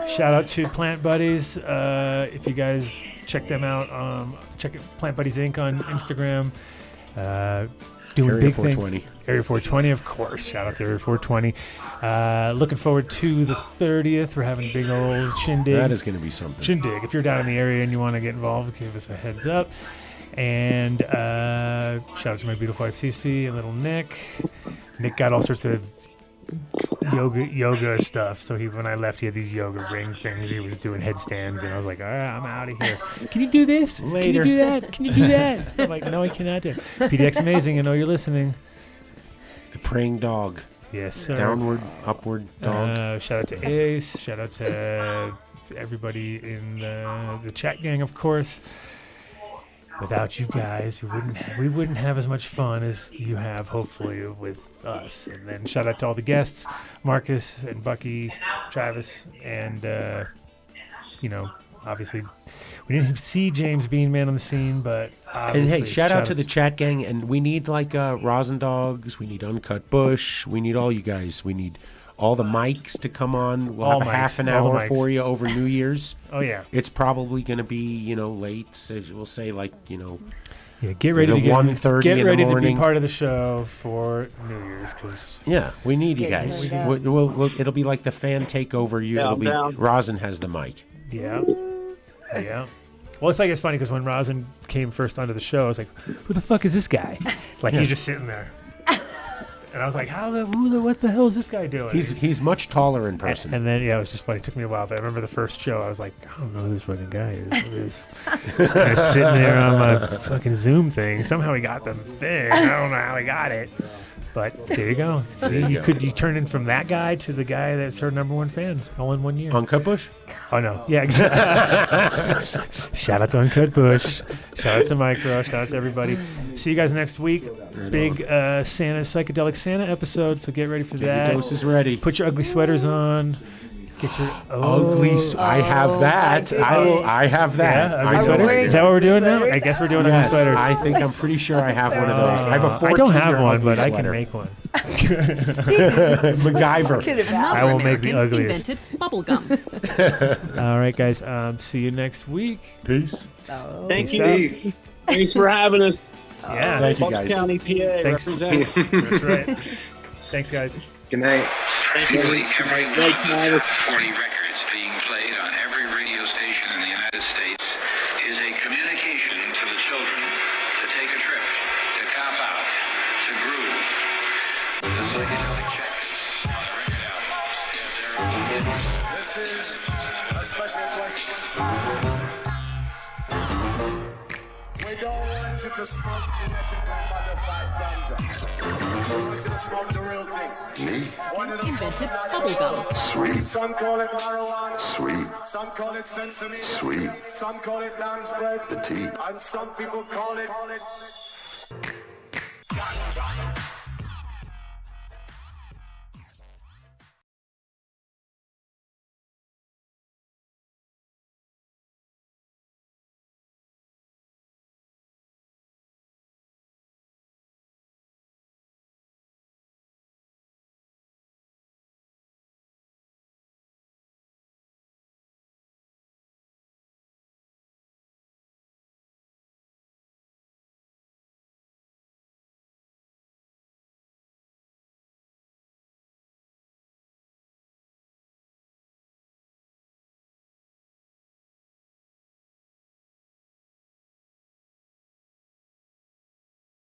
Shout out to Plant Buddies. If you guys check them out, check Plant Buddies Inc. on Instagram. Doing Area big 420. things. Area 420, of course. Shout out to Area 420. Looking forward to the 30th. We're having a big old shindig. That is going to be something. Shindig. If you're down in the area and you want to get involved, give us a heads up. And shout out to my beautiful wife, Cece, and little Nick. Nick got all sorts of yoga stuff. So when I left, he had these yoga ring things. He was doing headstands, and I was like, all right, I'm out of here. Can you do this? Later. Can you do that? Can you do that? I'm like, no, I cannot do it. PDX Amazing, I know you're listening. The praying dog. Yes, sir. Downward, upward dog. Shout out to Ace. Shout out to everybody in the chat gang, of course. Without you guys, we wouldn't have as much fun as you have, hopefully, with us. And then shout out to all the guests, Marcus and Bucky, Travis, and obviously we didn't see James Bean Man on the scene, but And hey, shout out to the chat gang, and we need like Rosin Dogs, we need Uncut Bush, we need all you guys, we need all the mics to come on. We'll All have a mics, half an all the hour mics. for you over New Year's. Oh, yeah. It's probably going to be, late. So we'll say like, Yeah, get ready to 1:30 get in ready the morning. to be part of the show for New Year's, because Yeah, we need you guys. It'll be like the fan takeover. Yeah, It'll be I'm down. Rosin has the mic. Yeah. Well, it's funny because when Rosin came first onto the show, I was like, "Who the fuck is this guy?" Like Yeah. he's just sitting there, and I was like, what the hell is this guy doing?" He's much taller in person. And then it was just funny. It took me a while, but I remember the first show. I was like, I don't know who this fucking guy is. Just kind of sitting there on my fucking Zoom thing. Somehow he got the thing. I don't know how he got it. But there you go. See, you turn in from that guy to the guy that's her #1 fan all in 1 year. Uncut Bush? Oh no, yeah, exactly. Shout out to Uncut Bush. Shout out to Micro. Shout out to everybody. See you guys next week. Big psychedelic Santa episode. So get ready for that. Your doses ready. Put your ugly sweaters on. Get your ugly. I have that. I have that. Yeah, ugly sweaters. Is that what we're doing now? I guess we're doing ugly sweaters. I'm pretty sure I have one of those. I have a 14-year I don't have one, ugly but I sweater. can make one. MacGyver. I will make the ugliest. Invented bubblegum. All right, guys. See you next week. Peace. Thank Peace you. out. Thanks for having us. Yeah. Thank you, Bucks guys. County, PA Thanks. represents. That's right. Thanks, guys. Good night. Practically every Night, week, Tyler. 40 records being played on every radio station in the United States is a communication to the children to take a trip, to cop out, to groove. The psychedelic jackets on the record albums. This is a special question. We don't want you to smoke genetically modified ganja. We want you to smoke the real thing. One of the Invented bubblegum. Sweet. Some call it marijuana. Sweet. Some call it sesame. Sweet. Some call it lamb's bread. The tea. And some people call it